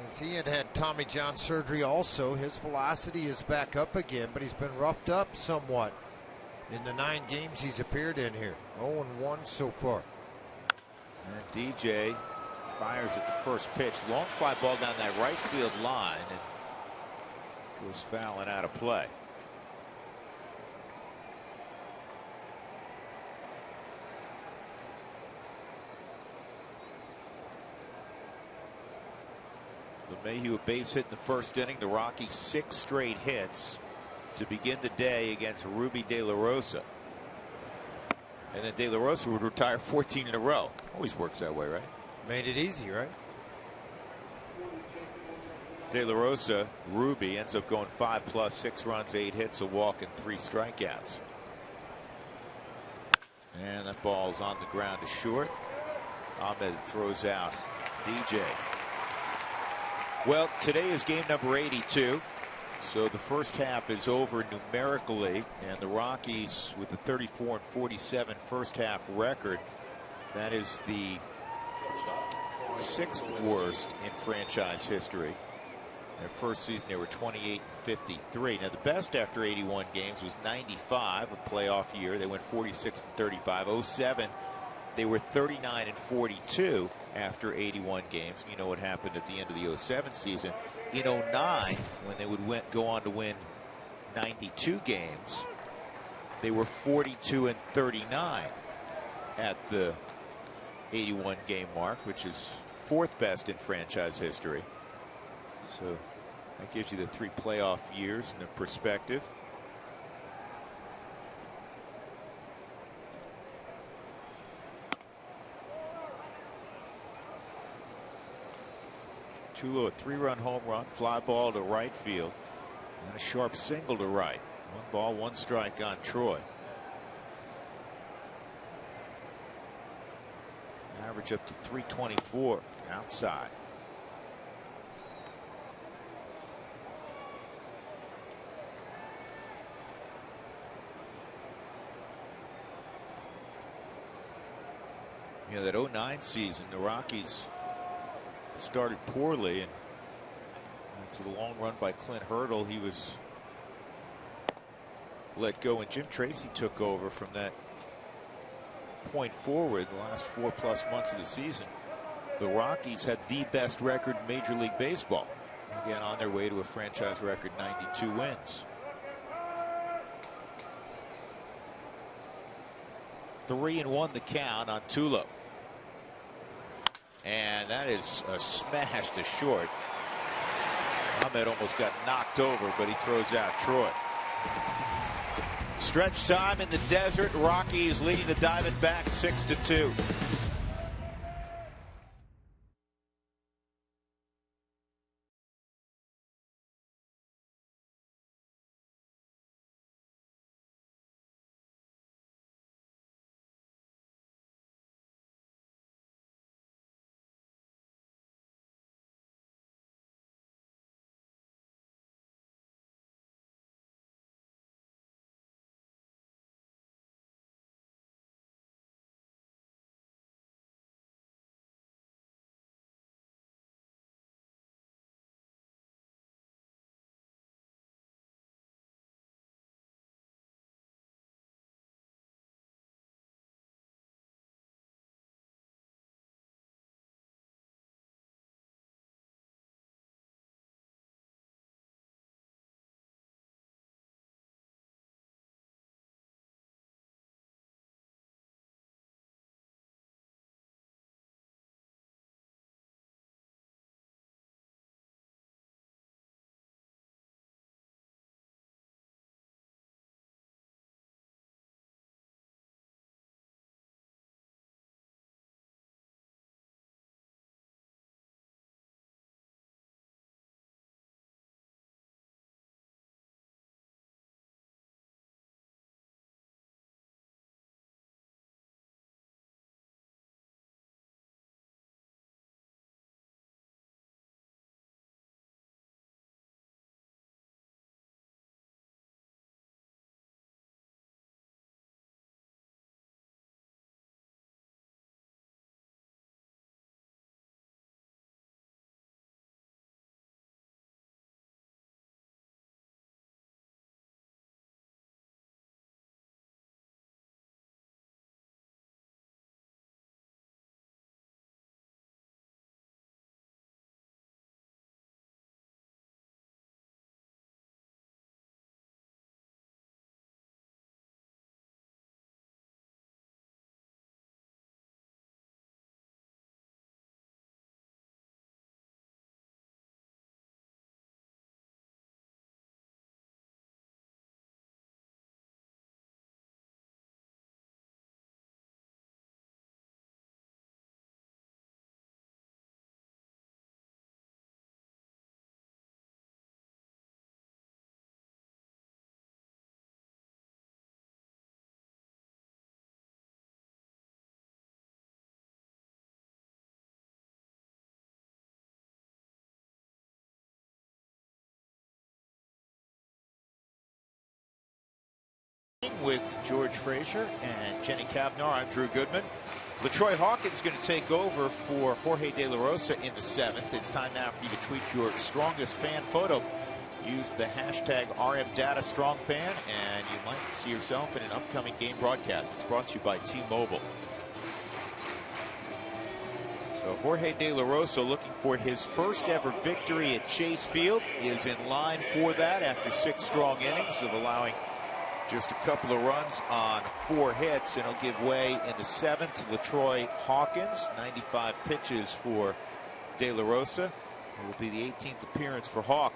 As he had Tommy John surgery also. His velocity is back up again, but he's been roughed up somewhat in the 9 games he's appeared in here. 0-1 so far. And DJ fires at the first pitch. Long fly ball down that right field line and goes foul and out of play. Mayhew a base hit in the first inning. The Rockies 6 straight hits to begin the day against Ruby De La Rosa. And then De La Rosa would retire 14 in a row. Always works that way, right? Made it easy, right? De La Rosa, Ruby ends up going 5+, 6 runs, 8 hits, a walk, and 3 strikeouts. And that ball's on the ground to short. Ahmed throws out DJ. Well, today is game number 82. So the first half is over numerically, and the Rockies with a 34-47 first half record. That is the 6th worst in franchise history. Their first season they were 28-53. Now the best after 81 games was 95, a playoff year. They went 46-35. 07 they were 39-42 after 81 games. You know what happened at the end of the 07 season. In 09, when they would go on to win 92 games, they were 42-39 at the 81 game mark, which is 4th best in franchise history. So that gives you the 3 playoff years in perspective. Tulo, a 3-run home run, fly ball to right field, and a sharp single to right. 1 ball, 1 strike on Troy. Average up to 324 outside. You know, that 09 season, the Rockies started poorly, and after the long run by Clint Hurdle, he was let go, and Jim Tracy took over from that point forward. The last 4+ months of the season, the Rockies had the best record in Major League Baseball. Again, on their way to a franchise record 92 wins. 3-1 the count on Tulo. And that is a smash to short. Ahmed almost got knocked over, but he throws out Troy. Stretch time in the desert. Rockies leading the Diamondbacks 6-2. With George Frazier and Jenny Cavnar, I'm Drew Goodman. LaTroy Hawkins going to take over for Jorge De La Rosa in the 7th. It's time now for you to tweet your strongest fan photo. Use the hashtag RMDataStrongFan, and you might see yourself in an upcoming game broadcast. It's brought to you by T-Mobile. So Jorge De La Rosa, looking for his first ever victory at Chase Field, is in line for that after 6 strong innings of allowing just a couple of runs on 4 hits, and he'll give way in the 7th to LaTroy Hawkins. 95 pitches for De La Rosa. It will be the 18th appearance for Hawk,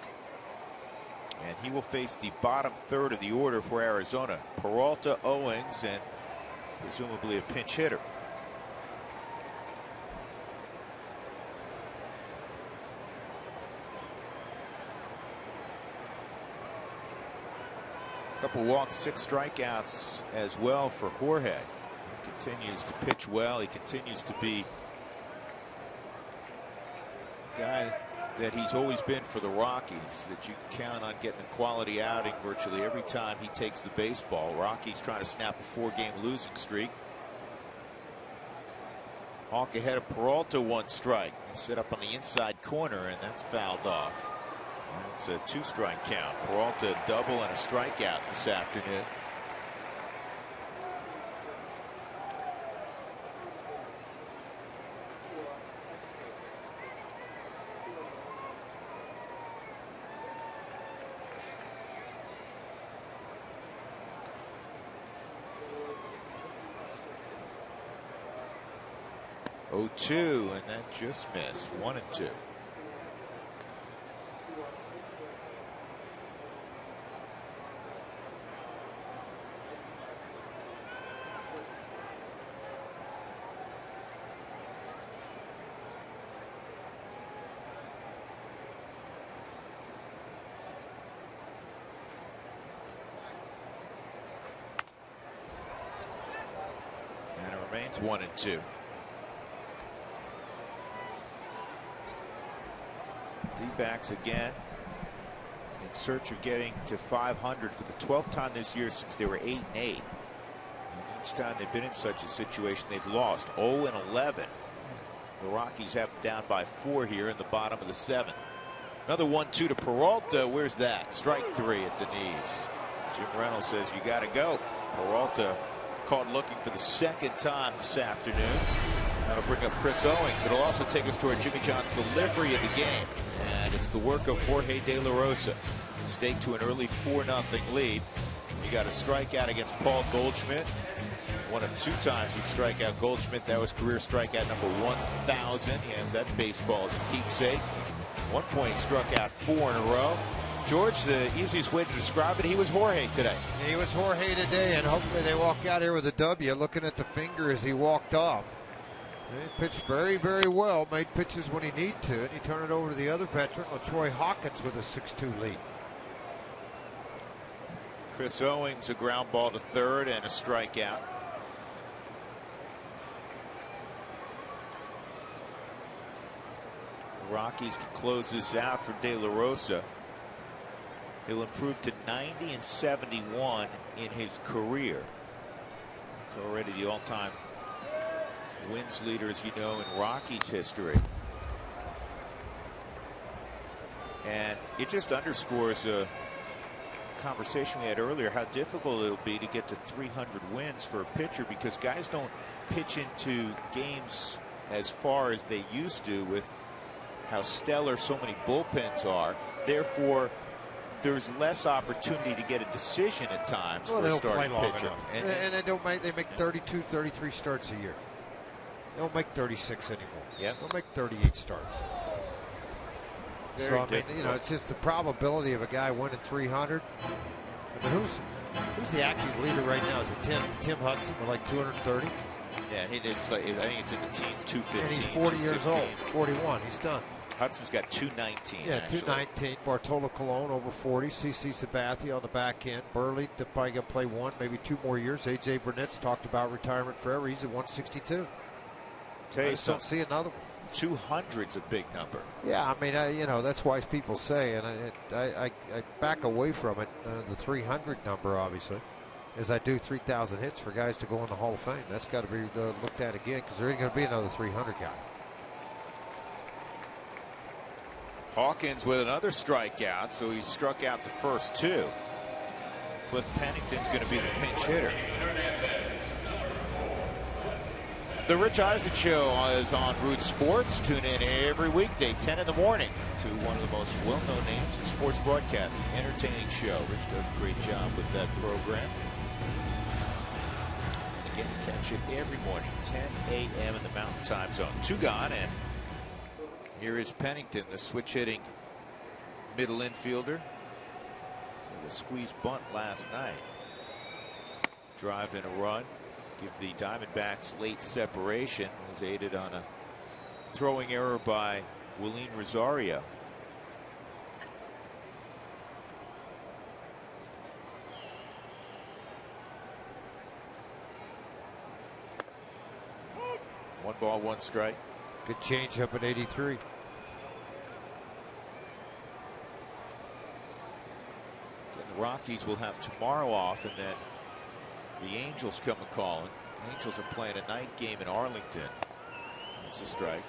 and he will face the bottom third of the order for Arizona. Peralta, Owings, and presumably a pinch hitter. Couple walks, 6 strikeouts as well for Jorge. He continues to pitch well. He continues to be a guy that he's always been for the Rockies, that you count on getting a quality outing virtually every time he takes the baseball. Rockies trying to snap a 4-game losing streak. Hawk ahead of Peralta, 1 strike. Set up on the inside corner, and that's fouled off. It's a 2-strike count. Peralta a double and a strikeout this afternoon. Oh, 2, and that just missed. 1-2. And it remains 1-2. D-backs again in search of getting to 500 for the 12th time this year since they were 8-8. And each time they've been in such a situation, they've lost. 0-11. The Rockies have them down by 4 here in the bottom of the 7th. Another 1-2 to Peralta. Where's that? Strike 3 at the knees. Jim Reynolds says you got to go. Peralta caught looking for the 2nd time this afternoon. That'll bring up Chris Owings. It'll also take us to our Jimmy John's delivery of the game. And it's the work of Jorge De La Rosa. Staked to an early 4-0 lead. He got a strikeout against Paul Goldschmidt. One of 2 times he'd strike out Goldschmidt. That was career strikeout number 1,000. He has that baseball as a keepsake. One point he struck out 4 in a row. George, the easiest way to describe it, he was Jorge today. He was Jorge today, and hopefully they walk out here with a W, looking at the finger as he walked off. He pitched very, very well, made pitches when he needed to, and he turned it over to the other veteran, LaTroy Hawkins, with a 6-2 lead. Chris Owings, a ground ball to 3rd and a strikeout. The Rockies can close this out for De La Rosa. He'll improve to 90-71 in his career. He's already the all-time wins leader, as you know, in Rockies history. And it just underscores a conversation we had earlier, how difficult it'll be to get to 300 wins for a pitcher, because guys don't pitch into games as far as they used to with how stellar so many bullpens are. Therefore, there's less opportunity to get a decision at times for a starting pitcher. And they don't make, they make 32, 33 starts a year. They don't make 36 anymore. Yeah. They'll make 38 starts. Very so I mean, difficult. you know, it's just the probability of a guy winning 300. I mean, who's the active leader right now? Is it Tim Hudson with like 230? Yeah, he is. I think it's in the teens, 215. And he's 40 years old. 41. He's done. Hudson's got 219. Yeah, actually. 219. Bartolo Colon over 40. CC Sabathia on the back end. Burley probably going to play 1, maybe 2 more years. AJ Burnett's talked about retirement forever. He's at 162. I just don't see another one. 200's a big number. Yeah, I mean, you know, that's why people say, and I back away from it, the 300 number, obviously, as I do 3,000 hits for guys to go in the Hall of Fame. That's got to be looked at again, because there ain't going to be another 300 guy. Hawkins with another strikeout, so he struck out the first 2. Cliff Pennington's going to be the pinch hitter. The Rich Eisen Show is on Root Sports. Tune in every weekday, 10 in the morning, to one of the most well-known names in sports broadcasting. Entertaining show. Rich does a great job with that program. And again, catch it every morning, 10 a.m. in the Mountain Time Zone. 2 gone, and here is Pennington, the switch-hitting middle infielder. With a squeeze bunt last night. Drive in a run. Give the Diamondbacks late separation. Was aided on a throwing error by Willeen Rosario. One ball, 1 strike. Good change up at 83. And the Rockies will have tomorrow off, and then the Angels come a calling. Angels are playing a night game in Arlington. It's a strike.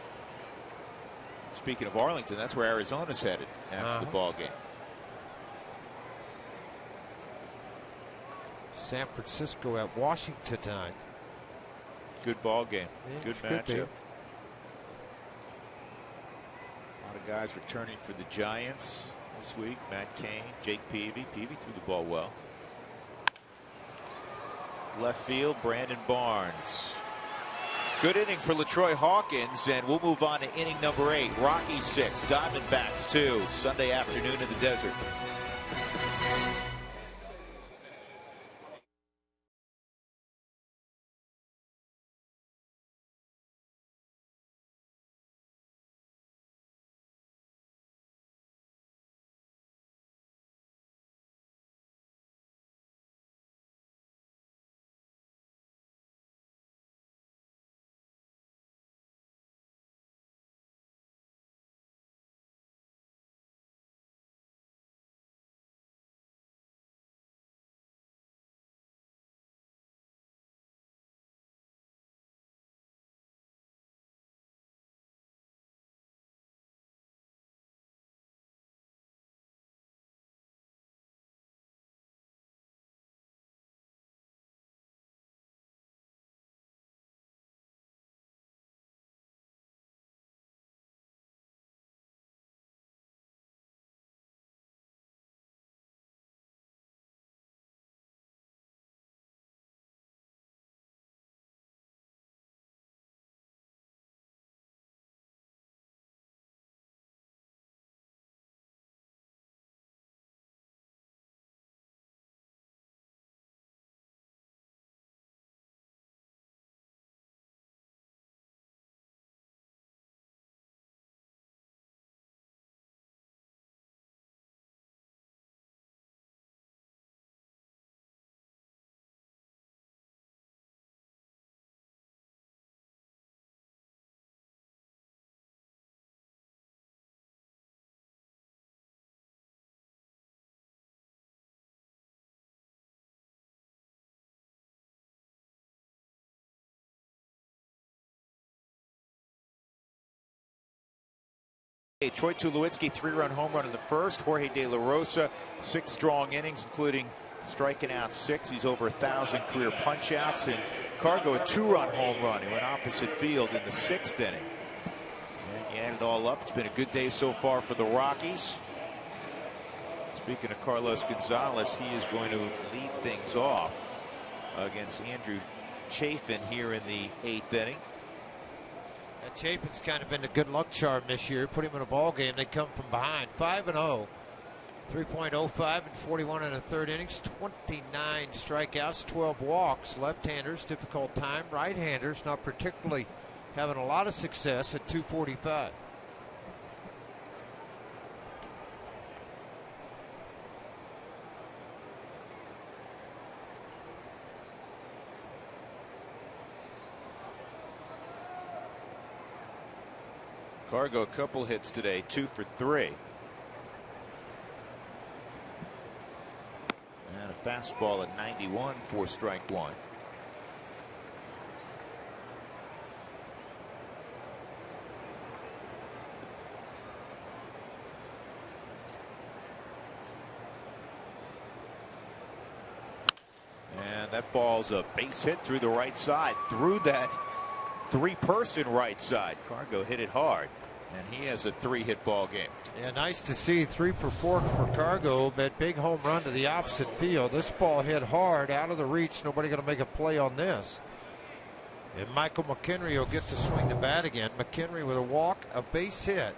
Speaking of Arlington, that's where Arizona's headed after the ball game. San Francisco at Washington tonight. Good ball game. Yeah, good matchup. A lot of guys returning for the Giants this week. Matt Cain, Jake Peavy. Peavy threw the ball well. Left field, Brandon Barnes. Good inning for LaTroy Hawkins, and we'll move on to inning number 8. Rockies 6, Diamondbacks 2, Sunday afternoon in the desert. Troy Tulowitzki 3-run home run in the first. Jorge De La Rosa 6 strong innings, including striking out 6. He's over 1,000 career punch-outs. And Cargo a 2-run home run. He went opposite field in the 6th inning. And you add it all up, it's been a good day so far for the Rockies. Speaking of Carlos Gonzalez, he is going to lead things off against Andrew Chafin here in the 8th inning. Chafin's kind of been a good luck charm this year. Put him in a ball game, they come from behind. 5-0, 3.05 and 41 in the 3rd innings. 29 strikeouts, 12 walks. Left-handers, difficult time. Right-handers, not particularly having a lot of success at 245. Cargo a couple hits today, 2 for 3. And a fastball at 91 for strike 1. And that ball's a base hit through the right side, through that 3-person right side. Cargo hit it hard, and he has a 3-hit ball game. Yeah, nice to see 3 for 4 for Cargo. That big home run to the opposite field. This ball hit hard, out of the reach. Nobody going to make a play on this. And Michael McHenry will get to swing the bat again. McHenry with a walk, a base hit.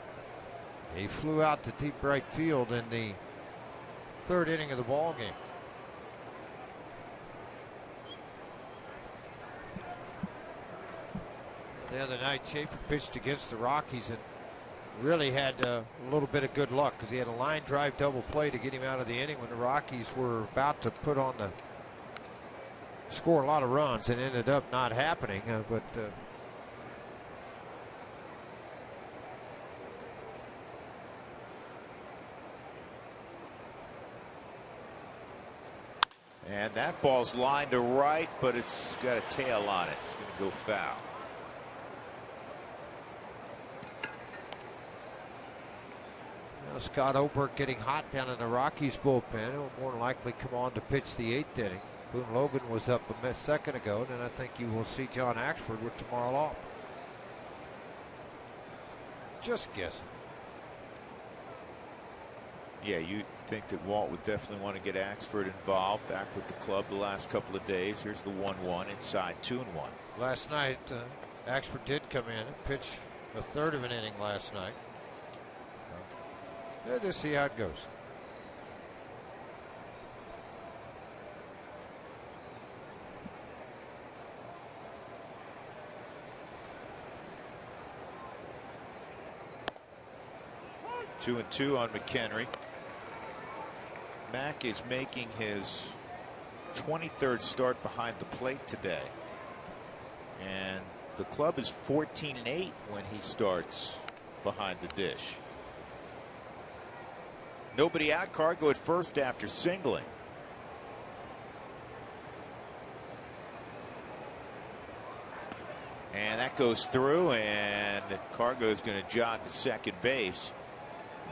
He flew out to deep right field in the 3rd inning of the ball game. The other night, Chafin pitched against the Rockies and really had a little bit of good luck because he had a line drive double play to get him out of the inning when the Rockies were about to put on the score a lot of runs, and ended up not happening. And that ball's lined to right, but it's got a tail on it. It's going to go foul. Scott Oberg getting hot down in the Rockies bullpen. He'll more than likely come on to pitch the 8th inning. Boone Logan was up a second ago, and I think you will see John Axford with tomorrow off. Just guessing. Yeah, you think that Walt would definitely want to get Axford involved, back with the club the last couple of days. Here's the 1-1 inside, 2-1. Last night, Axford did come in and pitch a third of an inning last night. Let's just see how it goes. Two and two on McHenry. Mack is making his 23rd start behind the plate today. And the club is 14-8 when he starts behind the dish. Nobody out. Cargo at first after singling. And that goes through, and Cargo is going to jog to second base.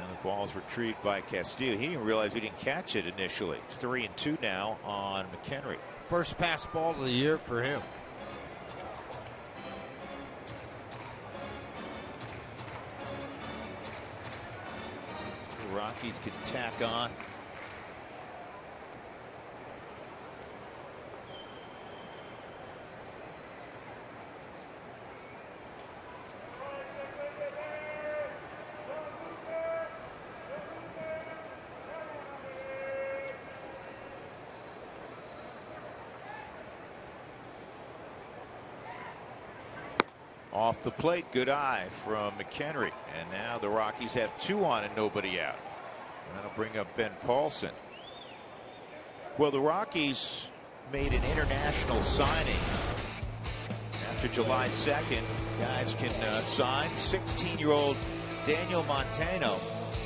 And the ball's retrieved by Castillo. He didn't realize he didn't catch it initially. It's 3-2 now on McHenry. First pass ball of the year for him. The Rockies can tack on. Off the plate, good eye from McHenry. And now the Rockies have 2 on and nobody out. That'll bring up Ben Paulson. Well, the Rockies made an international signing after July 2nd. Guys can sign. 16-year-old Daniel Montano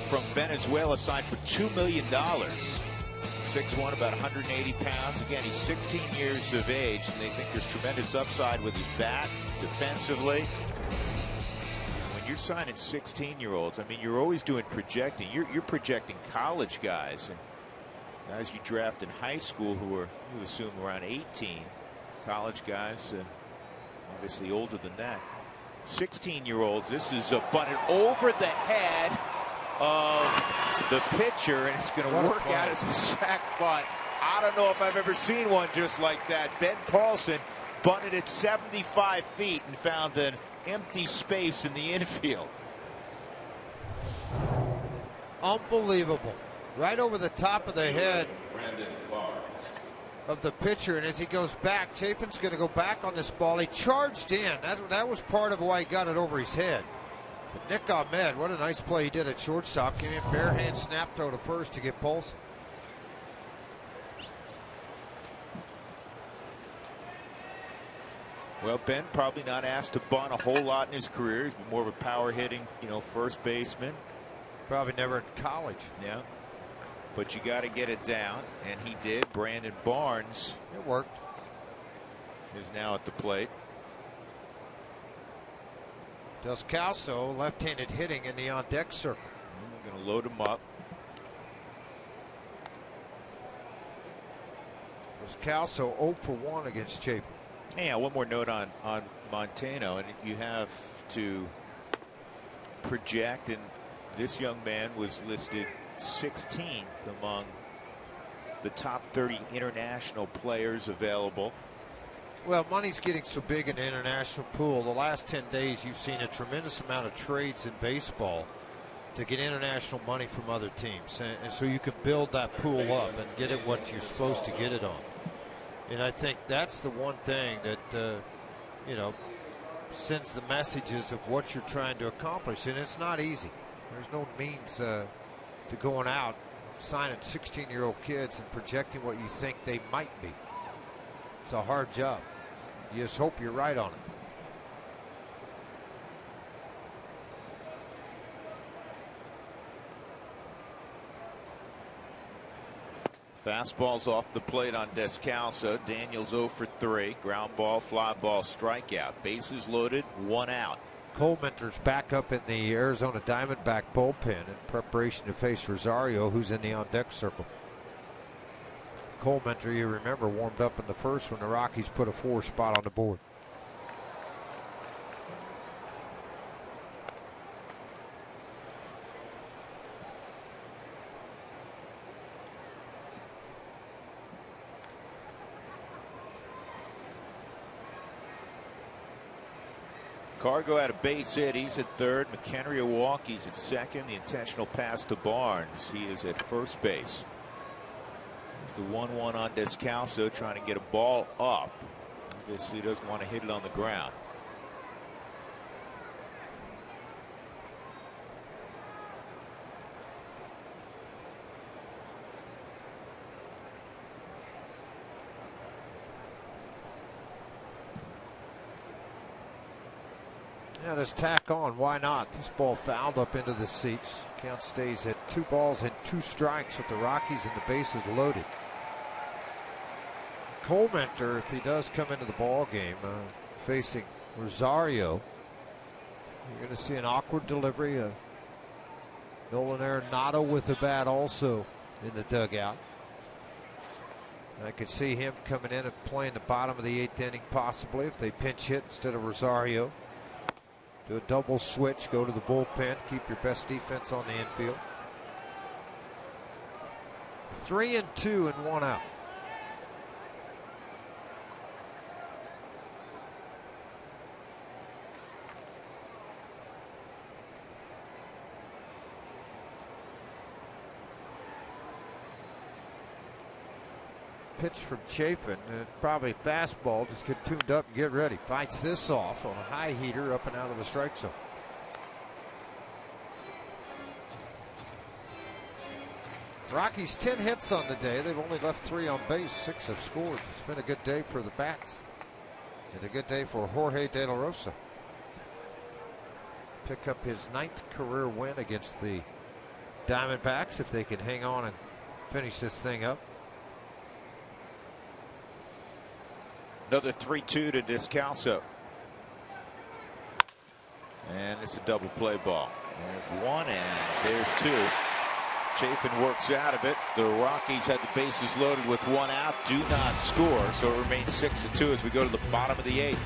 from Venezuela signed for $2 million. 6'1", about 180 pounds. Again, he's 16 years of age, and they think there's tremendous upside with his bat defensively. When you're signing 16-year-olds, I mean, you're always doing projecting. You're projecting college guys and guys you draft in high school who are, you assume, around 18. College guys, obviously older than that. 16-year-olds. This is bunted over the head of the pitcher, and it's going to work out as a sac bunt. I don't know if I've ever seen one just like that. Ben Paulson bunted it 75 feet and found an empty space in the infield. Unbelievable. Right over the top of the head of the pitcher, and as he goes back, Chapin's going to go back on this ball. He charged in. That was part of why he got it over his head. But Nick Ahmed, what a nice play he did at shortstop. Came in bare hand, snap throw to first to get Paulson. Well, Ben probably not asked to bunt a whole lot in his career. He's been more of a power hitting, first baseman. Probably never in college. Yeah. But you got to get it down, and he did. Brandon Barnes. It worked. Is now at the plate. Descalso, left-handed hitting in the on-deck circle. We're going to load him up. Descalso 0 for 1 against Chapin. Yeah, one more note on Montano, and you have to project, and this young man was listed 16th among the top 30 international players available. Well, money's getting so big in the international pool. The last 10 days, you've seen a tremendous amount of trades in baseball to get international money from other teams. And so you can build that pool up and get it what you're supposed to get it on. And I think that's the one thing that, sends the messages of what you're trying to accomplish. And it's not easy. There's no means to going out, signing 16-year-old kids and projecting what you think they might be. It's a hard job. You just hope you're right on it. Fastball's off the plate on Descalso. Daniels 0 for 3. Ground ball, fly ball, strikeout. Bases loaded, 1 out. Colementer's back up in the Arizona Diamondback bullpen in preparation to face Rosario, who's in the on-deck circle. Colementor, you remember, warmed up in the first when the Rockies put a 4 spot on the board. Cargo had a base hit. He's at third. McHenry of Milwaukee's at second. The intentional pass to Barnes. He is at first base. There's the 1-1 on Descalso, trying to get a ball up. Obviously, he doesn't want to hit it on the ground. Yeah, just tack on. Why not? This ball fouled up into the seats. Count stays at 2 balls and 2 strikes with the Rockies and the bases loaded. Colementor, if he does come into the ball game facing Rosario, you're going to see an awkward delivery. Nolan Arenado with the bat also in the dugout. I could see him coming in and playing the bottom of the 8th inning possibly if they pinch hit instead of Rosario. Do a double switch, go to the bullpen, keep your best defense on the infield. 3-2 and 1 out. Pitch from Chafin, probably fastball. Just get tuned up and get ready. Fights this off on a high heater up and out of the strike zone. Rockies 10 hits on the day. They've only left 3 on base. 6 have scored. It's been a good day for the bats. And a good day for Jorge De La Rosa. Pick up his 9th career win against the Diamondbacks if they can hang on and finish this thing up. Another 3-2 to Descalso. And it's a double play ball. There's 1 and there's 2. Chafin works out of it. The Rockies had the bases loaded with 1 out, do not score, so it remains 6-2 as we go to the bottom of the 8th.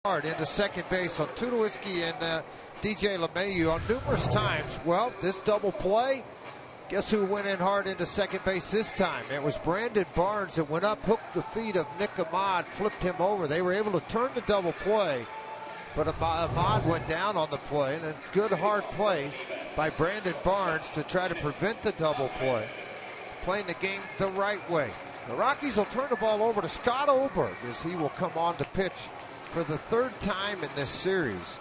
Into second base on Tulowitzki and DJ LeMahieu on numerous times. Well, this double play, guess who went in hard into second base this time? It was Brandon Barnes that went up, hooked the feet of Nick Ahmad, flipped him over. They were able to turn the double play, but Ahmad went down on the play, and a good hard play by Brandon Barnes to try to prevent the double play. Playing the game the right way. The Rockies will turn the ball over to Scott Oberg as he will come on to pitch for the third time in this series.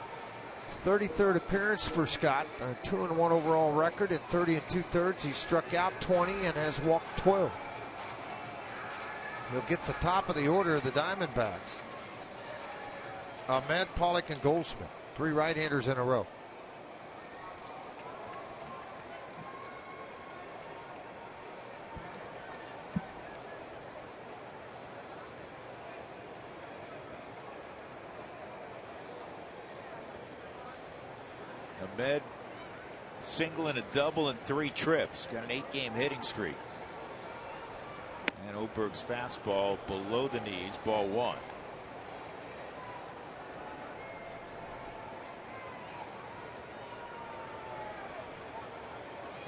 33rd appearance for Scott, a 2-1 overall record in 30 2/3. He struck out 20 and has walked 12. He'll get the top of the order of the Diamondbacks. Ahmed, Pollock, and Goldschmidt. 3 right-handers in a row. Ahmed, single and a double in 3 trips. Got an 8-game hitting streak. And Oberg's fastball below the knees, ball 1.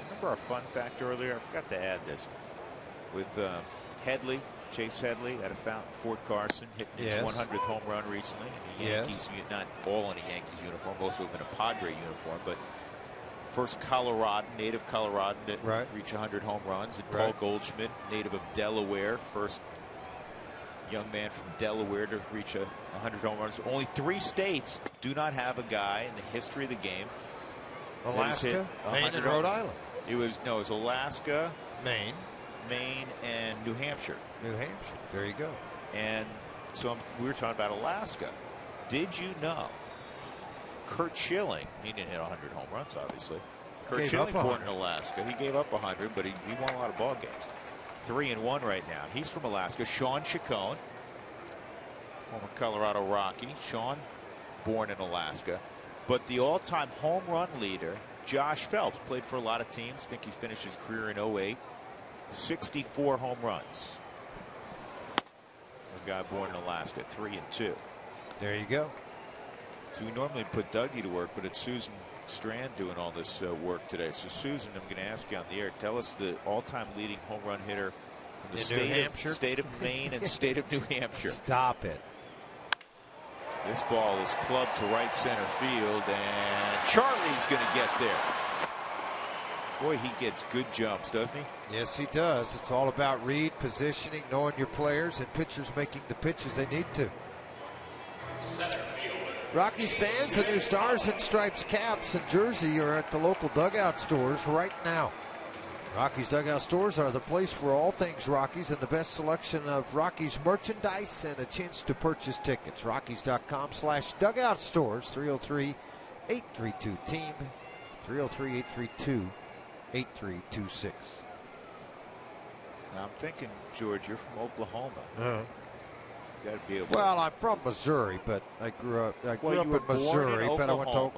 Remember our fun fact earlier? I forgot to add this. With Headley, Chase Headley out of Fountain Fort Carson, hitting his 100th home run recently. In the Yankees, not all in a Yankees uniform, most of them in a Padre uniform, but first native Coloradan to reach 100 home runs. And Paul Goldschmidt, native of Delaware, first young man from Delaware to reach 100 home runs. Only 3 states do not have a guy in the history of the game. Alaska, Maine, and Rhode Island. It was Alaska, Maine, and New Hampshire. New Hampshire. There you go. And so we were talking about Alaska. Did you know Curt Schilling, he didn't hit 100 home runs, obviously. Curt Schilling, born in Alaska. He gave up 100, but he won a lot of ball games. 3-1 right now. He's from Alaska. Sean Chacon, former Colorado Rocky. Sean, born in Alaska. But the all-time home run leader, Josh Phelps, played for a lot of teams. I think he finished his career in 08. 64 home runs. A guy born in Alaska, 3-2. There you go. So we normally put Dougie to work, but it's Susan Strand doing all this work today. So Susan, I'm going to ask you on the air, tell us the all-time leading home run hitter from the state of Maine and state of New Hampshire. Stop it. This ball is clubbed to right center field, and Charlie's going to get there. Boy, he gets good jumps, doesn't he? Yes, he does. It's all about read, positioning, knowing your players, and pitchers making the pitches they need to. Rockies fans, the new Stars and Stripes caps and jersey are at the local dugout stores right now. Rockies dugout stores are the place for all things Rockies and the best selection of Rockies merchandise and a chance to purchase tickets. Rockies.com /dugout stores. 303-832-TEAM. 303-832-8326. Now I'm thinking, George, you're from Oklahoma. Got to be able. Well, I'm from Missouri, but I grew up in Missouri, but I went to.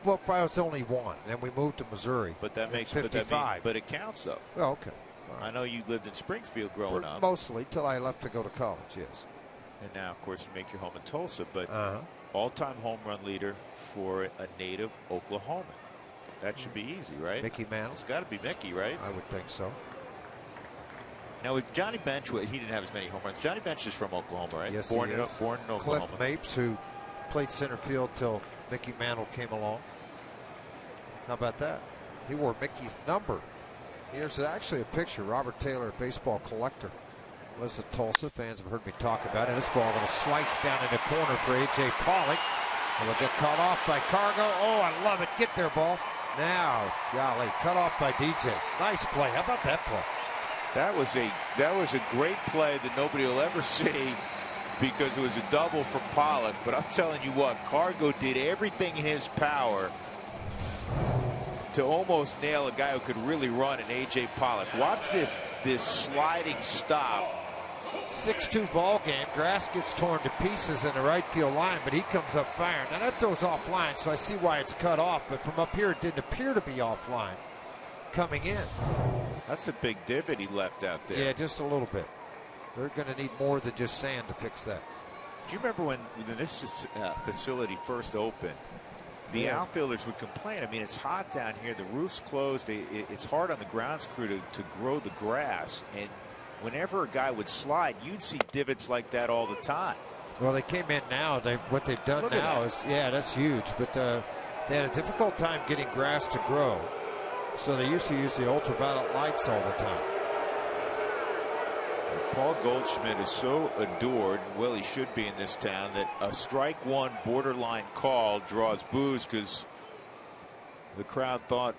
Well, I was only 1, and we moved to Missouri. But that makes 55. But it counts, though. Well, okay. Right. I know you lived in Springfield growing up. Mostly, till I left to go to college. Yes. And now, of course, you make your home in Tulsa. But all-time home run leader for a native Oklahoman. That should be easy, right? Mickey Mantle. It's got to be Mickey, right? I would think so. Now, with Johnny Bench, he didn't have as many home runs. Johnny Bench is from Oklahoma, right? Yes, born he in is. Born in Oklahoma. Cliff Mapes, who played center field till Mickey Mantle came along. How about that? He wore Mickey's number. Here's actually a picture. Robert Taylor, baseball collector, lives in Tulsa. Fans have heard me talk about it. This ball going to slice down in the corner for A.J. Pollock. It'll get caught off by Cargo. Oh, I love it. Get there, ball. Now, golly, cut off by DJ. Nice play. How about that play? That was a great play that nobody will ever see because it was a double for Pollock. But I'm telling you what, Cargo did everything in his power to almost nail a guy who could really run, in A.J. Pollock. Watch this sliding stop. 6-2 ball game. Grass gets torn to pieces in the right field line, but he comes up firing. Now that throws offline, so I see why it's cut off. But from up here, it didn't appear to be offline coming in. That's a big divot he left out there. Yeah, just a little bit. They're going to need more than just sand to fix that. Do you remember when this facility first opened? The outfielders would complain. I mean, it's hot down here. The roof's closed. It's hard on the grounds crew to grow the grass. And whenever a guy would slide, you'd see divots like that all the time. Well, they came in now. What they've done now is, that's huge. But the They had a difficult time getting grass to grow, so they used to use the ultraviolet lights all the time. Paul Goldschmidt is so adored, well, he should be in this town, that a strike one borderline call draws boos because the crowd thought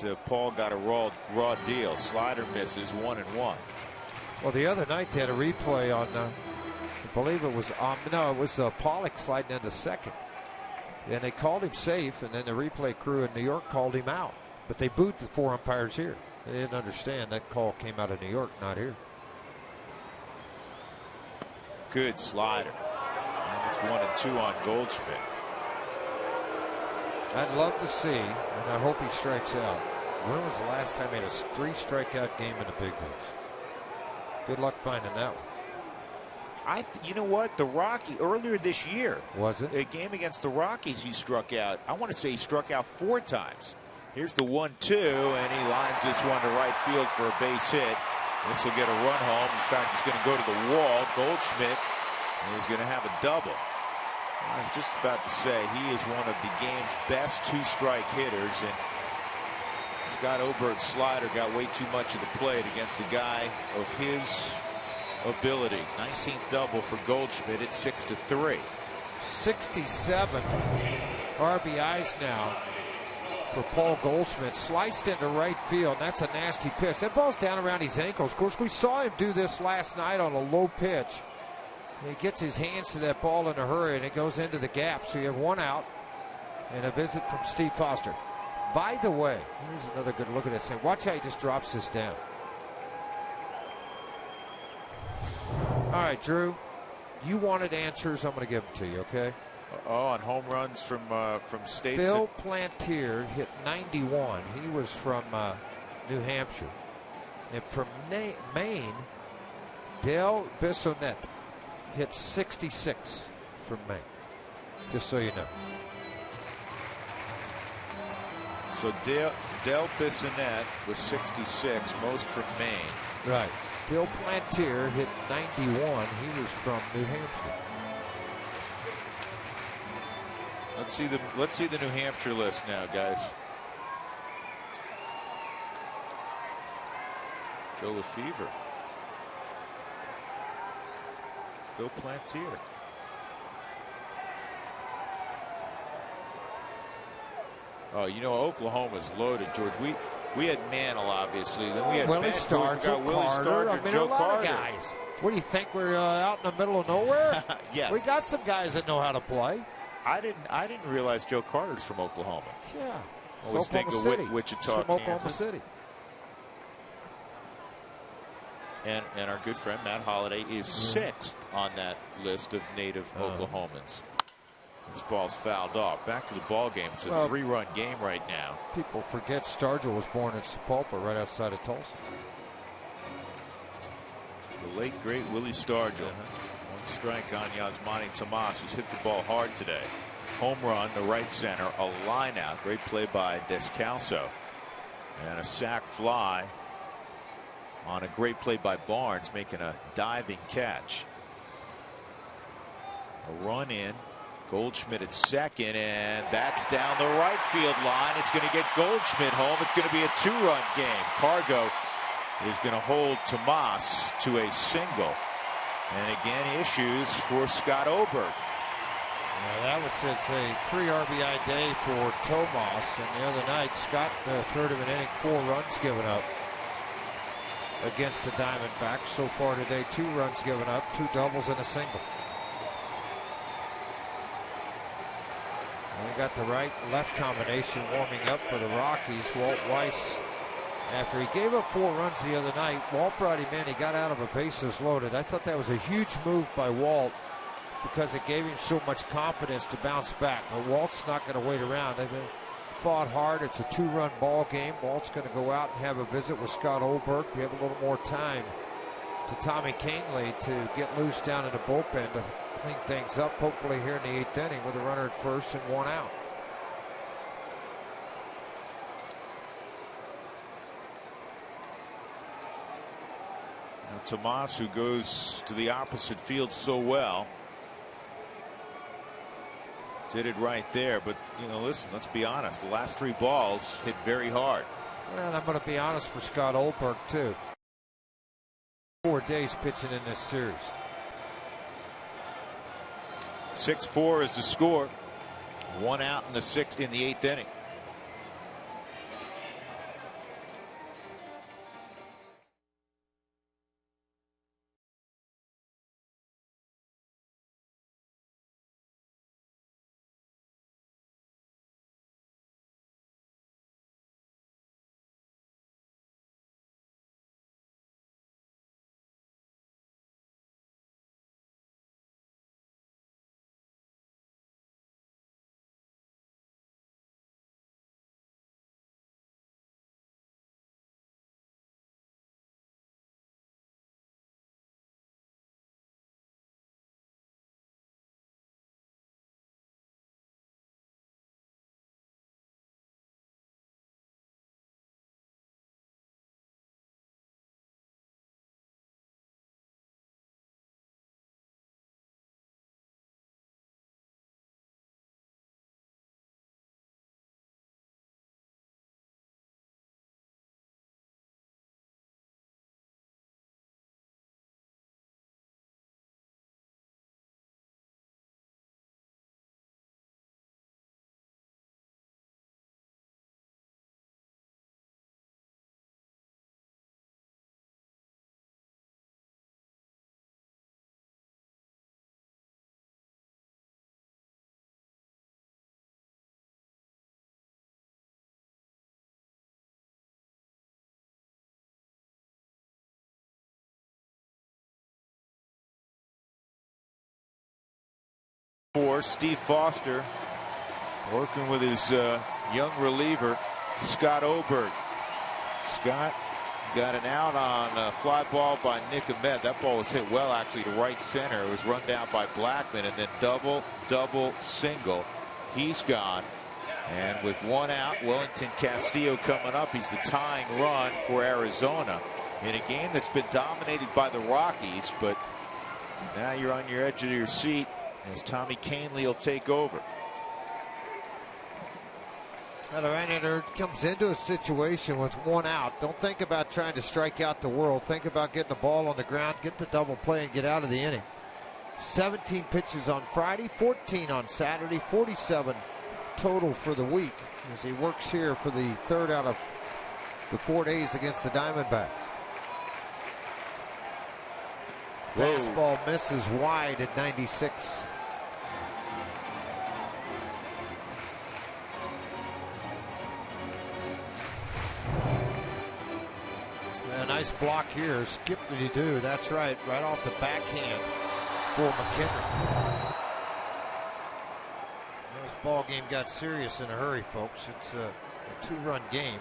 that Paul got a raw deal. Slider misses, 1-1. Well, the other night they had a replay on, I believe it was, Pollock sliding into second. And they called him safe, and then the replay crew in New York called him out. But they booed the 4 umpires here. They didn't understand that call came out of New York, not here. Good slider. And it's 1-2 on Goldschmidt. I'd love to see, and I hope he strikes out. When was the last time he had a 3 strikeout game in the big leagues? Good luck finding that one. You know what? The Rockies, earlier this year. Was it? A game against the Rockies, he struck out. I want to say he struck out 4 times. Here's the 1-2, and he lines this one to right field for a base hit. This will get a run home. In fact, he's going to go to the wall. Goldschmidt is going to have a double. I was just about to say he is one of the game's best 2-strike hitters, and Scott Oberg's slider got way too much of the plate against a guy of his ability. 19th double for Goldschmidt at 6-3. 67 RBIs now for Paul Goldschmidt. Sliced into right field. That's a nasty pitch. That ball's down around his ankles. Of course, we saw him do this last night on a low pitch. And he gets his hands to that ball in a hurry, and it goes into the gap. So you have 1 out and a visit from Steve Foster. By the way, here's another good look at this thing. Watch how he just drops this down. All right, Drew, you wanted answers. I'm going to give them to you, okay? On home runs from states. Phil Plantier hit 91. He was from New Hampshire. And from Maine, Dale Bissonette hit 66 from Maine. Just so you know. So Dale Bissonette was 66, most from Maine. Right. Phil Plantier hit 91. He was from New Hampshire. Let's see the New Hampshire list now, guys. Joe Lefevre. Phil Plantier. Oh, you know, Oklahoma's loaded, George. We had Mantle, obviously. Then we had Willie Stargell, Carter, I mean, Joe a lot Carter. of guys. What do you think? We're out in the middle of nowhere? Yes. We got some guys that know how to play. I didn't realize Joe Carter's from Oklahoma. Yeah. Always think of Wichita, from Oklahoma Kansas. City. And our good friend Matt Holliday is 6th on that list of native Oklahomans. This ball's fouled off. Back to the ball game. It's a 3-run game right now. People forget Stargell was born in Sapulpa, right outside of Tulsa. The late, great Willie Stargell. 1 strike on Yasmani Tomas, who's hit the ball hard today. Home run to right center, a line out. Great play by Descalso. And a sac fly on a great play by Barnes, making a diving catch. A run in. Goldschmidt at second, and that's down the right field line. It's going to get Goldschmidt home. It's going to be a 2-run game. Cargo is going to hold Tomas to a single. And again, issues for Scott Oberg. Yeah, it's a 3 RBI day for Tomas. And the other night, Scott, third of an inning, 4 runs given up against the Diamondbacks. So far today, 2 runs given up, 2 doubles and a single. We got the right-left combination warming up for the Rockies. Walt Weiss, after he gave up 4 runs the other night, Walt brought him in. He got out of a bases loaded. I thought that was a huge move by Walt because it gave him so much confidence to bounce back. But Walt's not going to wait around. They've fought hard. It's a 2-run ball game. Walt's going to go out and have a visit with Scott Oberg. We have a little more time to Tommy Cangley to get loose down in the bullpen to clean things up, hopefully here in the 8th inning with a runner at first and 1 out. Now, Tomas, who goes to the opposite field so well, Did it right there, but listen, let's be honest. The last 3 balls hit very hard. Well, I'm going to be honest for Scott Olberg too. 4 days pitching in this series. 6-4 is the score. 1 out in the 8th inning. For Steve Foster, working with his young reliever, Scott Oberg. Scott got an out on a fly ball by Nick Ahmed. That ball was hit well, actually, to right center. It was run down by Blackman, and then double, single. He's gone. And with 1 out, Wellington Castillo coming up. He's the tying run for Arizona in a game that's been dominated by the Rockies, but now you're on your edge of your seat as Tommy Kahnle will take over. Well, comes into a situation with 1 out. Don't think about trying to strike out the world. Think about getting the ball on the ground, get the double play, and get out of the inning. 17 pitches on Friday, 14 on Saturday, 47 total for the week as he works here for the 3rd out of the 4 days against the Diamondbacks. Fastball misses wide at 96. A nice block here. Skip did he do? That's right. Right off the backhand for McKinnon. This ball game got serious in a hurry, folks. It's a 2-run game.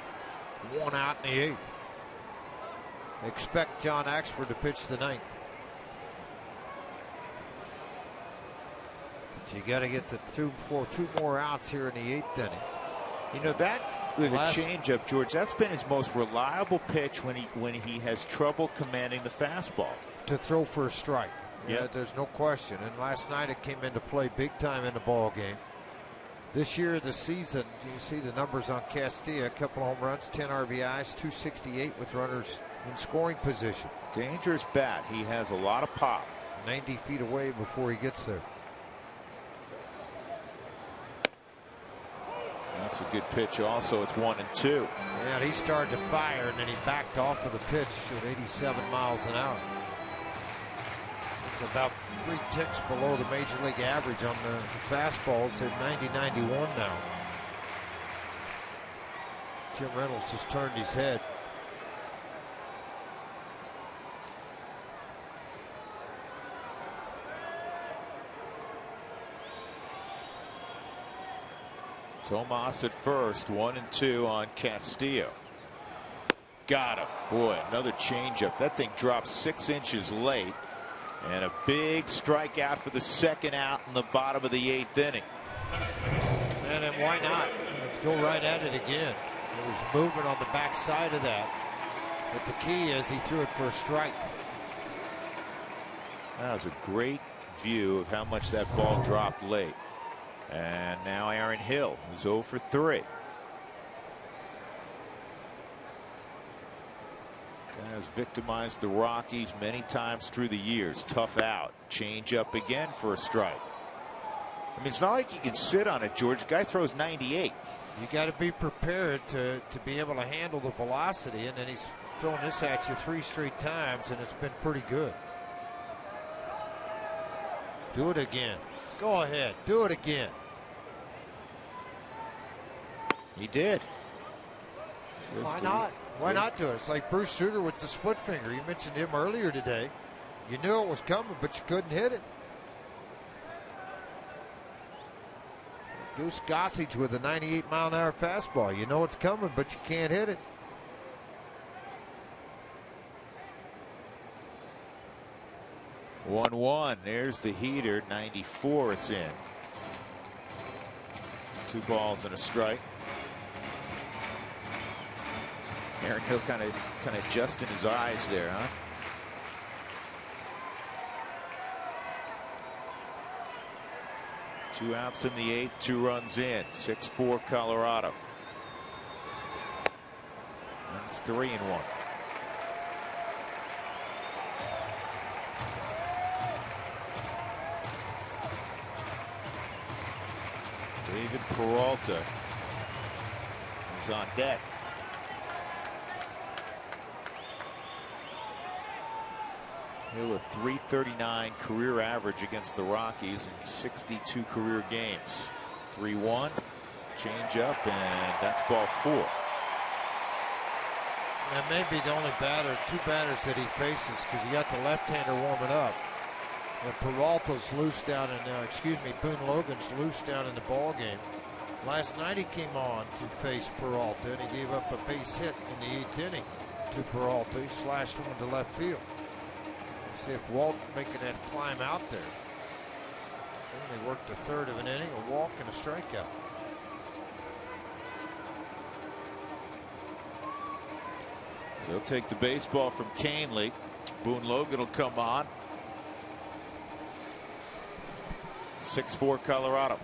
1 out in the 8th. Expect John Axford to pitch the 9th. But you got to get the two more outs here in the 8th inning. That was a changeup, George. That's been his most reliable pitch when he has trouble commanding the fastball. To throw for a strike. Yeah, there's no question. And last night it came into play big time in the ball game. This year, the season, you see the numbers on Castilla, a couple home runs, 10 RBIs, 268 with runners in scoring position. Dangerous bat. He has a lot of pop. 90 feet away before he gets there. That's a good pitch also. It's 1-2. Yeah, he started to fire and then he backed off of the pitch at 87 miles an hour. It's about 3 ticks below the major league average on the fastball. It's at 90-91 now. Jim Reynolds just turned his head. Tomas at first, 1-2 on Castillo. Got him. Boy, another changeup. That thing dropped 6 inches late. And a big strikeout for the 2nd out in the bottom of the 8th inning. And then why not? Let's go right at it again. There was movement on the backside of that. But the key is he threw it for a strike. That was a great view of how much that ball dropped late. And now Aaron Hill, who's 0 for 3. Has victimized the Rockies many times through the years. Tough out. Change up again for a strike. I mean, it's not like you can sit on it, George. The guy throws 98. You got to be prepared to be able to handle the velocity, and then he's thrown this at you 3 straight times, and it's been pretty good. Do it again. Go ahead. Do it again. He did. Why not? Why not do it? It's like Bruce Sutter with the split finger. You mentioned him earlier today. You knew it was coming, but you couldn't hit it. Goose Gossage with a 98-mile-an-hour fastball. You know it's coming, but you can't hit it. One. There's the heater. 94. It's in. 2 balls and a strike. Aaron Hill kind of adjusting his eyes there, huh? Two outs in the 8th, 2 runs in. 6-4 Colorado. That's 3-1. David Peralta is on deck. Hill a .339 career average against the Rockies in 62 career games. 3-1, change up, and that's ball 4. That may be the only two batters that he faces, because you got the left-hander warming up. And Peralta's loose down in, Boone Logan's loose down in the ball game. Last night he came on to face Peralta, and he gave up a base hit in the 8th inning to Peralta. He slashed him into left field. See if Walt making that climb out there. Then they worked a 1/3 of an inning, a walk and a strikeout. So he'll take the baseball from Canely. Boone Logan will come on. 6-4 Colorado.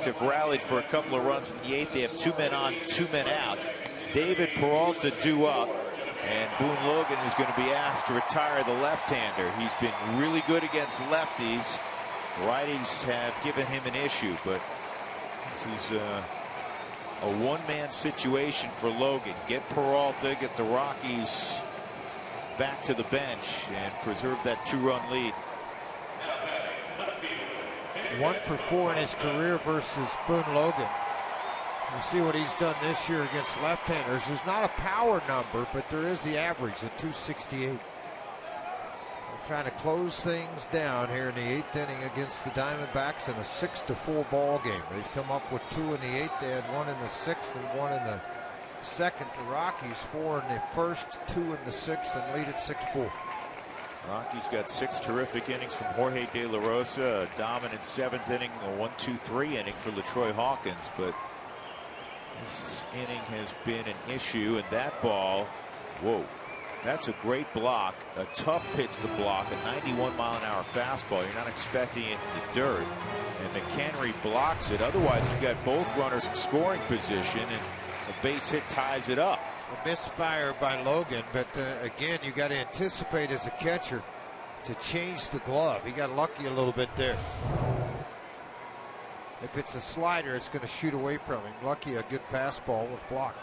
Have rallied for a couple of runs in the 8th. They have 2 men on, 2 men out. David Peralta due up, and Boone Logan is going to be asked to retire the left-hander. He's been really good against lefties. Righties have given him an issue, but this is a one-man situation for Logan. Get Peralta, get the Rockies back to the bench, and preserve that 2-run lead. 1 for 4 in his career versus Boone Logan. You see what he's done this year against left-handers. There's not a power number, but there is the average at 268. They're trying to close things down here in the 8th inning against the Diamondbacks in a 6-4 ball game. They've come up with 2 in the 8th. They had 1 in the 6th and 1 in the second. The Rockies 4 in the first, 2 in the sixth, and lead at 6-4. Rockies got 6 terrific innings from Jorge De La Rosa, a dominant 7th inning, a 1-2-3 inning for LaTroy Hawkins, but this inning has been an issue, and that ball, whoa, that's a great block, a tough pitch to block, a 91-mile-an-hour fastball. You're not expecting it in the dirt, and McHenry blocks it. Otherwise, you've got both runners in scoring position, and a base hit ties it up. A misfire by Logan, but again, you got to anticipate as a catcher to change the glove. He got lucky a little bit there. If it's a slider, it's going to shoot away from him. Lucky a good fastball was blocked.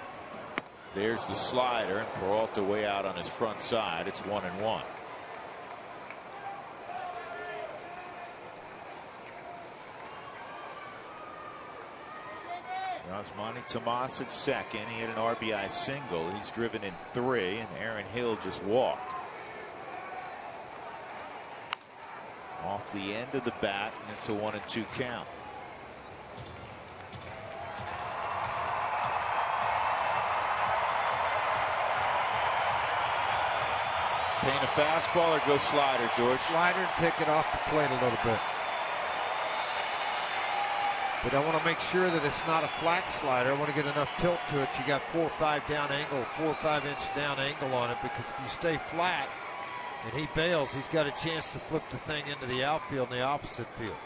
There's the slider, and Peralta way out on his front side. It's 1-1. Yasmani Tomas at second. He had an RBI single. He's driven in 3, and Aaron Hill just walked. Off the end of the bat, and it's a 1-2 count. Paying a fastball or go slider, George? Slider and take it off the plate a little bit. But I want to make sure that it's not a flat slider. I want to get enough tilt to it. You got 4 or 5 down angle, 4 or 5 inch down angle on it, because if you stay flat and he bails, he's got a chance to flip the thing into the outfield in the opposite field.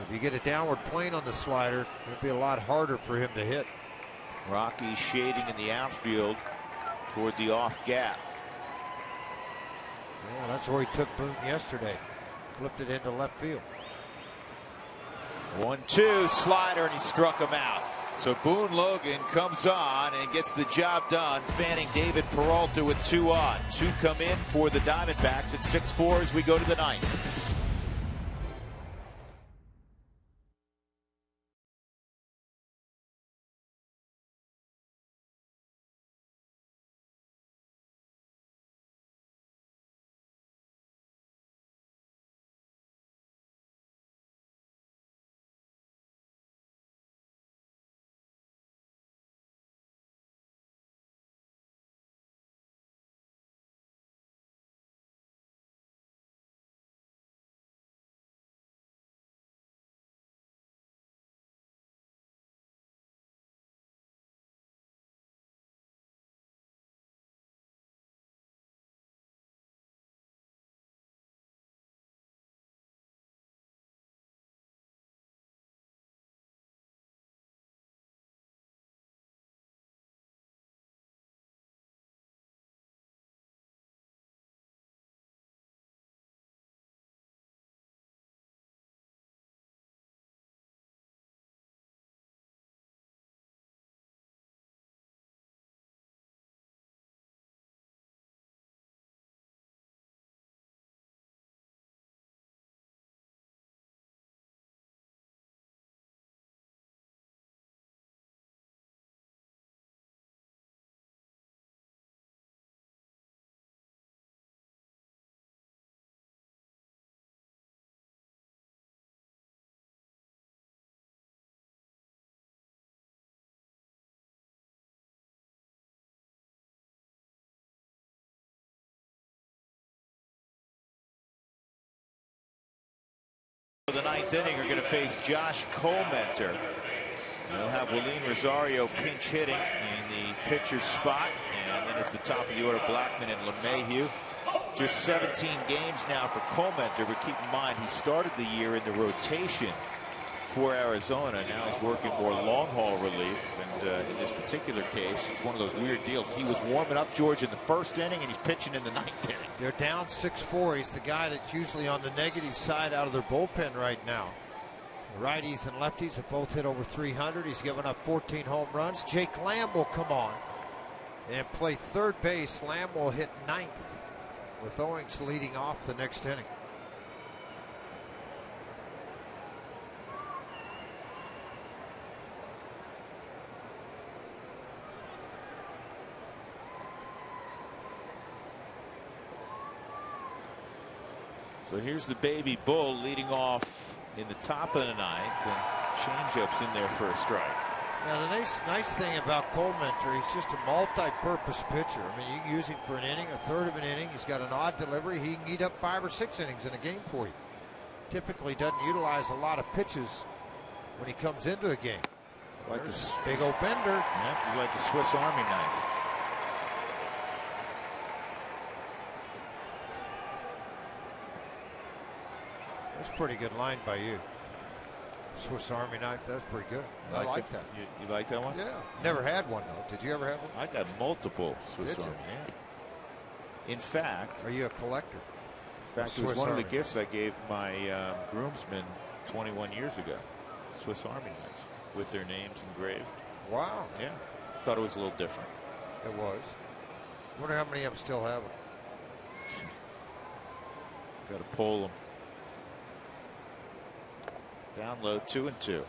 If you get a downward plane on the slider, it'll be a lot harder for him to hit. Rockies shading in the outfield toward the off gap. Well, that's where he took Boone yesterday. Flipped it into left field. 1-2 slider, and he struck him out. So Boone Logan comes on and gets the job done, fanning David Peralta with 2 on. 2 come in for the Diamondbacks at 6-4 as we go to the 9th. The 9th inning are going to face Josh Colmenter. They'll have Willeen Rosario pinch hitting in the pitcher's spot, and then it's the top of the order, Blackman and LeMahieu. Just 17 games now for Colmenter, but keep in mind he started the year in the rotation for Arizona. Now he's working more long haul relief, and in this particular case, it's one of those weird deals. He was warming up, George, in the 1st inning, and he's pitching in the 9th inning. They're down 6-4. He's the guy that's usually on the negative side out of their bullpen right now. The righties and lefties have both hit over 300. He's given up 14 home runs. Jake Lamb will come on and play 3rd base. Lamb will hit 9th, with Owings leading off the next inning. So here's the baby bull leading off in the top of the 9th, and changeup's in there for a strike. Now, the nice thing about Cole Mentor, he's just a multi-purpose pitcher. I mean, you can use him for an inning, a third of an inning. He's got an odd delivery. He can eat up 5 or 6 innings in a game for you. Typically doesn't utilize a lot of pitches when he comes into a game. Like this big old bender. Yeah, he's like the Swiss Army knife. That's a pretty good line by you. Swiss Army knife, that's pretty good. I like that. You like that one? Yeah. Never had one, though. Did you ever have one? I got multiple Swiss Army. Yeah. In fact. Are you a collector? In fact, it was one of the gifts I gave my groomsmen 21 years ago. Swiss Army knives with their names engraved. Wow. Yeah. Thought it was a little different. It was. Wonder how many of them still have them. Got to pull them. Down low, 2-2.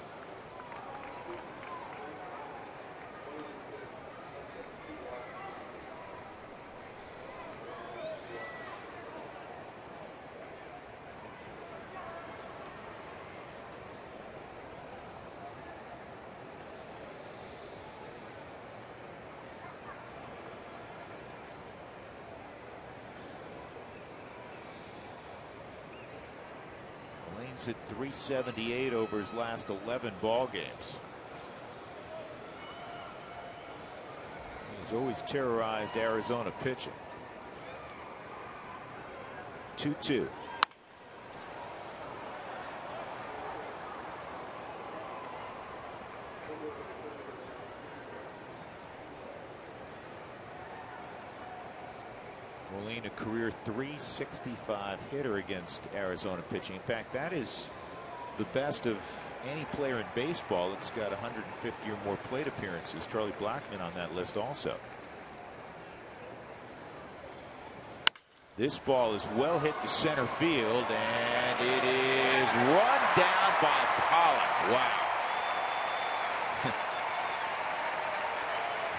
Lane's hit .378 over his last 11 ball games. He's always terrorized Arizona pitching. 2-2. Moline, a career .365 hitter against Arizona pitching. In fact, that is the best of any player in baseball that's got 150 or more plate appearances. Charlie Blackmon on that list also. This ball is well hit to center field, and it is run down by Pollock. Wow.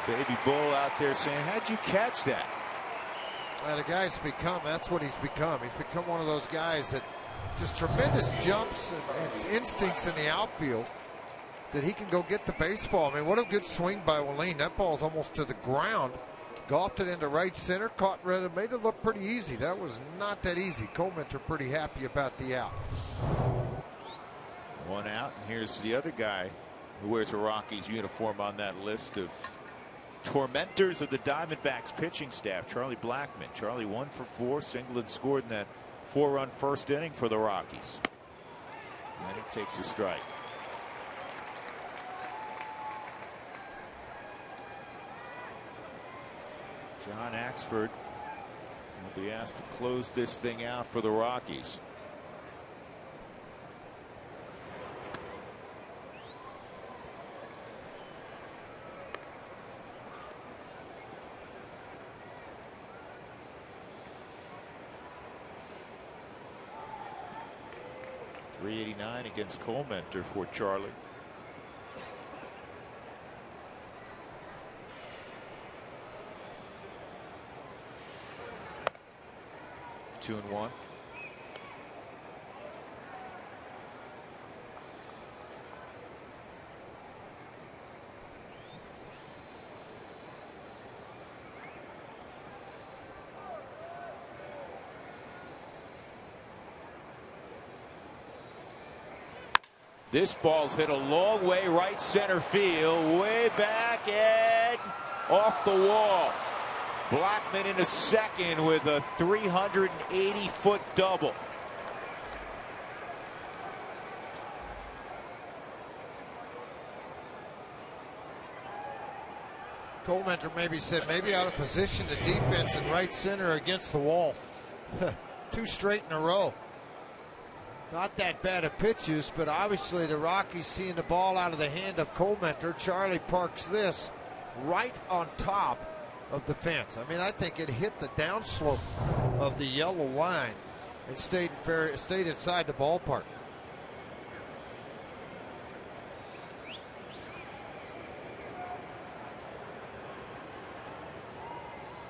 Baby Bull out there saying, how'd you catch that? Well, the guy's become, that's what he's become. He's become one of those guys that just tremendous jumps and instincts in the outfield that he can go get the baseball. I mean, what a good swing by Moline. That ball's almost to the ground. Golfed it into right center, caught red, and made it look pretty easy. That was not that easy. Coleman are pretty happy about the out. One out, and here's the other guy who wears a Rockies uniform on that list of tormentors of the Diamondbacks pitching staff, Charlie Blackmon. Charlie 1 for 4, singled and scored in that 4-run first inning for the Rockies. And he takes a strike. John Axford will be asked to close this thing out for the Rockies. .389 against Coleman for Charlie. Two and one. This ball's hit a long way right center field, way back and off the wall. Blackmon in a second with a 380-foot double. Coleman maybe said, maybe out of position the defense in right center against the wall. 2 straight in a row. Not that bad of pitches, but obviously the Rockies seeing the ball out of the hand of Coleman. Charlie parks this right on top of the fence. I mean, I think it hit the downslope of the yellow line and stayed inside the ballpark.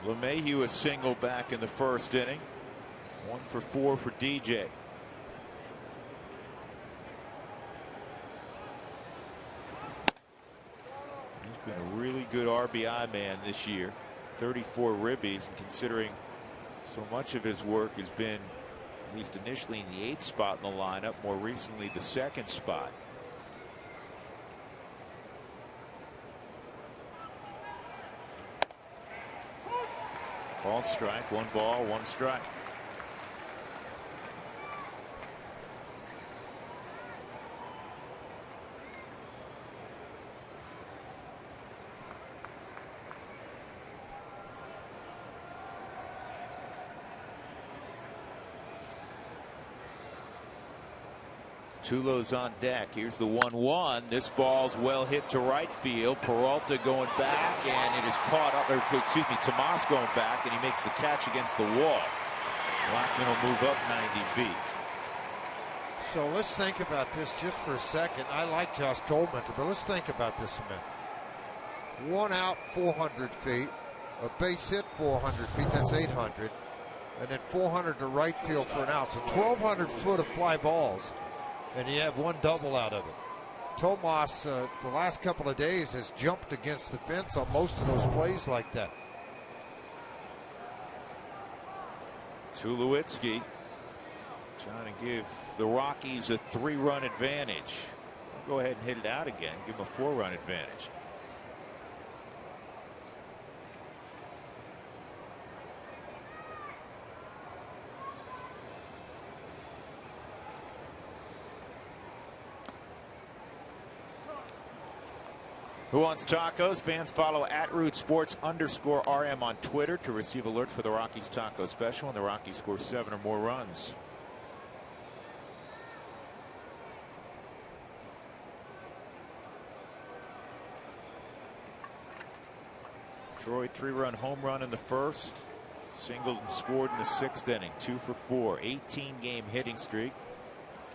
LeMahieu a single back in the first inning. 1 for 4 for DJ. Been a really good RBI man this year. 34 ribbies, and considering so much of his work has been, at least initially, in the 8th spot in the lineup, more recently the 2nd spot. Ball strike, 1 ball, 1 strike. Tulo's on deck. Here's the 1-1. This ball's well hit to right field. Peralta going back, and it is caught up. Or, excuse me, Tomas going back, and he makes the catch against the wall. Blackman will move up 90 feet. So let's think about this just for a second. I like Josh Goldmentor, but let's think about this a minute. 1 out, 400 feet. A base hit, 400 feet. That's 800. And then 400 to right field for an out. So 1,200 foot of fly balls. And you have 1 double out of it. Tomas, the last couple of days, has jumped against the fence on most of those plays like that. Tulowitzki trying to give the Rockies a 3-run advantage. Go ahead and hit it out again. Give them a 4-run advantage. Who Wants Tacos? Fans follow @RootSports_RM on Twitter to receive alerts for the Rockies taco special, and the Rockies score 7 or more runs. Troy 3-run home run in the 1st. Singled and scored in the 6th inning. 2 for 4. 18-game hitting streak.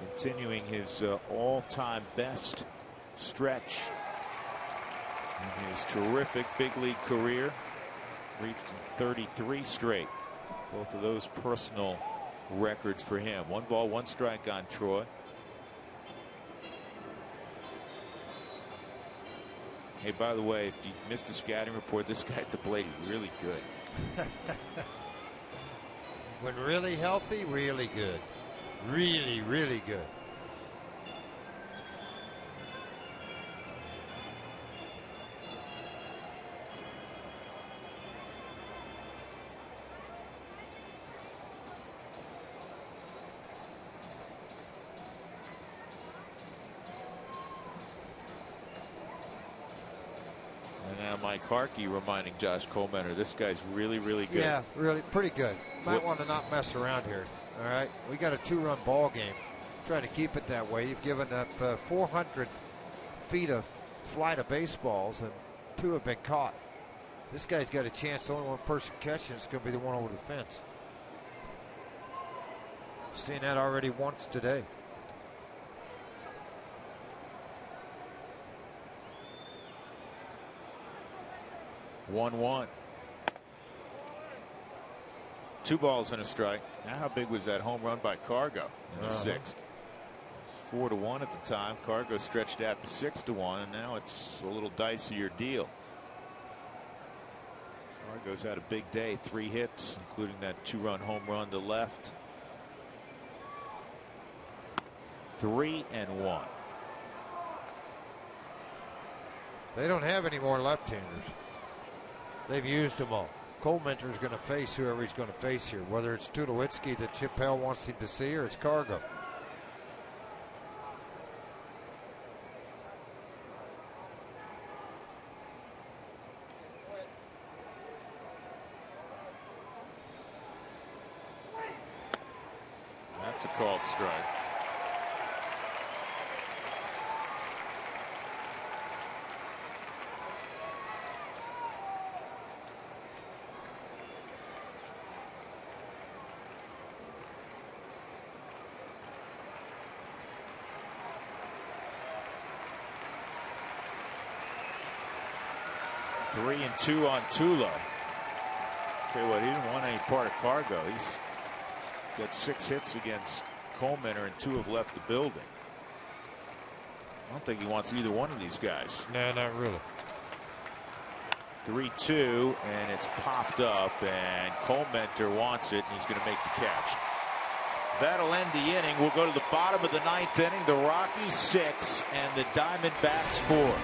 Continuing his all-time best stretch in his terrific big league career. Reached 33 straight. Both of those personal records for him. 1 ball, 1 strike on Troy. Hey, by the way, if you missed the scouting report, this guy at the plate is really good. When really healthy, really good. Really, really good. Mike Harkey reminding Josh Goldmentor, this guy's really, really good. Yeah, really pretty good. Might want to not mess around here. All right, we got a 2-run ball game. Try to keep it that way. You've given up 400 feet of flight of baseballs, and 2 have been caught. This guy's got a chance. Only 1 person catching. It's going to be the one over the fence. Seen that already once today. 1-1. 2 balls and a strike. Now, how big was that home run by Cargo in the 6th? 4-1 at the time. Cargo stretched out the 6-1, and now it's a little dicier deal. Cargo's had a big day. 3 hits, including that 2-run home run to left. 3-1. They don't have any more left-handers. They've used them all. Goldmentor's going to face whoever he's going to face here, whether it's Tulowitzki that Chip Hale wants him to see, or it's Cargo. That's a called strike. Three and 2 on Tulo. Tell you what, he didn't want any part of Cargo. He's got 6 hits against Goldmentor, and 2 have left the building. I don't think he wants either one of these guys. No, not really. 3-2, and it's popped up, and Colmenter wants it, and he's going to make the catch. That'll end the inning. We'll go to the bottom of the ninth inning. The Rockies 6 and the Diamondbacks 4.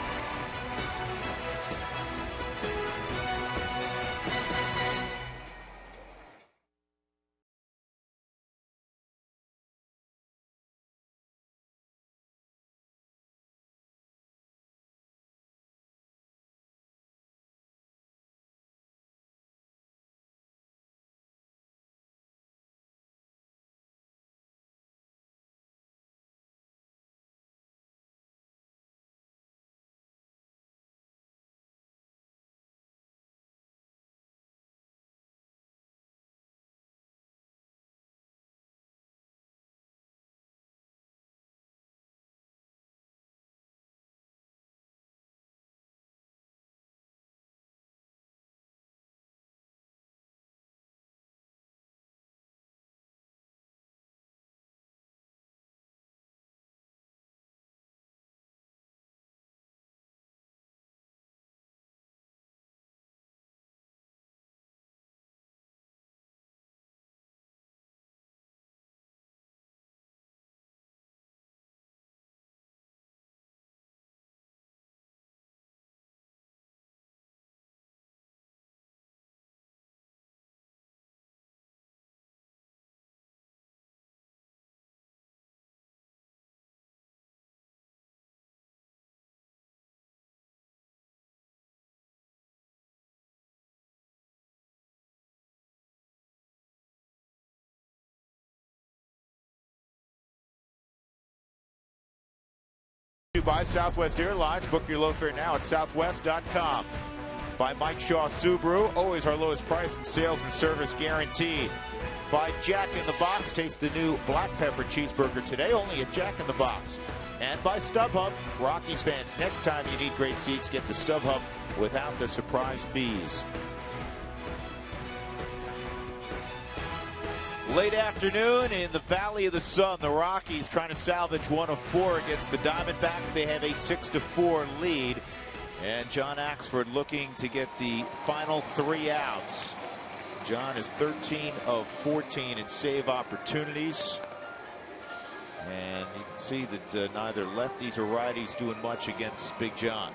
By Southwest Airlines. Book your low fare now at southwest.com. By Mike Shaw Subaru, always our lowest price and sales and service guaranteed. By Jack in the Box, taste the new black pepper cheeseburger today, only at Jack in the Box. And by StubHub, Rockies fans, next time you need great seats, get the StubHub without the surprise fees. Late afternoon in the Valley of the Sun, the Rockies trying to salvage one of 4 against the Diamondbacks. They have a 6-4 lead, and John Axford looking to get the final 3 outs. John is 13 of 14 in save opportunities, and you can see that neither lefties or righties doing much against Big John.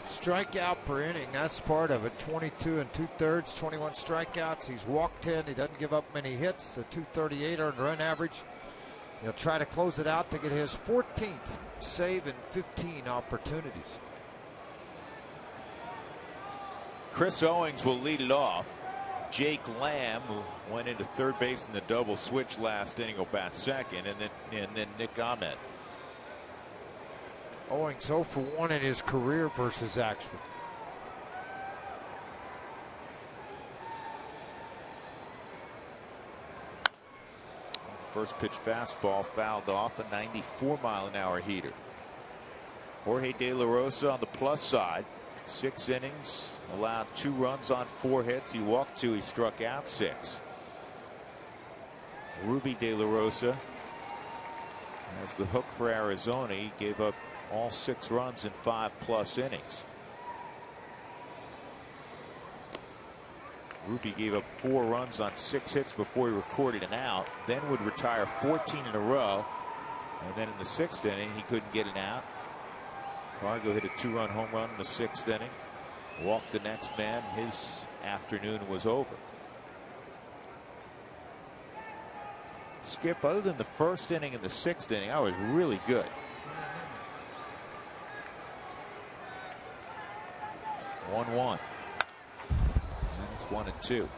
Strikeout per inning, that's part of it. 22 2/3, 21 strikeouts. He's walked 10. He doesn't give up many hits. A 238 earned run average. He'll try to close it out to get his 14th save in 15 opportunities. Chris Owings will lead it off. Jake Lamb, who went into third base in the double switch last inning, will bat second, and then Nick Ahmed. Owings 0 for 1 in his career versus Axford. First pitch fastball fouled off, a 94-mile-an-hour heater. Jorge De La Rosa on the plus side. 6 innings, allowed 2 runs on 4 hits. He walked 2, he struck out 6. Ruby De La Rosa has the hook for Arizona. He gave up all 6 runs in 5+ innings. Ruby gave up 4 runs on 6 hits before he recorded an out, then would retire 14 in a row, and then in the 6th inning he couldn't get an out. Cargo hit a 2-run home run in the 6th inning, walked the next man. His afternoon was over. Skip, other than the 1st inning and the 6th inning, I was really good. Mm-hmm. 1-1. And it's 1-2.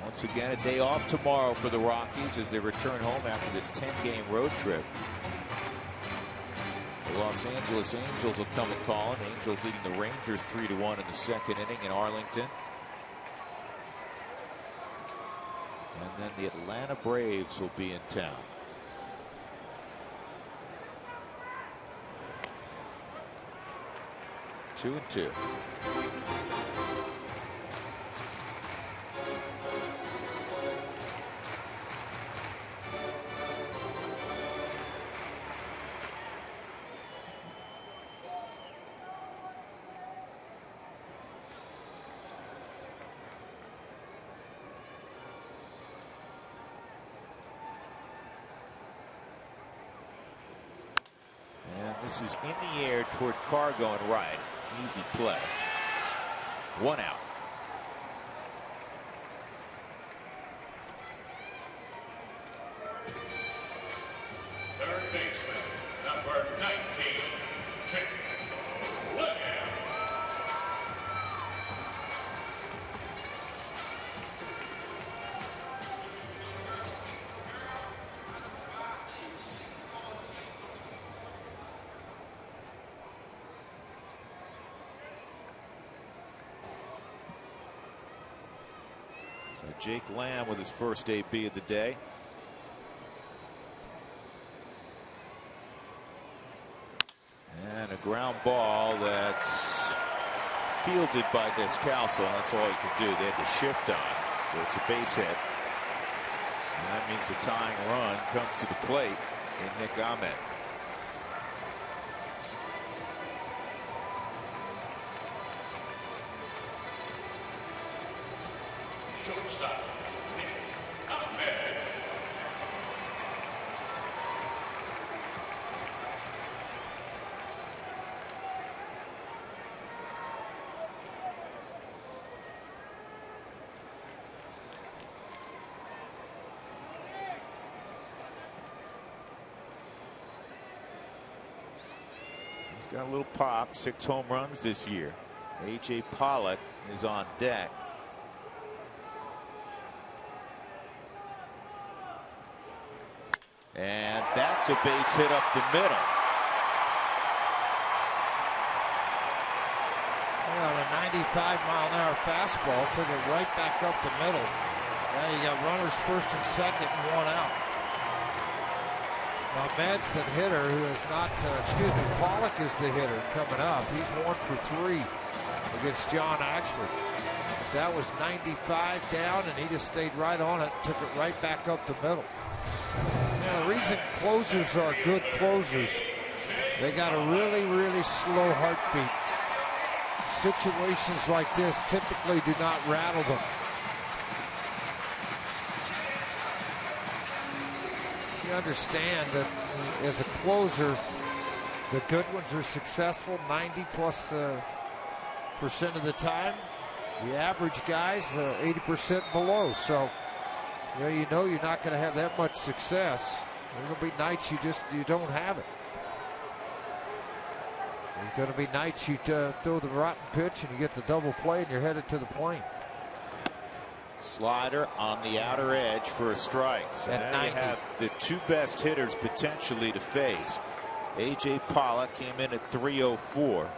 Once again, a day off tomorrow for the Rockies as they return home after this 10-game road trip. The Los Angeles Angels will come a-calling. Angels leading the Rangers 3-1 in the 2nd inning in Arlington. And then the Atlanta Braves will be in town. Two and two. This is in the air toward Carr going right. Easy play. 1 out. Third baseman, number 19, Jake Lamb. Jake Lamb with his first AB of the day. And a ground ball that's fielded by Descalso, and that's all he could do. They had to shift on, so it's a base hit. And that means the tying run comes to the plate in Nick Ahmed. Shortstop, Nick Ahmed. He's got a little pop, 6 home runs this year. A.J. Pollock is on deck. And that's a base hit up the middle. Well, a 95-mile-an-hour fastball took it right back up the middle. Now you got runners first and second and 1 out. Now Ahmed's the hitter who is not, Pollock is the hitter coming up. He's 1 for 3 against John Axford. That was 95 down, and he just stayed right on it, took it right back up the middle. Now, the reason closers are good closers, they got a really, really slow heartbeat. Situations like this typically do not rattle them. You understand that as a closer, the good ones are successful 90+% of the time. The average guys 80% below. So you know you're not going to have that much success. There are going to be nights you don't have it. There's going to be nights you throw the rotten pitch and you get the double play and you're headed to the plane. Slider on the outer edge for a strike. So now you have the 2 best hitters potentially to face. A.J. Pollock came in at 304.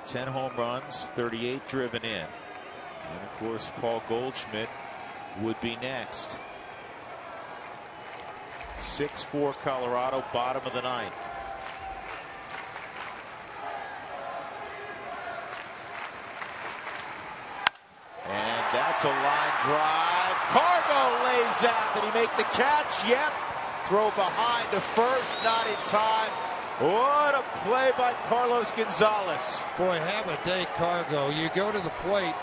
10 home runs, 38 driven in. And of course, Paul Goldschmidt would be next. 6-4 Colorado, bottom of the 9th. And that's a line drive. Cargo lays out. Did he make the catch? Yep. Throw behind to first, not in time. What a play by Carlos Gonzalez. Boy, have a day, Cargo. You go to the plate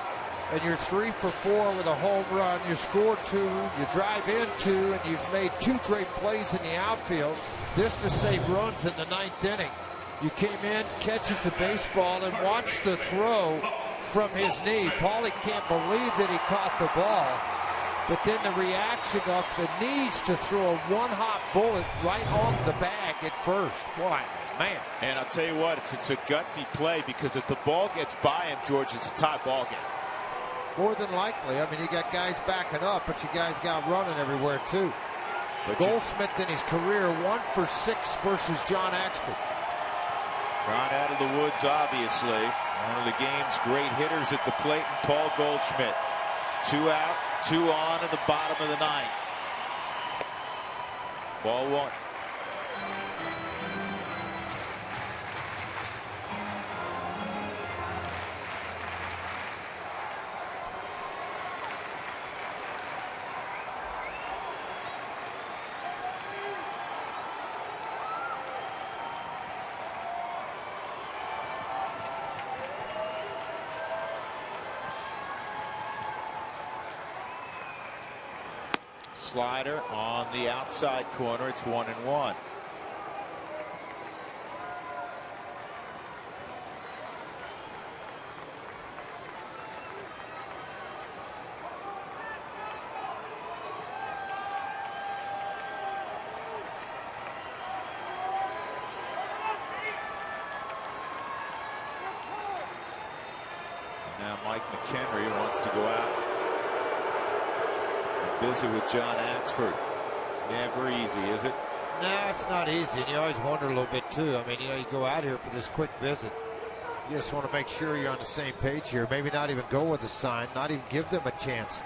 and you're 3 for 4 with a home run. You score 2, you drive in 2, and you've made 2 great plays in the outfield. This to save runs in the 9th inning. You came in, catches the baseball, and watch the throw from his knee. Paulie can't believe that he caught the ball. But then the reaction off the knees to throw a one-hop bullet right on the bag at first. Boy, man. And I'll tell you what, it's a gutsy play, because if the ball gets by him, George, it's a tie ball game. More than likely. I mean, you got guys backing up, but you guys got running everywhere, too. But Goldschmidt in his career, 1 for 6 versus John Axford. Gone out of the woods, obviously. One of the game's great hitters at the plate, and Paul Goldschmidt. 2 out, 2 on in the bottom of the 9th. Ball 1. Slider on the outside corner. It's 1-1. Now Mike McHenry wants to go out and visit with John Axford. Never easy, is it? No, it's not easy, and you always wonder a little bit too. I mean, you know, you go out here for this quick visit. You just want to make sure you're on the same page here. Maybe not even go with a sign, not even give them a chance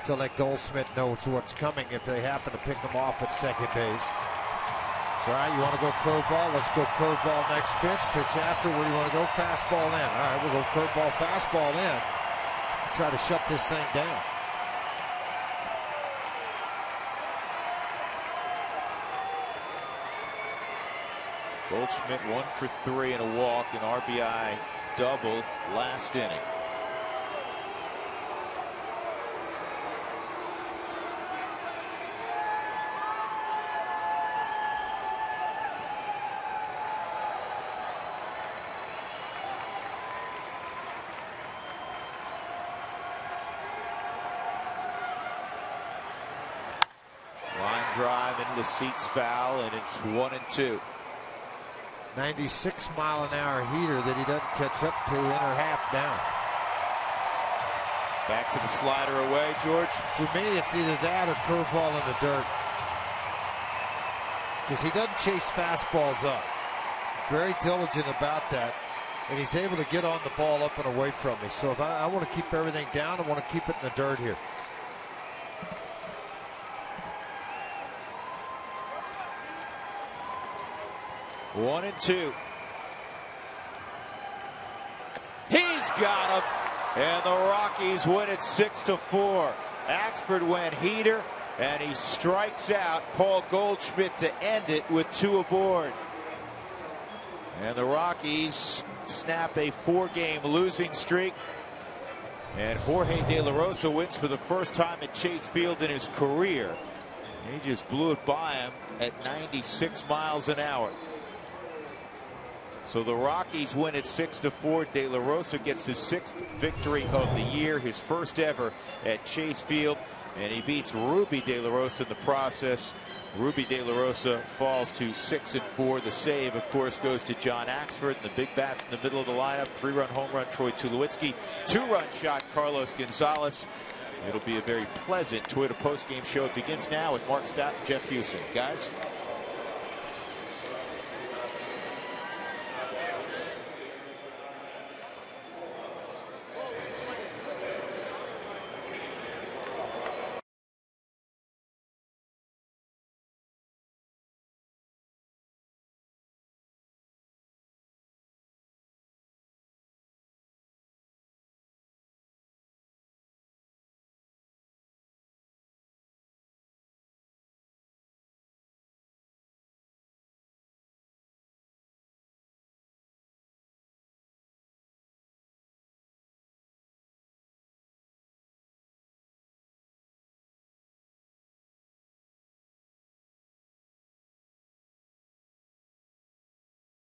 to let Goldschmidt know what's coming if they happen to pick him off at second base. So, all right, you want to go curveball? Let's go curveball next pitch. Pitch after. Where do you want to go? Fastball in. All right, we'll go curveball, fastball in. Try to shut this thing down. Goldschmidt 1 for 3 and a walk, an RBI double last inning. Line drive into the seats, foul, and it's 1-2. 96-mile-an-hour heater that he doesn't catch up to, inner half down. Back to the slider away, George. For me, it's either that or curveball in the dirt. Because he doesn't chase fastballs up. Very diligent about that. And he's able to get on the ball up and away from me. So if I want to keep everything down, I want to keep it in the dirt here. One and two. He's got him, and the Rockies win it 6-4. Axford went heater, and he strikes out Paul Goldschmidt to end it with 2 aboard. And the Rockies snap a 4-game losing streak. And Jorge De La Rosa wins for the first time at Chase Field in his career. He just blew it by him at 96 miles an hour. So the Rockies win it 6-4. De La Rosa gets his 6th victory of the year, his first ever at Chase Field, and he beats Ruby De La Rosa in the process. Ruby De La Rosa falls to 6-4. The save, of course, goes to John Axford, and the big bats in the middle of the lineup. 3-run home run, Troy Tulowitzki. 2-run shot, Carlos Gonzalez. It'll be a very pleasant Toyota postgame show. It begins now with Mark Stout and Jeff Houston. Guys.